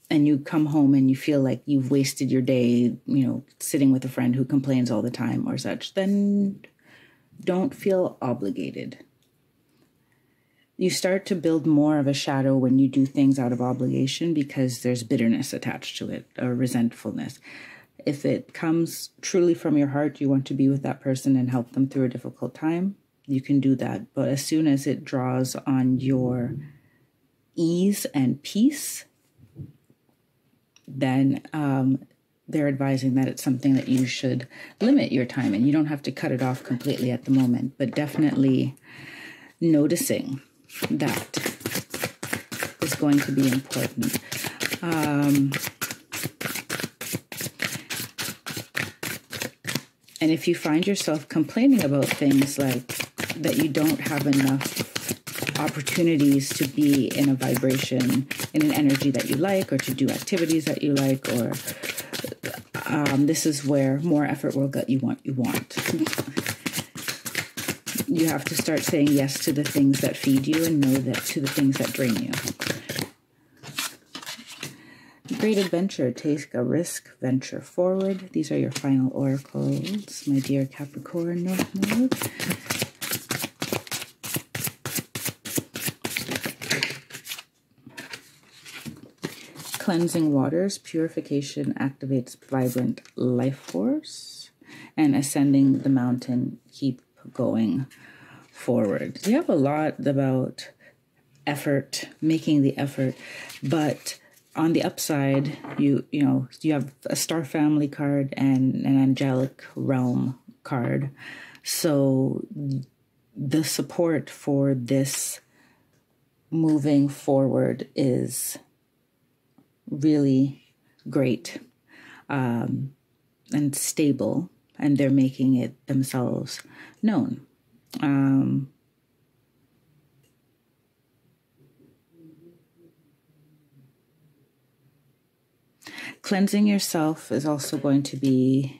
and you come home and you feel like you've wasted your day, sitting with a friend who complains all the time or such, then don't feel obligated. You start to build more of a shadow when you do things out of obligation because there's bitterness attached to it, or resentfulness. If it comes truly from your heart, you want to be with that person and help them through a difficult time, you can do that. But as soon as it draws on your ease and peace, then they're advising that it's something that you should limit your time in. You don't have to cut it off completely at the moment, but definitely noticing that is going to be important. And if you find yourself complaining about things like that you don't have enough opportunities to be in a vibration, in an energy that you like, or to do activities that you like, or This is where more effort will get you what you want. You have to start saying yes to the things that feed you and no that to the things that drain you. Great adventure, take a risk, venture forward. These are your final oracles, my dear Capricorn North Node. Cleansing waters, purification activates vibrant life force, and ascending the mountain, keep going forward. You have a lot about effort, making the effort, but on the upside, you have a star family card and an angelic realm card. So the support for this moving forward is really great and stable, and they're making it themselves known. Cleansing yourself is also going to be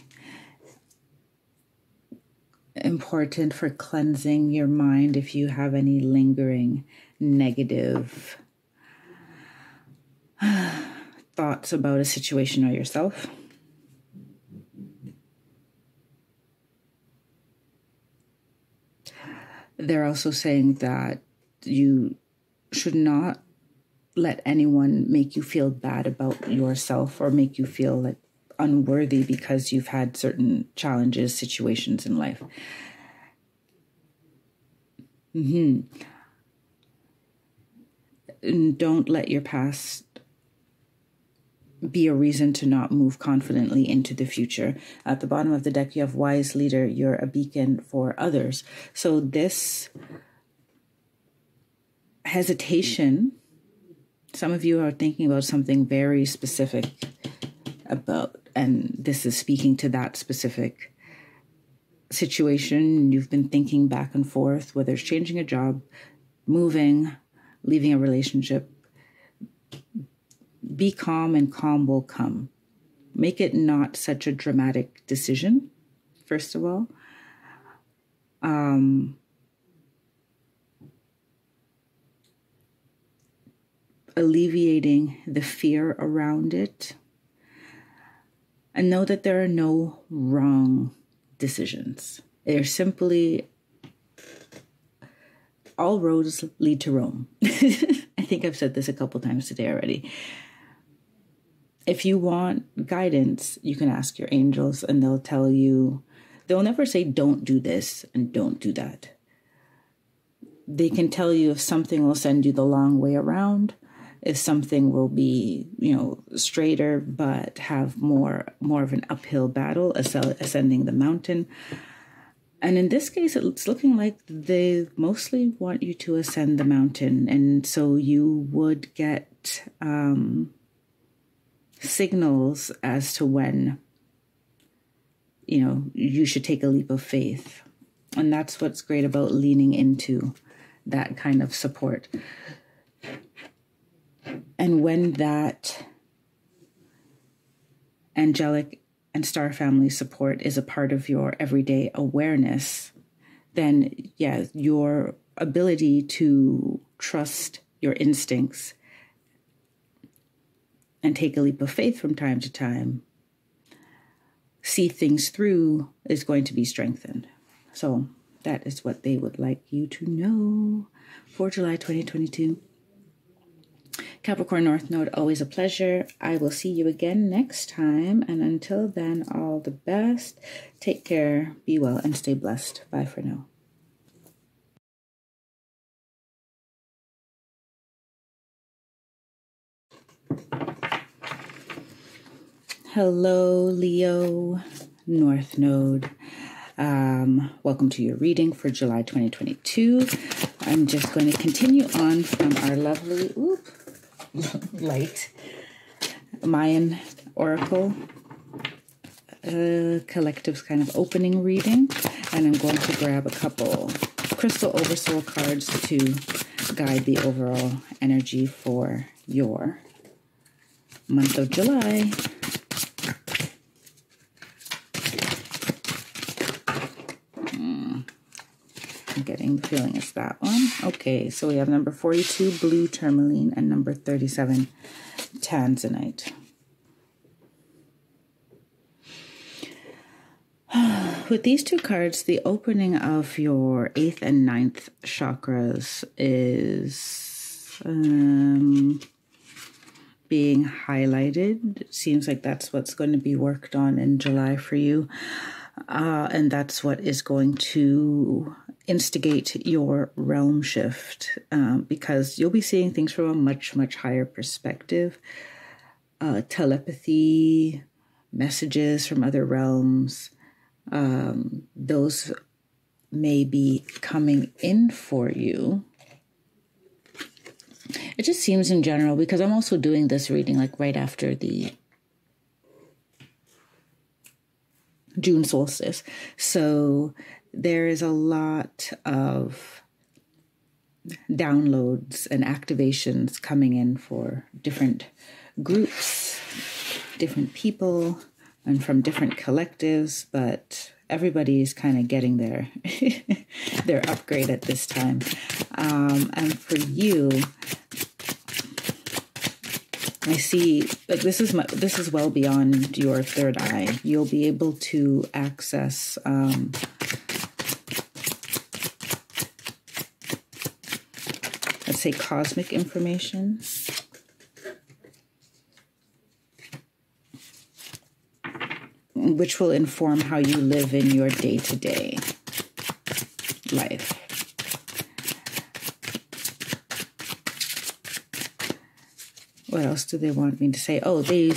important for cleansing your mind if you have any lingering negative thoughts about a situation or yourself. They're also saying that you should not let anyone make you feel bad about yourself or make you feel like unworthy because you've had certain challenges, situations in life. And don't let your past be a reason to not move confidently into the future. At the bottom of the deck, you have wise leader. You're a beacon for others. So this hesitation, some of you are thinking about something very specific about, and this is speaking to that specific situation. You've been thinking back and forth, whether it's changing a job, moving, leaving a relationship. Be calm and calm will come. Make it not such a dramatic decision, first of all. Alleviating the fear around it. And know that there are no wrong decisions. They're simply, all roads lead to Rome. I think I've said this a couple times today already. If you want guidance, you can ask your angels and they'll tell you, they'll never say don't do this and don't do that. They can tell you if something will send you the long way around, if something will be, straighter, but have more of an uphill battle, ascending the mountain. And in this case, it's looking like they mostly want you to ascend the mountain. And so you would get signals as to when, you should take a leap of faith. And that's what's great about leaning into that kind of support. And when that angelic and star family support is a part of your everyday awareness, then your ability to trust your instincts and take a leap of faith from time to time, see things through, is going to be strengthened. So that is what they would like you to know for July 2022. Capricorn North Node, always a pleasure. I will see you again next time. And until then, all the best. Take care, be well, and stay blessed. Bye for now. Hello, Leo North Node. Welcome to your reading for July 2022. I'm just going to continue on from our lovely light Mayan Oracle collective's kind of opening reading, and I'm going to grab a couple crystal oversoul cards to guide the overall energy for your month of July. getting the feeling it's that one. Okay, so we have number 42, blue tourmaline, and number 37, tanzanite. With these two cards, the opening of your 8th and 9th chakras is being highlighted. It seems like that's what's going to be worked on in July for you. And that's what is going to instigate your realm shift, because you'll be seeing things from a much, much higher perspective. Telepathy, messages from other realms, those may be coming in for you. It just seems in general, because I'm also doing this reading like right after the June solstice. So there is a lot of downloads and activations coming in for different groups, different people, and from different collectives, but everybody's kind of getting their upgrade at this time. And for you, I see like this is well beyond your third eye. You'll be able to access let's say cosmic information. Which will inform how you live in your day-to-day life. What else do they want me to say? Oh, they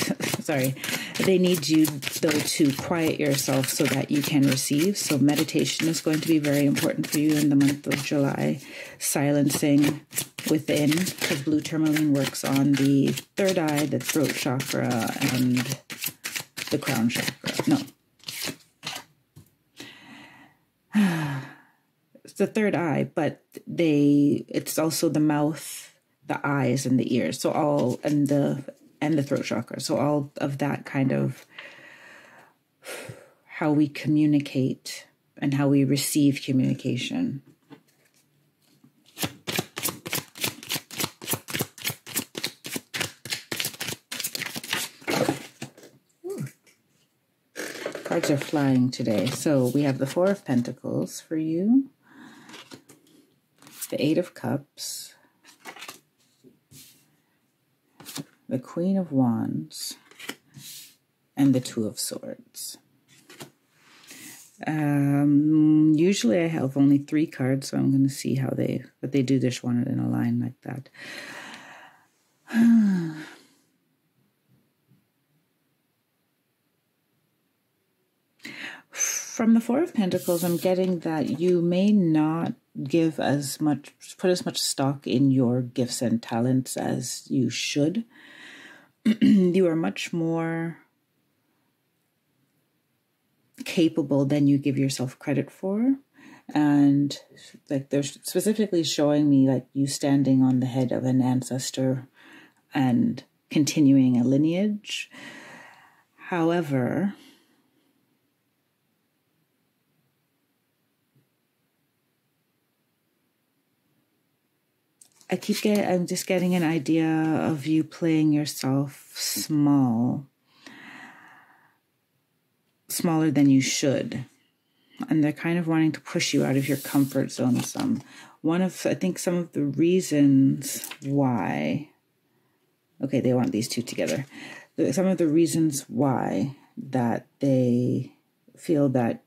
need you, though, to quiet yourself so that you can receive. So meditation is going to be very important for you in the month of July. Silencing within, because blue tourmaline works on the third eye, the throat chakra, and the crown chakra. No. It's the third eye, but it's also the mouth, the eyes, and the ears. So all, and the throat chakra. So all of that kind of how we communicate and how we receive communication. Cards are flying today. So we have the Four of Pentacles for you, the Eight of Cups, the Queen of Wands, and the Two of Swords. Usually I have only 3 cards, so I'm going to see how but they do this one in a line like that. From the Four of Pentacles, I'm getting that you may not put as much stock in your gifts and talents as you should. You are much more capable than you give yourself credit for. And like they're specifically showing me like you standing on the head of an ancestor and continuing a lineage. However, I'm just getting an idea of you playing yourself smaller than you should. And they're kind of wanting to push you out of your comfort zone some. I think some of the reasons why, okay, they want these two together. Some of the reasons why that they feel that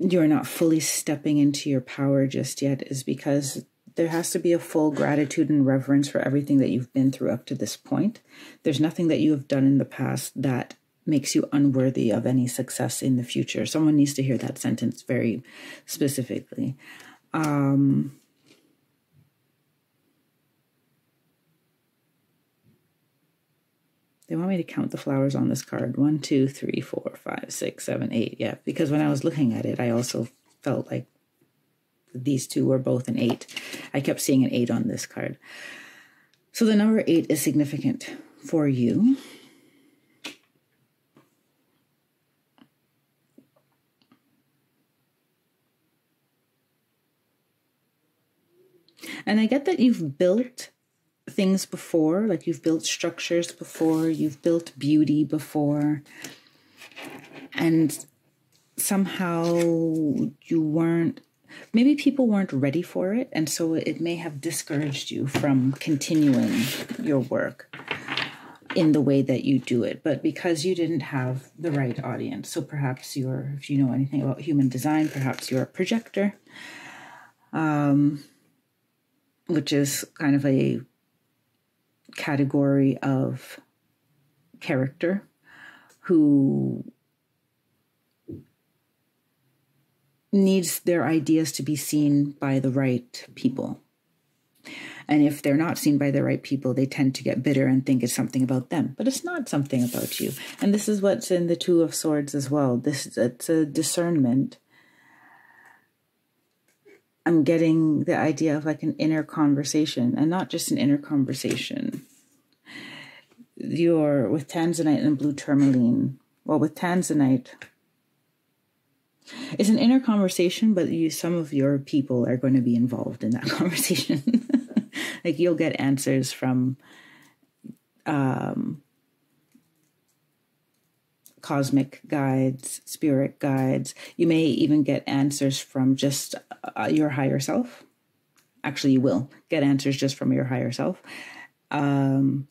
you're not fully stepping into your power just yet is because there has to be a full gratitude and reverence for everything that you've been through up to this point. There's nothing that you have done in the past that makes you unworthy of any success in the future. Someone needs to hear that sentence very specifically. They want me to count the flowers on this card. 1, 2, 3, 4, 5, 6, 7, 8. Yeah, because when I was looking at it, I also felt like these two were both an 8. I kept seeing an 8 on this card. So the number 8 is significant for you. And I get that you've built things before, like you've built structures before, you've built beauty before, and somehow maybe people weren't ready for it, and so it may have discouraged you from continuing your work in the way that you do it. But because you didn't have the right audience, so perhaps if you know anything about human design, perhaps you're a projector, which is kind of a category of character who needs their ideas to be seen by the right people. And if they're not seen by the right people, they tend to get bitter and think it's something about them. But it's not something about you. And this is what's in the Two of Swords as well. It's a discernment. I'm getting the idea of like an inner conversation, and not just an inner conversation. You're with Tanzanite and blue tourmaline. Well, with Tanzanite, it's an inner conversation, but some of your people are going to be involved in that conversation. Like you'll get answers from cosmic guides, spirit guides. You may even get answers from just your higher self. Actually, you will get answers just from your higher self. And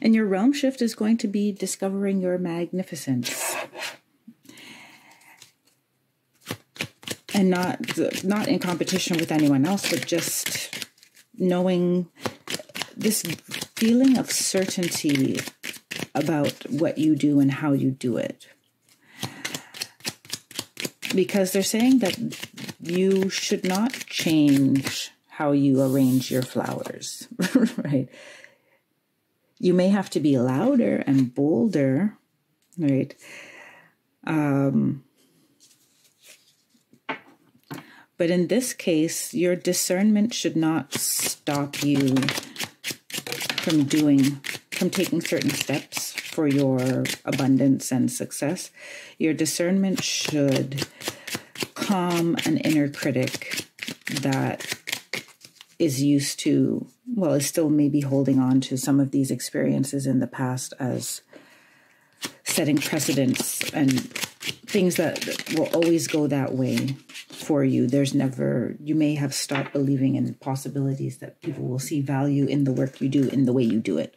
your realm shift is going to be discovering your magnificence. And not in competition with anyone else, but just knowing this feeling of certainty about what you do and how you do it. Because they're saying that you should not change how you arrange your flowers, right? You may have to be louder and bolder, right? But in this case, your discernment should not stop you from taking certain steps for your abundance and success. Your discernment should calm an inner critic that is used to, well, is still maybe holding on to some of these experiences in the past as setting precedents and things that will always go that way for you. You may have stopped believing in possibilities that people will see value in the work you do, in the way you do it.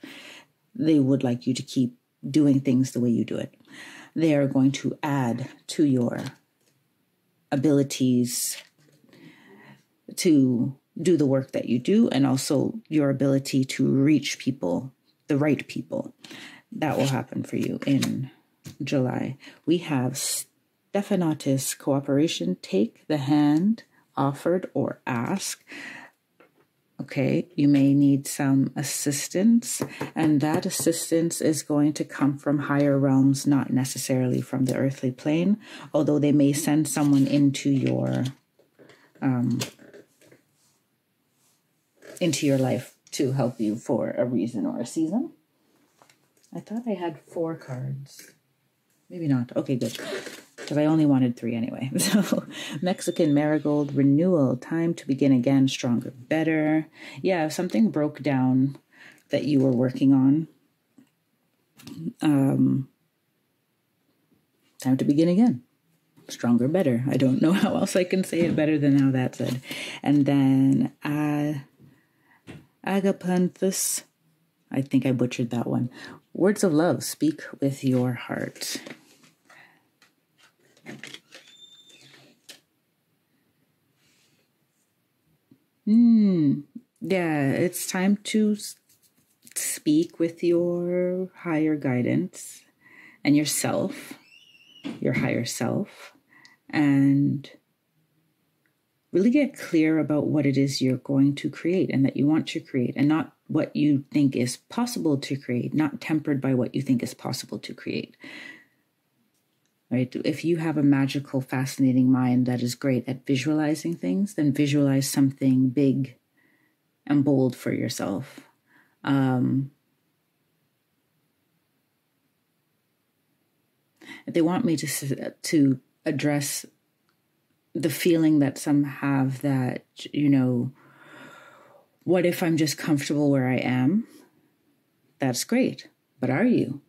They would like you to keep doing things the way you do it. They are going to add to your abilities to do the work that you do, and also your ability to reach people, the right people. That will happen for you in July. We have Stephanatis cooperation. Take the hand offered or ask. Okay, you may need some assistance, and that assistance is going to come from higher realms, not necessarily from the earthly plane, although they may send someone into your life to help you for a reason or a season. I thought I had 4 cards. Maybe not. Okay, good. Because I only wanted 3 anyway. So, Mexican marigold, renewal, time to begin again, stronger, better. Yeah, if something broke down that you were working on, time to begin again. Stronger, better. I don't know how else I can say it better than how that said. And then Agapanthus. I think I butchered that one. Words of love. Speak with your heart. Yeah, it's time to speak with your higher guidance and yourself, your higher self, and really get clear about what it is you're going to create and that you want to create, and not what you think is possible to create, not tempered by what you think is possible to create. Right? If you have a magical, fascinating mind that is great at visualizing things, then visualize something big and bold for yourself. They want me to address the feeling that some have that, you know, what if I'm just comfortable where I am? That's great. But are you?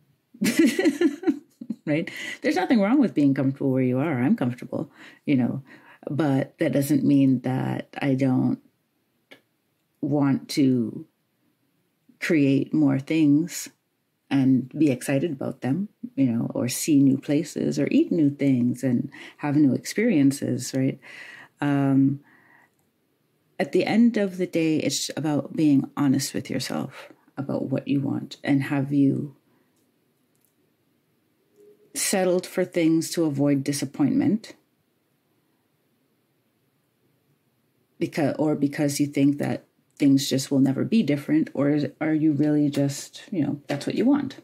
Right? There's nothing wrong with being comfortable where you are. I'm comfortable, you know, but that doesn't mean that I don't want to create more things and be excited about them, you know, or see new places or eat new things and have new experiences, right? At the end of the day, it's about being honest with yourself about what you want, and have you settled for things to avoid disappointment because you think that things just will never be different, or are you really just, you know, that's what you want?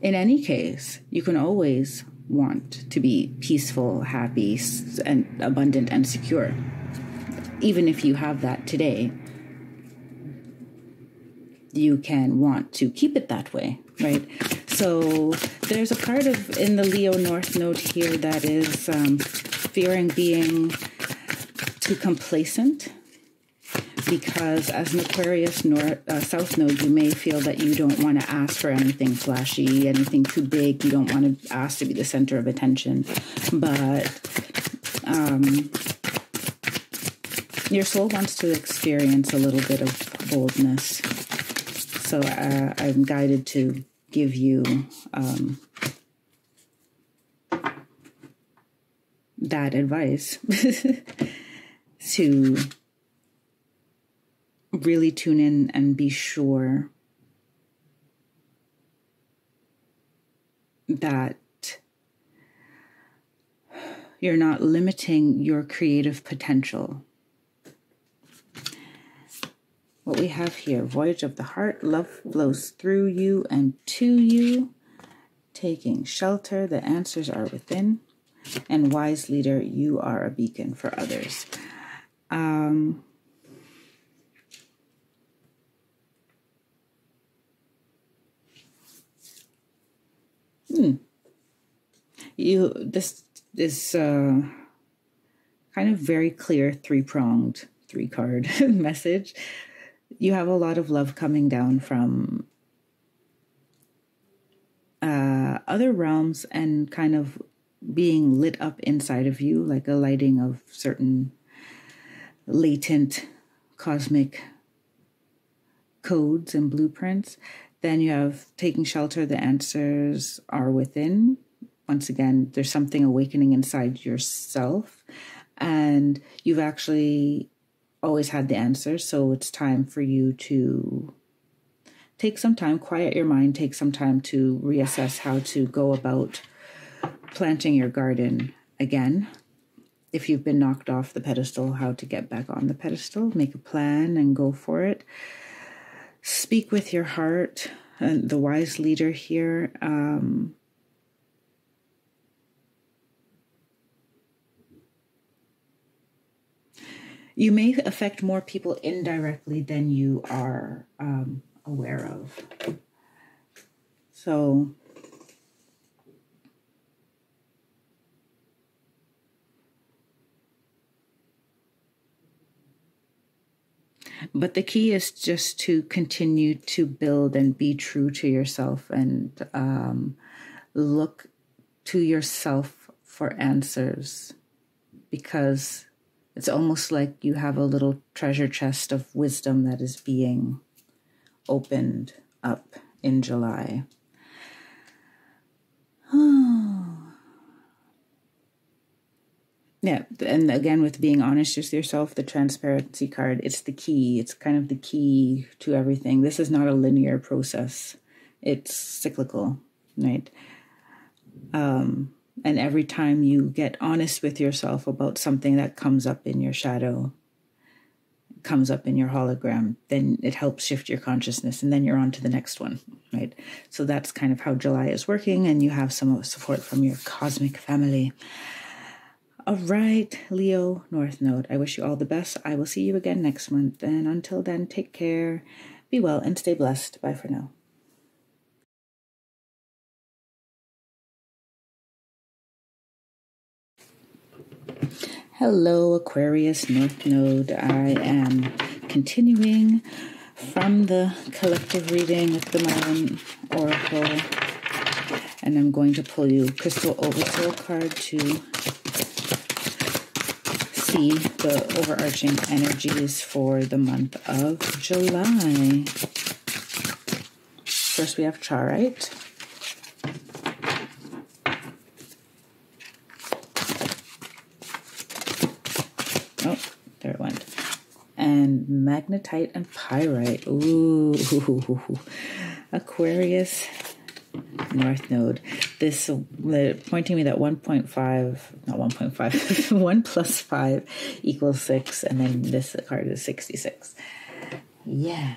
In any case, you can always want to be peaceful, happy, and abundant and secure. Even if you have that today, you can want to keep it that way, right? So there's a part of in the Leo North Node here that is fearing being too complacent, because as an Aquarius South Node, you may feel that you don't want to ask for anything flashy, anything too big. You don't want to ask to be the center of attention, but your soul wants to experience a little bit of boldness. So I'm guided to give you that advice to really tune in and be sure that you're not limiting your creative potential. What we have here, voyage of the heart, love flows through you and to you, taking shelter, the answers are within, and wise leader, you are a beacon for others. This is kind of very clear, three-pronged, three-card message. You have a lot of love coming down from other realms and kind of being lit up inside of you, like a lighting of certain latent cosmic codes and blueprints. Then you have taking shelter, the answers are within. Once again, there's something awakening inside yourself, and you've actually always had the answer. So it's time for you to take some time, quiet your mind, take some time to reassess how to go about planting your garden again. If you've been knocked off the pedestal, how to get back on the pedestal, make a plan and go for it. Speak with your heart, the wise leader here. You may affect more people indirectly than you are aware of. So but the key is just to continue to build and be true to yourself, and look to yourself for answers, because it's almost like you have a little treasure chest of wisdom that is being opened up in July. Yeah, and again, with being honest with yourself, the transparency card, it's the key. It's kind of the key to everything. This is not a linear process. It's cyclical, right? And every time you get honest with yourself about something that comes up in your shadow, comes up in your hologram, then it helps shift your consciousness, and then you're on to the next one, right? So that's kind of how July is working, and you have some support from your cosmic family. All right, Leo North Node, I wish you all the best. I will see you again next month, and until then, take care, be well, and stay blessed. Bye for now. Hello, Aquarius North Node. I am continuing from the collective reading with the Mayan Oracle, and I'm going to pull you Crystal Oversoul card to see the overarching energies for the month of July. First, we have Chairite. Oh, there it went. And Magnetite and Pyrite. Ooh, Aquarius North Node. This pointing me that 1 plus 5 equals 6, and then this card is 66. Yeah.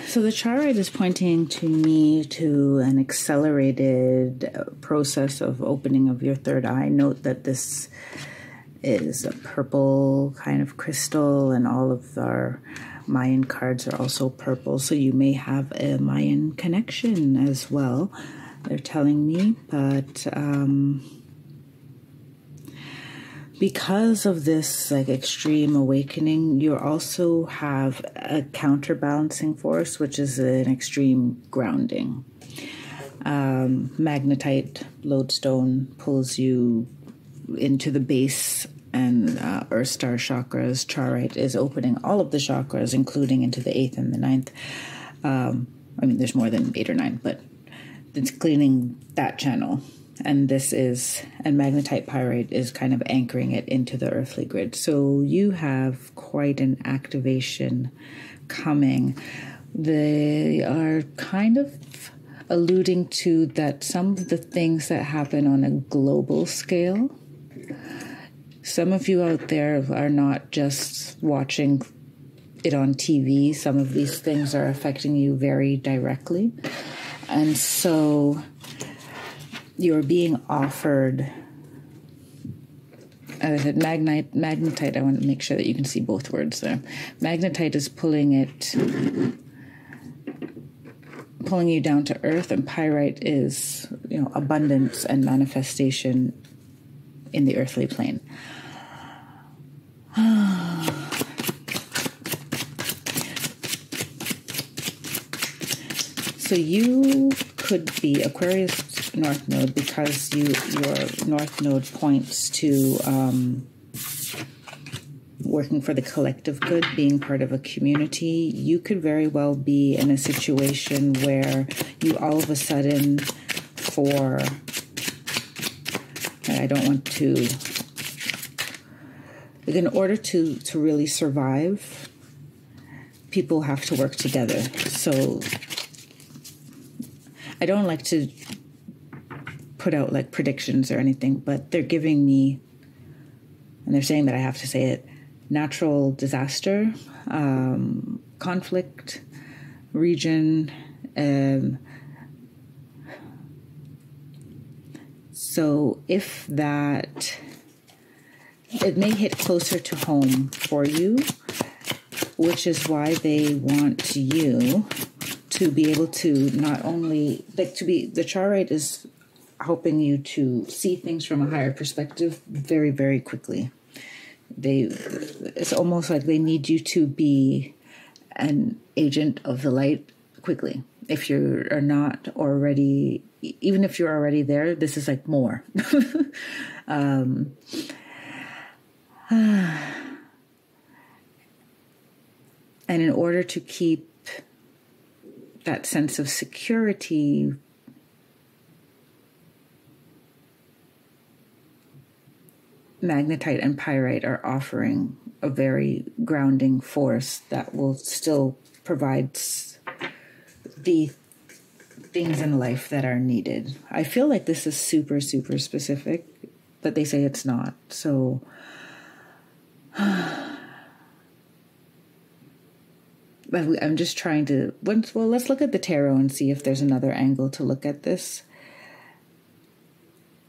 So the Chairite is pointing to me to an accelerated process of opening of your third eye. Note that this is a purple kind of crystal, and all of our Mayan cards are also purple. So you may have a Mayan connection as well, they're telling me. But because of this like extreme awakening, you also have a counterbalancing force, which is an extreme grounding. Magnetite lodestone pulls you into the base and Earth Star chakras. Chairite is opening all of the chakras, including into the 8th and the 9th. I mean, there's more than 8 or 9, but it's cleaning that channel. And Magnetite Pyrite is kind of anchoring it into the earthly grid. So you have quite an activation coming. They are kind of alluding to that some of the things that happen on a global scale. Some of you out there are not just watching it on TV. Some of these things are affecting you very directly. And so you're being offered, as I said, magnetite. I want to make sure that you can see both words there. Magnetite is pulling you down to earth, and pyrite is, abundance and manifestation in the earthly plane. So you could be Aquarius North Node because your North Node points to working for the collective good, being part of a community. You could very well be in a situation where you all of a sudden, in order to really survive, people have to work together. So I don't like to put out like predictions or anything, but they're giving me, and they're saying that I have to say it, natural disaster, conflict, region. So if that, it may hit closer to home for you, which is why they want you to be able to not only, the Chairite is helping you to see things from a higher perspective very, very quickly. It's almost like they need you to be an agent of the light quickly. If you are not already, even if you're already there, this is like more. And in order to keep that sense of security, magnetite and pyrite are offering a very grounding force that will still provide the things in life that are needed. I feel like this is super, super specific, but they say it's not. So I'm just trying to, let's look at the tarot and see if there's another angle to look at this.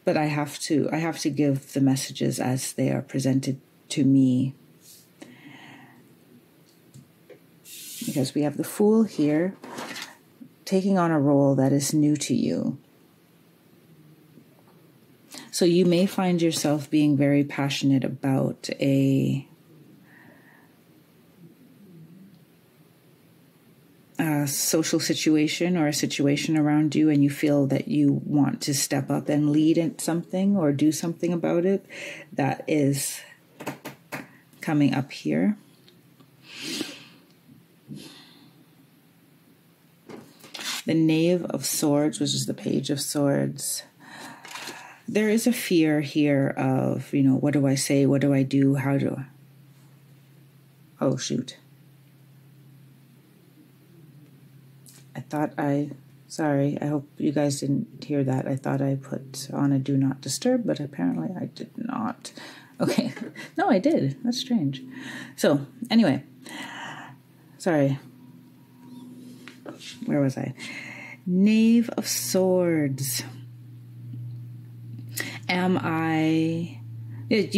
But I have to give the messages as they are presented to me. Because we have the Fool here, taking on a role that is new to you. So you may find yourself being very passionate about a social situation or a situation around you, and you feel that you want to step up and lead in something or do something about it. That is coming up here. The Knave of Swords, which is the Page of Swords. There is a fear here of, what do I say? What do I do? How do I? Oh, shoot. Sorry, I hope you guys didn't hear that. I thought I put on a do not disturb, but apparently I did not. Okay. No, I did. That's strange. So, anyway. Sorry. Where was I? Knave of Swords. You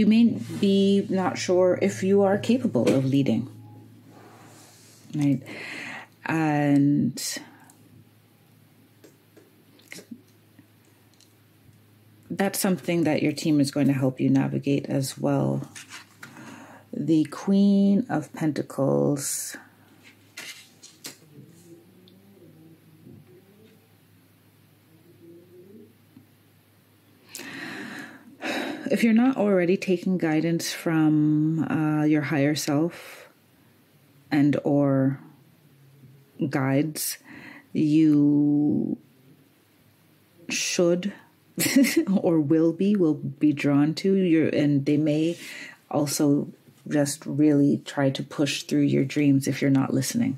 may be not sure if you are capable of leading. Right? And that's something that your team is going to help you navigate as well. The Queen of Pentacles. If you're not already taking guidance from your higher self and or guides, you should or will be drawn to and they may also just really try to push through your dreams if you're not listening,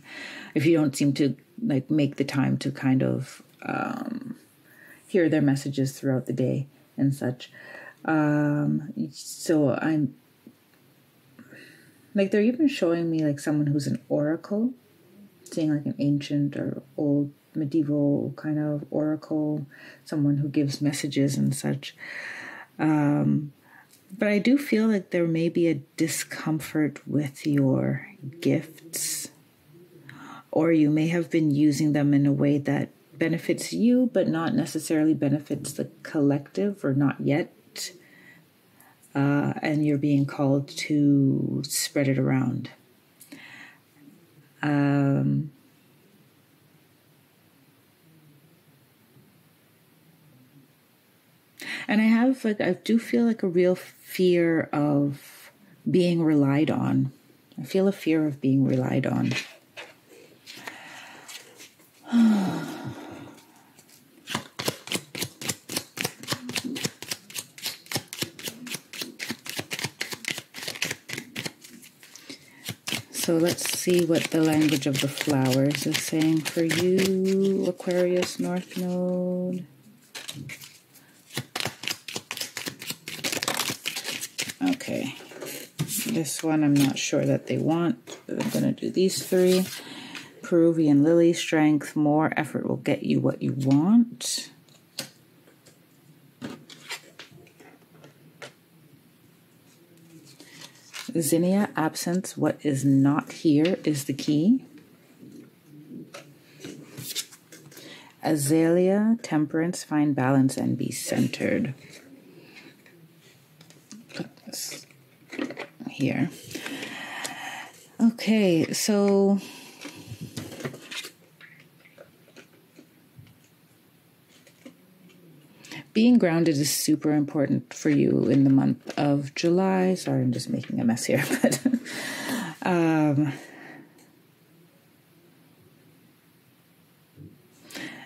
if you don't seem to make the time to kind of hear their messages throughout the day and such. So I'm they're even showing me someone who's an oracle, seeing an ancient or old medieval kind of oracle, someone who gives messages and such. But I do feel like there may be a discomfort with your gifts, or you may have been using them in a way that benefits you, but not necessarily benefits the collective, or not yet. And you're being called to spread it around. And I do feel a real fear of being relied on. I feel a fear of being relied on. So let's see what the language of the flowers is saying for you, Aquarius North Node. Okay, this one I'm not sure that they want, but I'm going to do these three. Peruvian Lily, strength, more effort will get you what you want. Zinnia, absence, what is not here is the key. Azalea, temperance, find balance and be centered. Put this here. Okay, so being grounded is super important for you in the month of July. Sorry, I'm just making a mess here, but I'm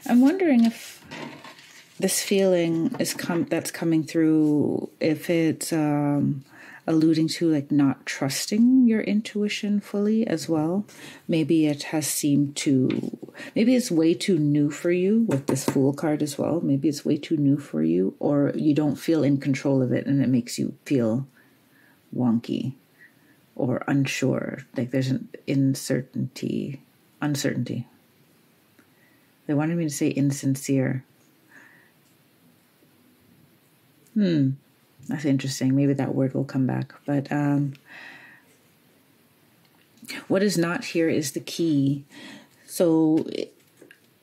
wondering if this feeling is that's coming through, if it's alluding to not trusting your intuition fully as well. Maybe it has seemed to, maybe it's way too new for you with this Fool card as well. Maybe it's way too new for you, or you don't feel in control of it and it makes you feel wonky or unsure. There's an uncertainty. They wanted me to say insincere. That's interesting. Maybe that word will come back. But what is not here is the key. So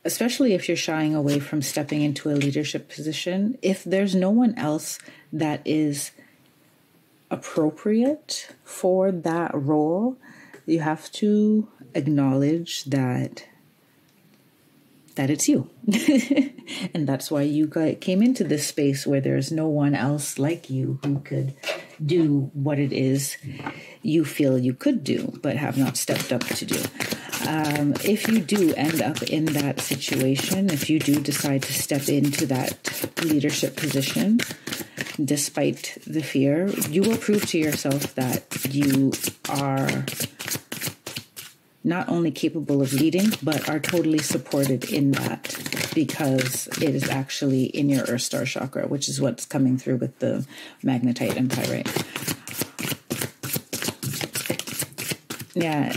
especially if you're shying away from stepping into a leadership position, if there's no one else that is appropriate for that role, you have to acknowledge that it's you. And that's why you came into this space where there's no one else like you who could do what it is you feel you could do, but have not stepped up to do. If you do end up in that situation, if you do decide to step into that leadership position, despite the fear, you will prove to yourself that you are not only capable of leading, but are totally supported in that, because it is actually in your Earth Star chakra, which is what's coming through with the magnetite and pyrite. Yeah.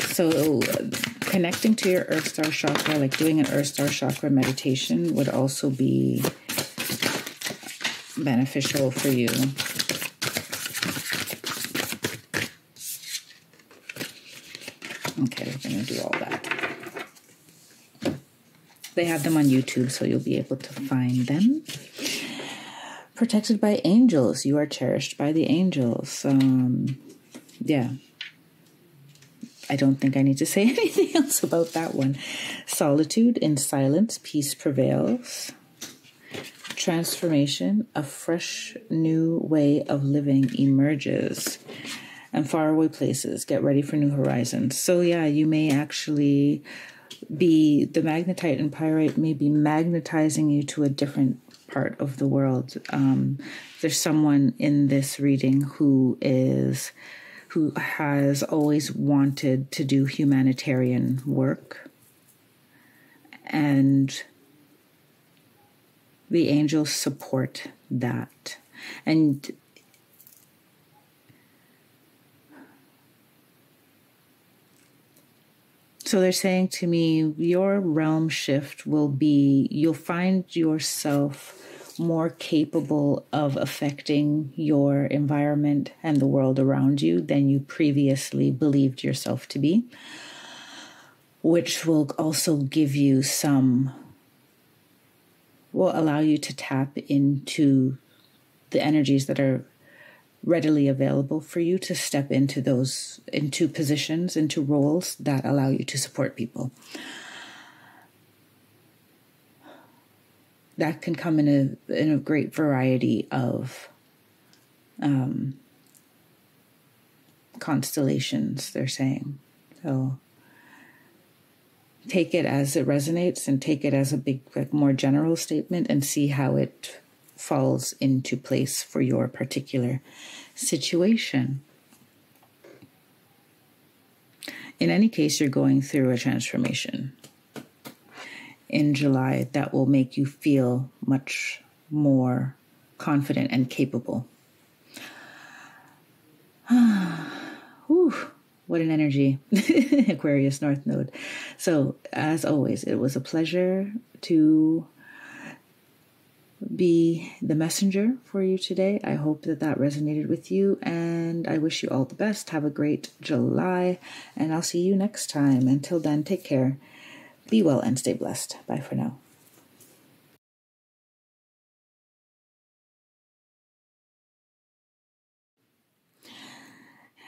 So connecting to your Earth Star chakra, like doing an Earth Star chakra meditation, would also be beneficial for you. Okay, we're going to do all that. They have them on YouTube, so you'll be able to find them. Protected by angels. You are cherished by the angels. Yeah. I don't think I need to say anything else about that one. Solitude in silence, peace prevails. Transformation, a fresh new way of living emerges. And faraway places, get ready for new horizons. So yeah, you may actually be, the magnetite and pyrite may be magnetizing you to a different part of the world. There's someone in this reading who has always wanted to do humanitarian work, and the angels support that. And so they're saying to me, your realm shift will be, you'll find yourself more capable of affecting your environment and the world around you than you previously believed yourself to be, which will also give you will allow you to tap into the energies that are readily available for you to step into positions, into roles that allow you to support people. That can come in a great variety of constellations, they're saying. So take it as it resonates, and take it as a big, more general statement, and see how it falls into place for your particular situation. In any case, you're going through a transformation in July that will make you feel much more confident and capable. Whew, what an energy. Aquarius North Node. So, as always, it was a pleasure to be the messenger for you today. I hope that resonated with you, and I wish you all the best. Have a great July, and I'll see you next time. Until then, take care. Be well and stay blessed. Bye for now.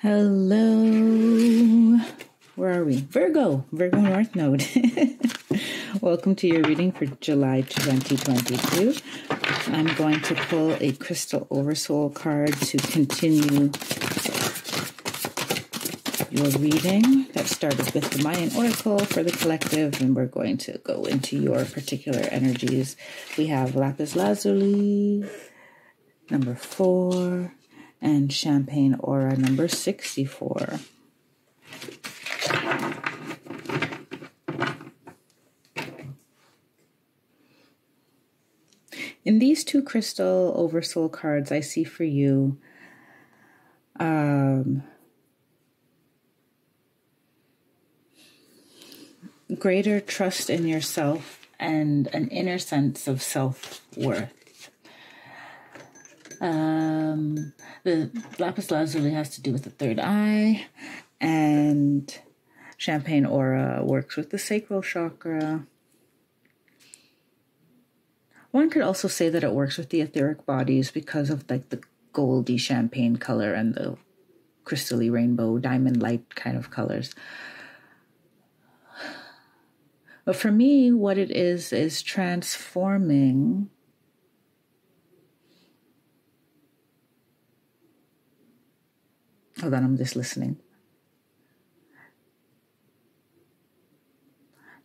Hello. Where are we? Virgo North Node. Welcome to your reading for July 2022. I'm going to pull a Crystal Oversoul card to continue your reading that started with the Mayan Oracle for the collective, and we're going to go into your particular energies. We have Lapis Lazuli, number 4, and Champagne Aura, number 64. In these two Crystal Oversoul cards, I see for you greater trust in yourself and an inner sense of self-worth. The lapis lazuli has to do with the third eye, and champagne aura works with the sacral chakra. One could also say that it works with the etheric bodies because of like the goldy champagne color and the crystally rainbow diamond light kind of colors. But for me, what it is transforming hold on, I'm just listening.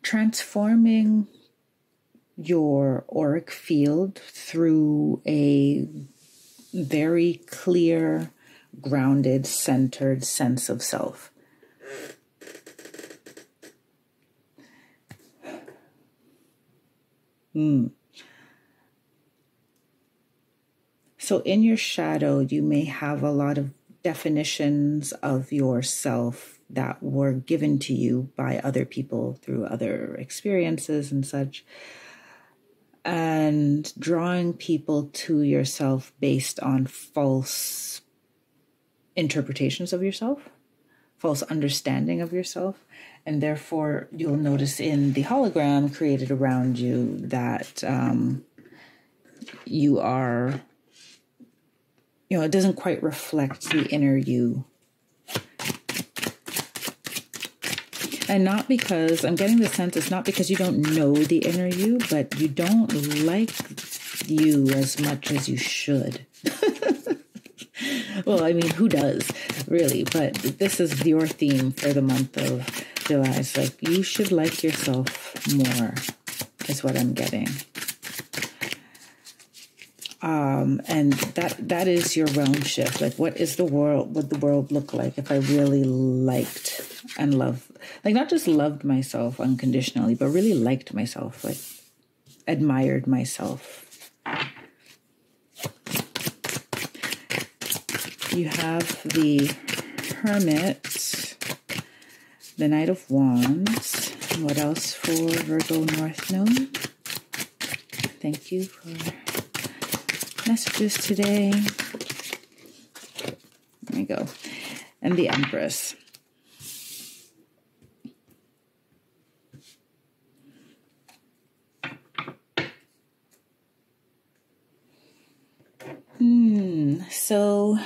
Transforming your auric field through a very clear, grounded, centered sense of self. So in your shadow, you may have a lot of definitions of yourself that were given to you by other people through other experiences and such, and drawing people to yourself based on false interpretations of yourself, false understanding of yourself. And therefore, you'll notice in the hologram created around you that you are, it doesn't quite reflect the inner you. And not because, I'm getting the sense it's not because you don't know the inner you, but you don't like you as much as you should. Well, I mean, who does, really? But this is your theme for the month of July. It's like, you should like yourself more, is what I'm getting. And that is your realm shift. Like, what is the world, would the world look like if I really liked and loved, like not just loved myself unconditionally, but really liked myself, like admired myself. You have the Hermit, the Knight of Wands. What else for Virgo North Node? Thank you for messages today. There we go. And the Empress. So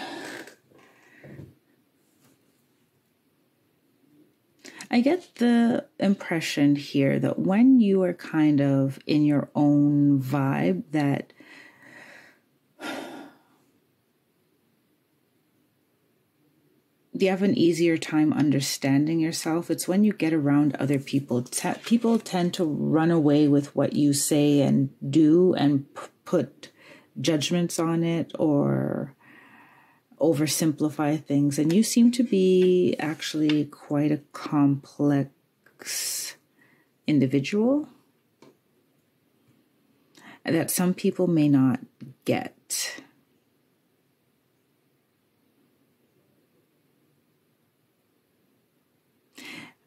I get the impression here that when you are kind of in your own vibe, that you have an easier time understanding yourself. It's when you get around other people. People tend to run away with what you say and do and put judgments on it or oversimplify things. And you seem to be actually quite a complex individual that some people may not get.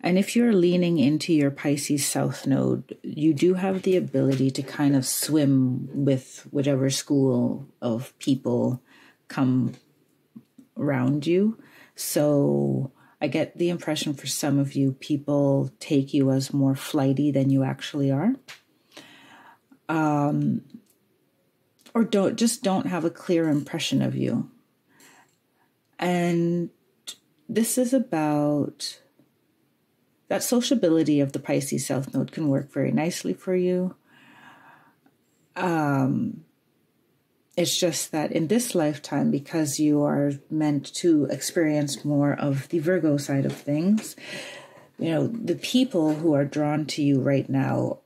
And if you're leaning into your Pisces South Node, you do have the ability to kind of swim with whatever school of people come around you. So I get the impression for some of you, people take you as more flighty than you actually are. Or don't have a clear impression of you. And this is about that sociability of the Pisces South Node can work very nicely for you. It's just that in this lifetime, because you are meant to experience more of the Virgo side of things, the people who are drawn to you right now,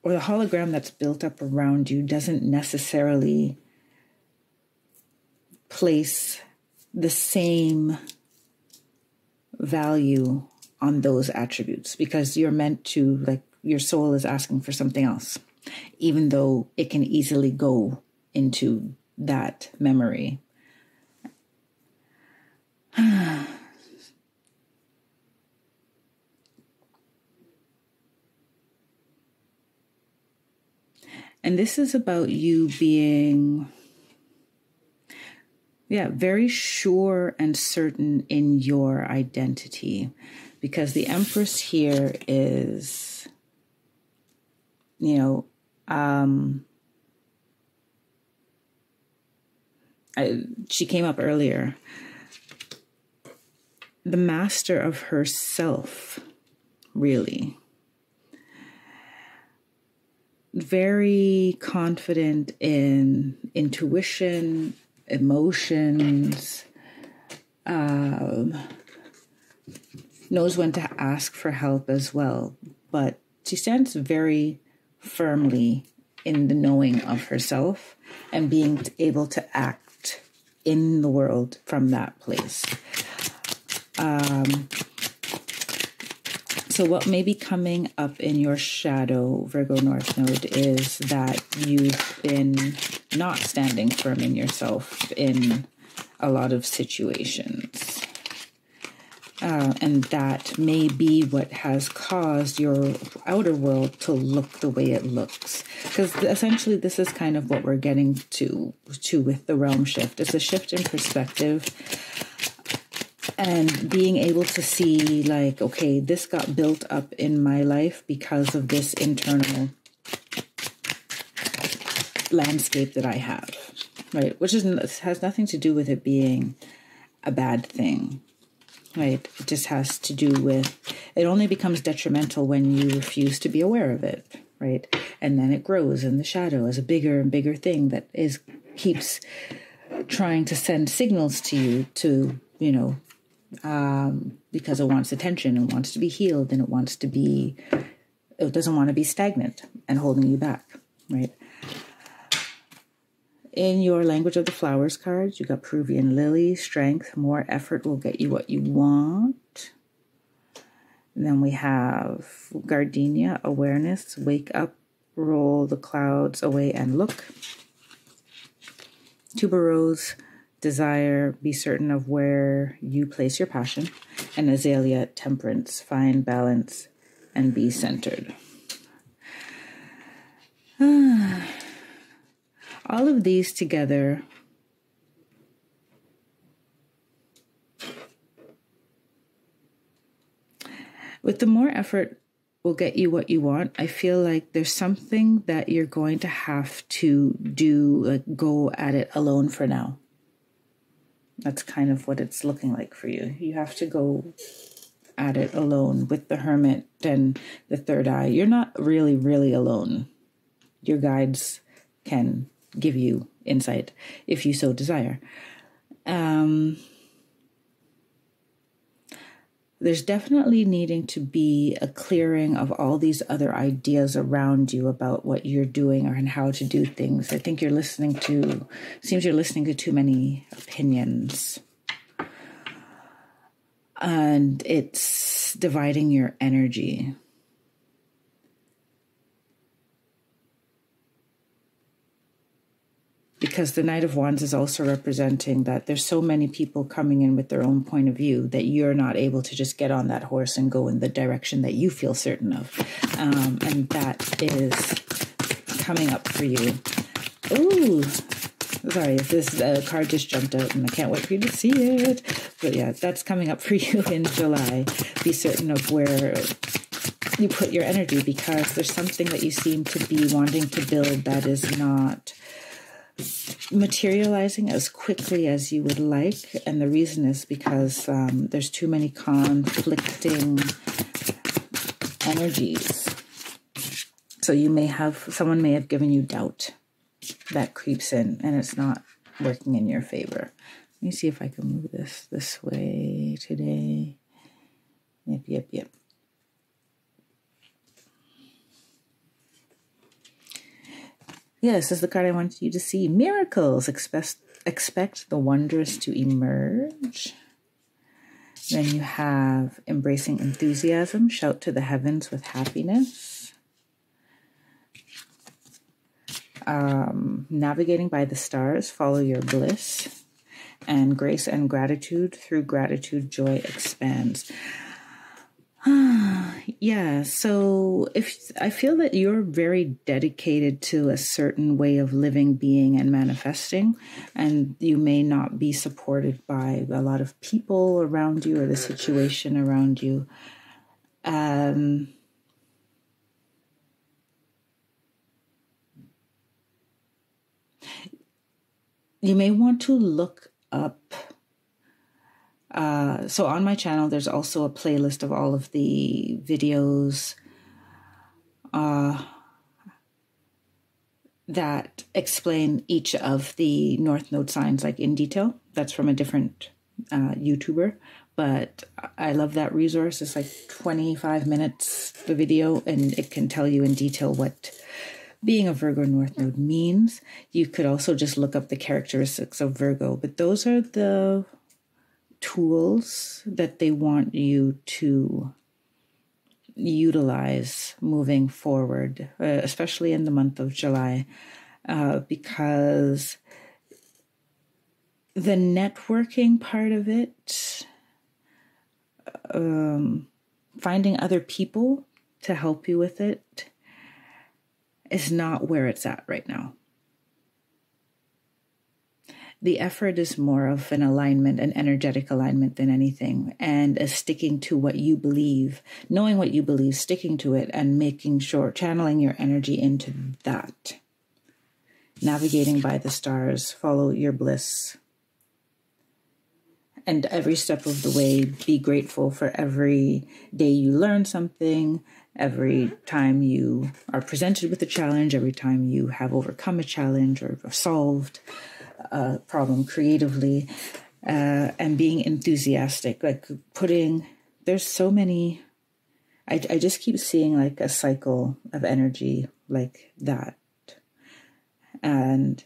or the hologram that's built up around you, doesn't necessarily place the same value on those attributes, because you're meant to, like, your soul is asking for something else, even though it can easily go into that memory. And this is about you being Yeah, very sure and certain in your identity, because the Empress here is, you know, she came up earlier. The master of herself, really. Very confident in intuition, emotions, knows when to ask for help as well. But she stands very firmly in the knowing of herself and being able to act in the world from that place. So what may be coming up in your shadow, Virgo North Node, is that you've been not standing firm in yourself in a lot of situations. And that may be what has caused your outer world to look the way it looks. Because essentially this is kind of what we're getting to with the realm shift. It's a shift in perspective. And being able to see, like, okay, this got built up in my life because of this internal landscape that I have, right? Which has nothing to do with it being a bad thing, right? It just has to do with, it only becomes detrimental when you refuse to be aware of it, right? And then it grows in the shadow as a bigger and bigger thing that keeps trying to send signals to you to, you know, because it wants attention and wants to be healed, and it doesn't want to be stagnant and holding you back, right? In your language of the flowers cards, you got Peruvian lily, strength, more effort will get you what you want. And then we have gardenia, awareness, wake up, roll the clouds away and look. Tuberose, desire, be certain of where you place your passion. And azalea, temperance, find balance and be centered. All of these together with the more effort will get you what you want. I feel like there's something that you're going to have to do, like go at it alone for now. That's kind of what it's looking like for you. You have to go at it alone with the Hermit and the third eye. You're not really, really alone. Your guides can give you insight if you so desire. There's definitely needing to be a clearing of all these other ideas around you about what you're doing and how to do things. I think you're listening to too many opinions. And it's dividing your energy. Because the Knight of Wands is also representing that there's so many people coming in with their own point of view that you're not able to just get on that horse and go in the direction that you feel certain of. And that is coming up for you. Ooh, sorry, this card just jumped out and I can't wait for you to see it. But yeah, that's coming up for you in July. Be certain of where you put your energy, because there's something that you seem to be wanting to build that is not materializing as quickly as you would like. And the reason is because there's too many conflicting energies. So someone may have given you doubt that creeps in and it's not working in your favor. Let me see if I can move this way today. Yep. Yes, this is the card I wanted you to see. Miracles. Expect the wondrous to emerge. Then you have embracing enthusiasm. Shout to the heavens with happiness. Navigating by the stars. Follow your bliss. And grace and gratitude. Through gratitude, joy expands. Yeah, so if I feel that you're very dedicated to a certain way of living, being, and manifesting, and you may not be supported by a lot of people around you or the situation around you. You may want to look up. So on my channel, there's also a playlist of all of the videos that explain each of the North Node signs like in detail. That's from a different YouTuber, but I love that resource. It's like 25 minutes, the video, and it can tell you in detail what being a Virgo North Node means. You could also just look up the characteristics of Virgo, but those are the tools that they want you to utilize moving forward, especially in the month of July, because the networking part of it, finding other people to help you with it, is not where it's at right now. The effort is more of an alignment, an energetic alignment than anything, and a sticking to what you believe, knowing what you believe, sticking to it, and making sure, channeling your energy into that. Navigating by the stars, follow your bliss. And every step of the way, be grateful for every day you learn something, every time you are presented with a challenge, every time you have overcome a challenge or solved a problem creatively, and being enthusiastic, like there's so many, I just keep seeing like a cycle of energy like that. And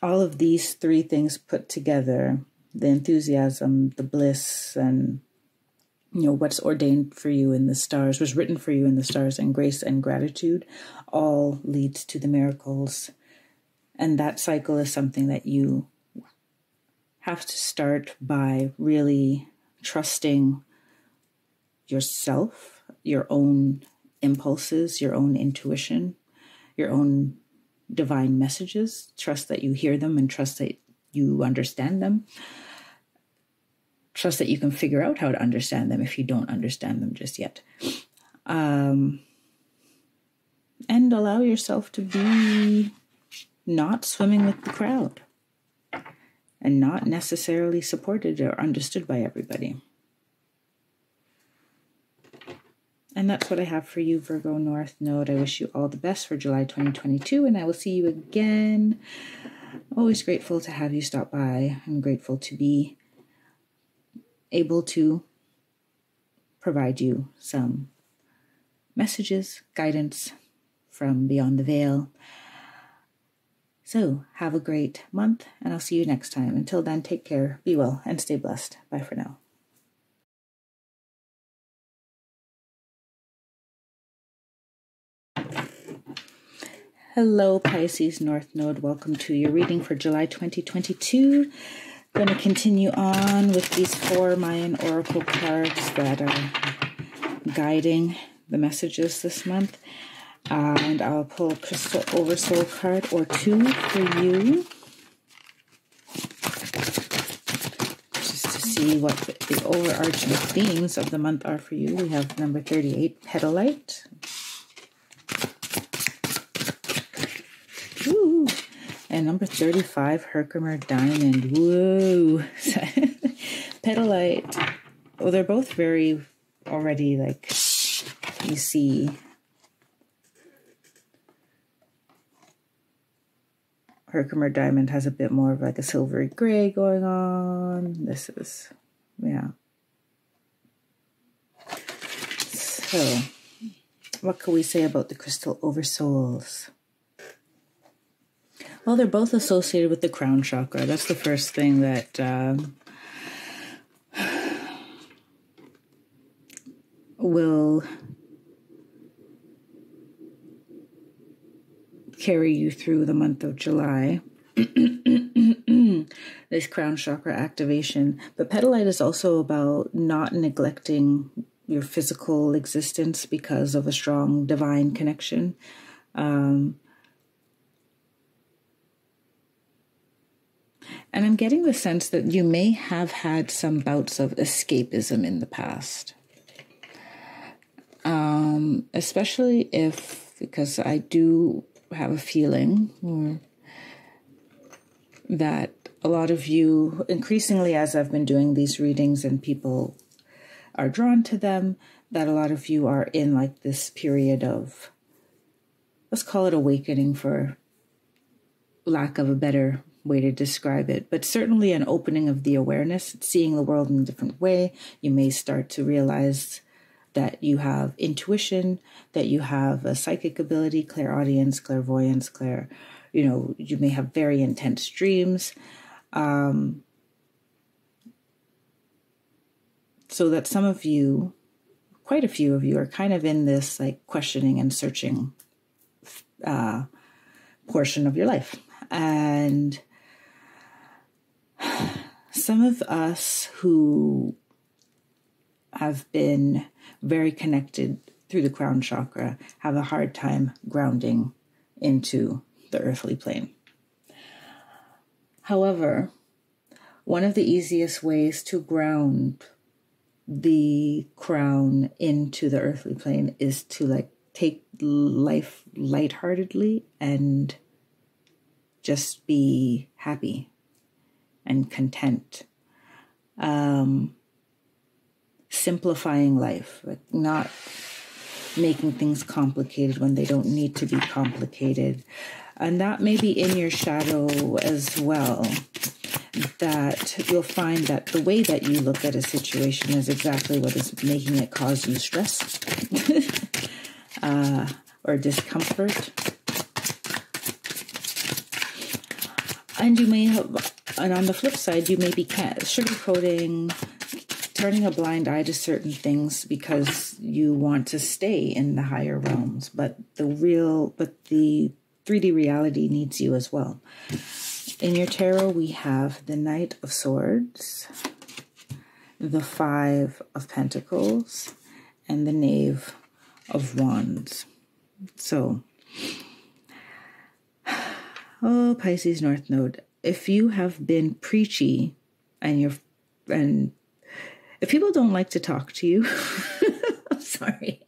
all of these three things put together, the enthusiasm, the bliss, and what's ordained for you in the stars, was written for you in the stars, and grace and gratitude, all leads to the miracles. And that cycle is something that you have to start by really trusting yourself, your own impulses, your own intuition, your own divine messages. Trust that you hear them and trust that you understand them. Trust that you can figure out how to understand them if you don't understand them just yet. And allow yourself to be not swimming with the crowd and not necessarily supported or understood by everybody. And that's what I have for you, Virgo North Node. I wish you all the best for July 2022, and I will see you again. Always grateful to have you stop by. I'm grateful to be able to provide you some messages, guidance from beyond the veil. So have a great month, and I'll see you next time. Until then, take care, be well, and stay blessed. Bye for now. Hello, Pisces North Node. Welcome to your reading for July 2022. I'm going to continue on with these 4 Mayan oracle cards that are guiding the messages this month. And I'll pull a crystal oversoul card or 2 for you, just to see what the overarching themes of the month are for you. We have number 38, Petalite. Ooh. And number 35, Herkimer Diamond. Woo! Petalite. Well, they're both very already, like, you see, Herkimer Diamond has a bit more of like a silvery gray going on. This is, yeah. So, what can we say about the crystal oversouls? Well, they're both associated with the crown chakra. That's the first thing that will carry you through the month of July. this crown chakra activation. But petalite is also about not neglecting your physical existence because of a strong divine connection. And I'm getting the sense that you may have had some bouts of escapism in the past. Especially because I do have a feeling that a lot of you, increasingly as I've been doing these readings and people are drawn to them, that a lot of you are in like this period of, let's call it awakening for lack of a better way to describe it, but certainly an opening of the awareness, seeing the world in a different way. You may start to realize that you have intuition, that you have a psychic ability, clairaudience, clairvoyance, you may have very intense dreams. So that some of you, quite a few of you, are kind of in this like questioning and searching portion of your life. And some of us who have been very connected through the crown chakra have a hard time grounding into the earthly plane. However, one of the easiest ways to ground the crown into the earthly plane is to like take life lightheartedly and just be happy and content. Simplifying life, like not making things complicated when they don't need to be complicated. And that may be in your shadow as well, that you'll find that the way that you look at a situation is exactly what is making it cause you stress or discomfort. And you may have, and on the flip side, you may be sugarcoating, turning a blind eye to certain things because you want to stay in the higher realms, but the 3D reality needs you as well. In your tarot, we have the Knight of Swords, the Five of Pentacles, and the Knave of Wands. So, oh, Pisces North Node, if you have been preachy and if people don't like to talk to you, I'm sorry.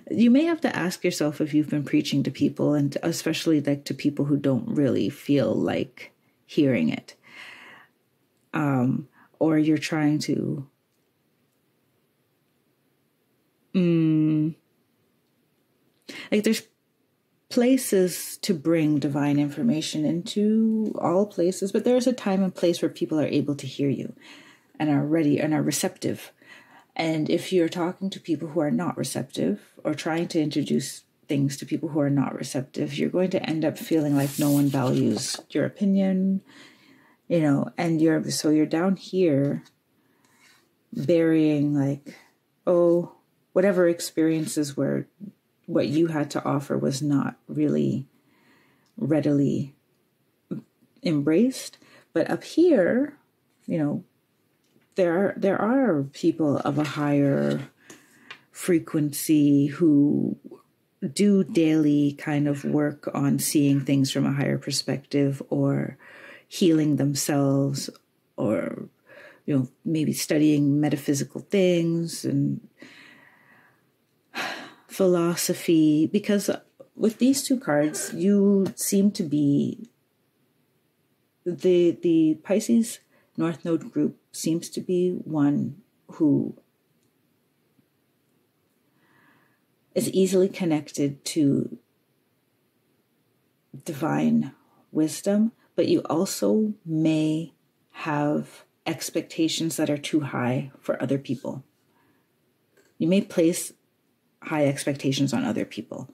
You may have to ask yourself if you've been preaching to people, and especially like to people who don't really feel like hearing it. Or you're trying to like there's places to bring divine information into, all places, but there's a time and place where people are able to hear you and are ready and are receptive. And if you're talking to people who are not receptive or trying to introduce things to people who are not receptive, you're going to end up feeling like no one values your opinion, and you're down here burying like, whatever experiences where what you had to offer was not really readily embraced. But up here, there are people of a higher frequency who do daily kind of work on seeing things from a higher perspective or healing themselves or, maybe studying metaphysical things and philosophy. Because with these two cards, you seem to be the Pisces North Node group seems to be one who is easily connected to divine wisdom, but you also may have expectations that are too high for other people. You may place high expectations on other people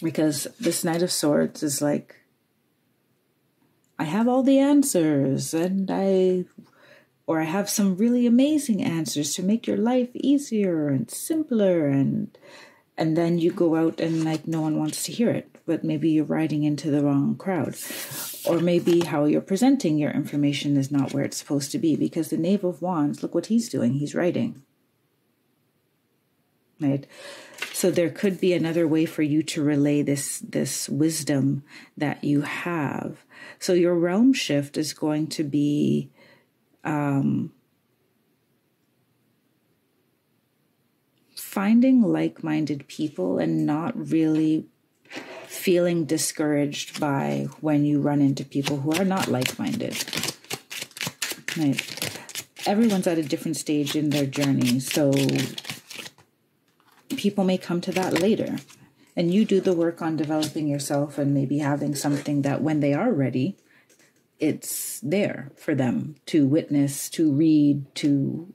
because this Knight of Swords is like, I have all the answers and I have some really amazing answers to make your life easier and simpler, and then you go out and like no one wants to hear it, but maybe you're riding into the wrong crowd. Or maybe how you're presenting your information is not where it's supposed to be, because the Knave of Wands, look what he's doing. He's writing. Right? So there could be another way for you to relay this wisdom that you have. So your realm shift is going to be finding like-minded people and not really feeling discouraged by when you run into people who are not like-minded. Right? Everyone's at a different stage in their journey, so people may come to that later. And you do the work on developing yourself and maybe having something that when they are ready, it's there for them to witness, to read, to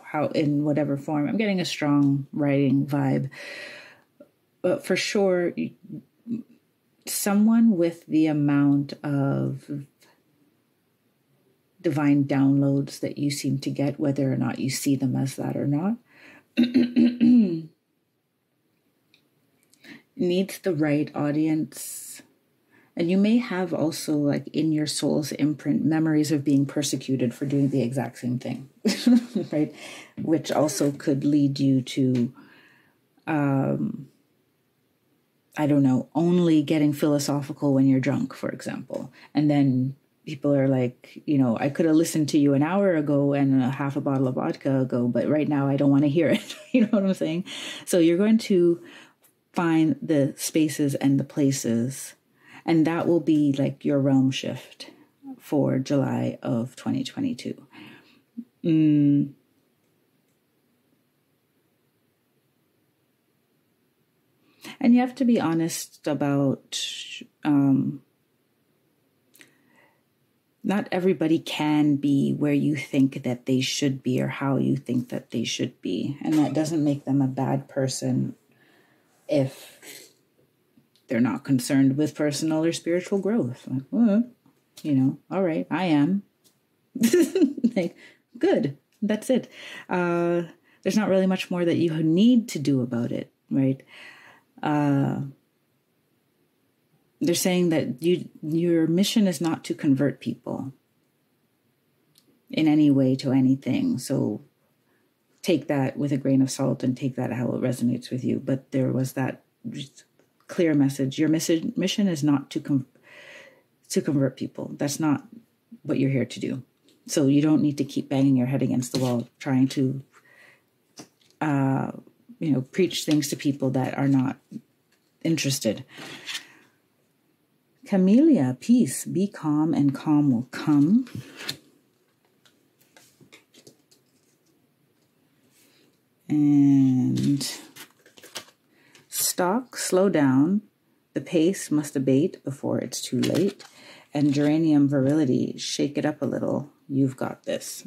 how in whatever form. I'm getting a strong writing vibe. But for sure, someone with the amount of divine downloads that you seem to get, whether or not you see them as that or not, needs the right audience. And you may have also, like, in your soul's imprint, memories of being persecuted for doing the exact same thing, right? Which also could lead you to, I don't know, only getting philosophical when you're drunk, for example. And then people are like, you know, I could have listened to you an hour ago and a half a bottle of vodka ago, but right now I don't want to hear it. You know what I'm saying? So you're going to find the spaces and the places, and that will be like your realm shift for July of 2022. And you have to be honest about, not everybody can be where you think that they should be or how you think that they should be. And that doesn't make them a bad person if they're not concerned with personal or spiritual growth. Like, well, you know, all right, I am. Like, good, that's it. There's not really much more that you need to do about it, right? They're saying that your mission is not to convert people in any way to anything. So take that with a grain of salt and take that how it resonates with you. But there was that clear message. Your mission is not to convert people. That's not what you're here to do. So you don't need to keep banging your head against the wall trying to, preach things to people that are not interested. Camellia, peace, be calm and calm will come. And stock, slow down. The pace must abate before it's too late. And geranium, virility, shake it up a little. You've got this.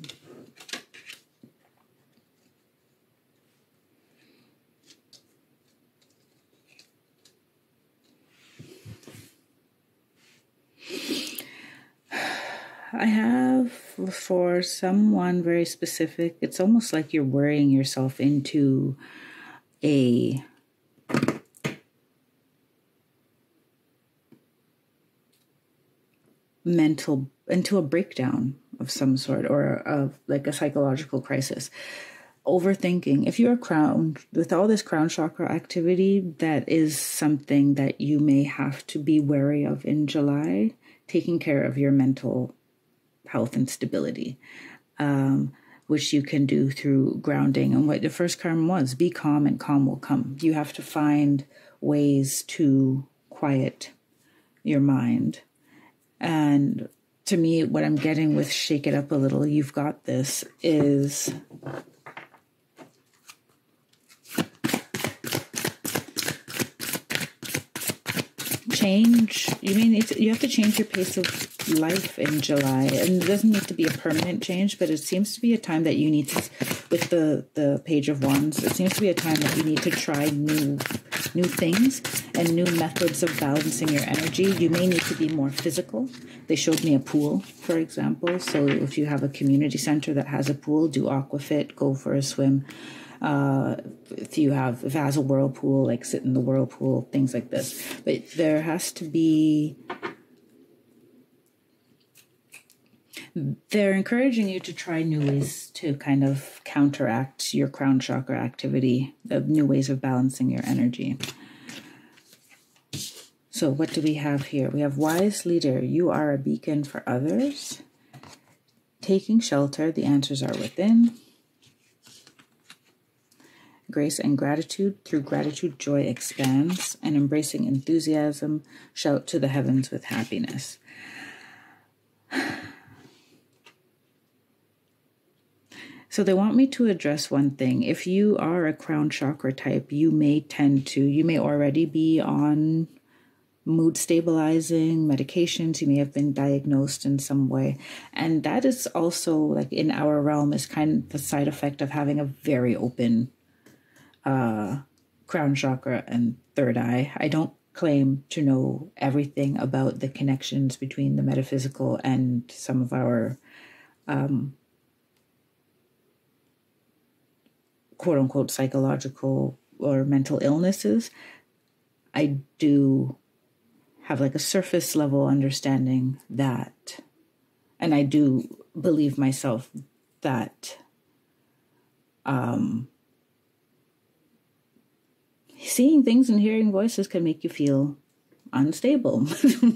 I have for someone very specific, it's almost like you're worrying yourself into a into a breakdown of some sort, or of like a psychological crisis. Overthinking. If you're crowned with all this crown chakra activity, that is something that you may have to be wary of in July, taking care of your mental health and stability, which you can do through grounding. And what the first karma was, be calm and calm will come. You have to find ways to quiet your mind. And to me, what I'm getting with shake it up a little, you've got this, is change. You have to change your pace of life in July, and it doesn't need to be a permanent change, but it seems to be a time that you need to, with the Page of Wands, it seems to be a time that you need to try new things and new methods of balancing your energy. You may need to be more physical. They showed me a pool, for example. So if you have a community center that has a pool, do aquafit, go for a swim. If it has a whirlpool, like sit in the whirlpool, things like this. But there has to be They're encouraging you to try new ways to kind of counteract your crown chakra activity, new ways of balancing your energy. So what do we have here? We have wise leader. You are a beacon for others. Taking shelter. The answers are within. Grace and gratitude. Through gratitude, joy expands. And embracing enthusiasm. Shout to the heavens with happiness. So they want me to address one thing. If you are a crown chakra type, you may already be on mood stabilizing medications. You may have been diagnosed in some way. And that is also, like, in our realm, is kind of the side effect of having a very open crown chakra and third eye. I don't claim to know everything about the connections between the metaphysical and some of our quote-unquote psychological or mental illnesses. I do have like a surface level understanding that, and I do believe myself that seeing things and hearing voices can make you feel unstable,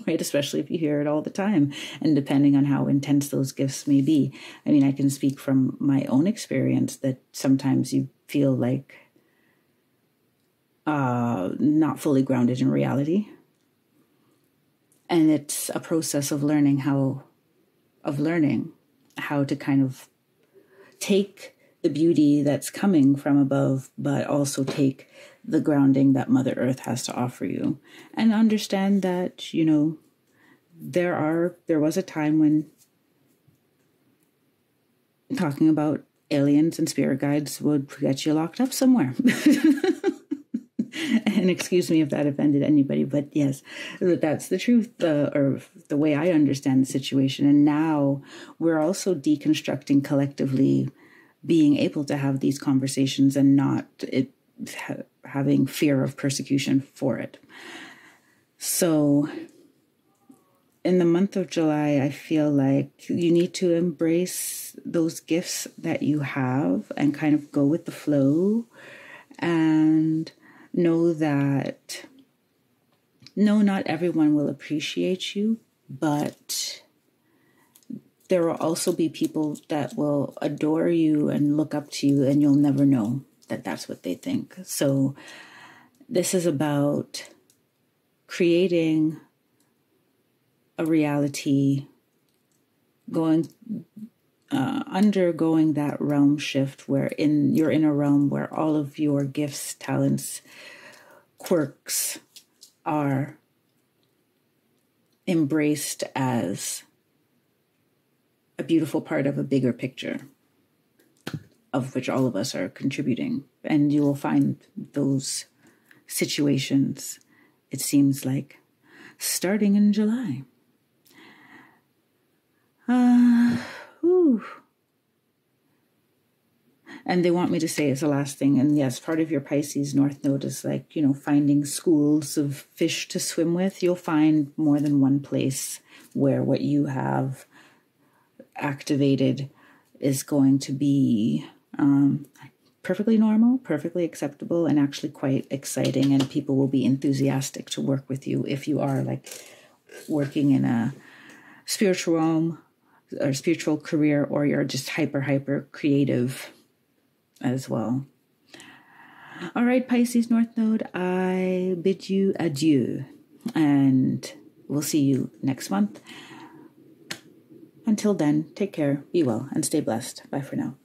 right? Especially if you hear it all the time, and depending on how intense those gifts may be. I mean, I can speak from my own experience that sometimes you feel like not fully grounded in reality. And it's a process of learning how to kind of take the beauty that's coming from above, but also take the grounding that Mother Earth has to offer you, and understand that, you know, there was a time when talking about aliens and spirit guides would get you locked up somewhere. And excuse me if that offended anybody, but yes, that's the truth, or the way I understand the situation. And now we're also deconstructing collectively, being able to have these conversations and not having fear of persecution for it. So in the month of July, I feel like you need to embrace those gifts that you have and kind of go with the flow, and know that not everyone will appreciate you, but there will also be people that will adore you and look up to you, and you'll never know that that's what they think. So this is about creating a reality, undergoing that realm shift where you're in a realm where all of your gifts, talents, quirks are embraced as a beautiful part of a bigger picture, of which all of us are contributing. And you will find those situations, it seems like, starting in July. And they want me to say as the last thing, and yes, part of your Pisces North Node is like, you know, finding schools of fish to swim with. You'll find more than one place where what you have activated is going to be perfectly normal, perfectly acceptable, and actually quite exciting. And people will be enthusiastic to work with you if you are like working in a spiritual realm or spiritual career, or you're just hyper creative as well. All right, Pisces North Node, I bid you adieu, and we'll see you next month. Until then, take care, be well, and stay blessed. Bye for now.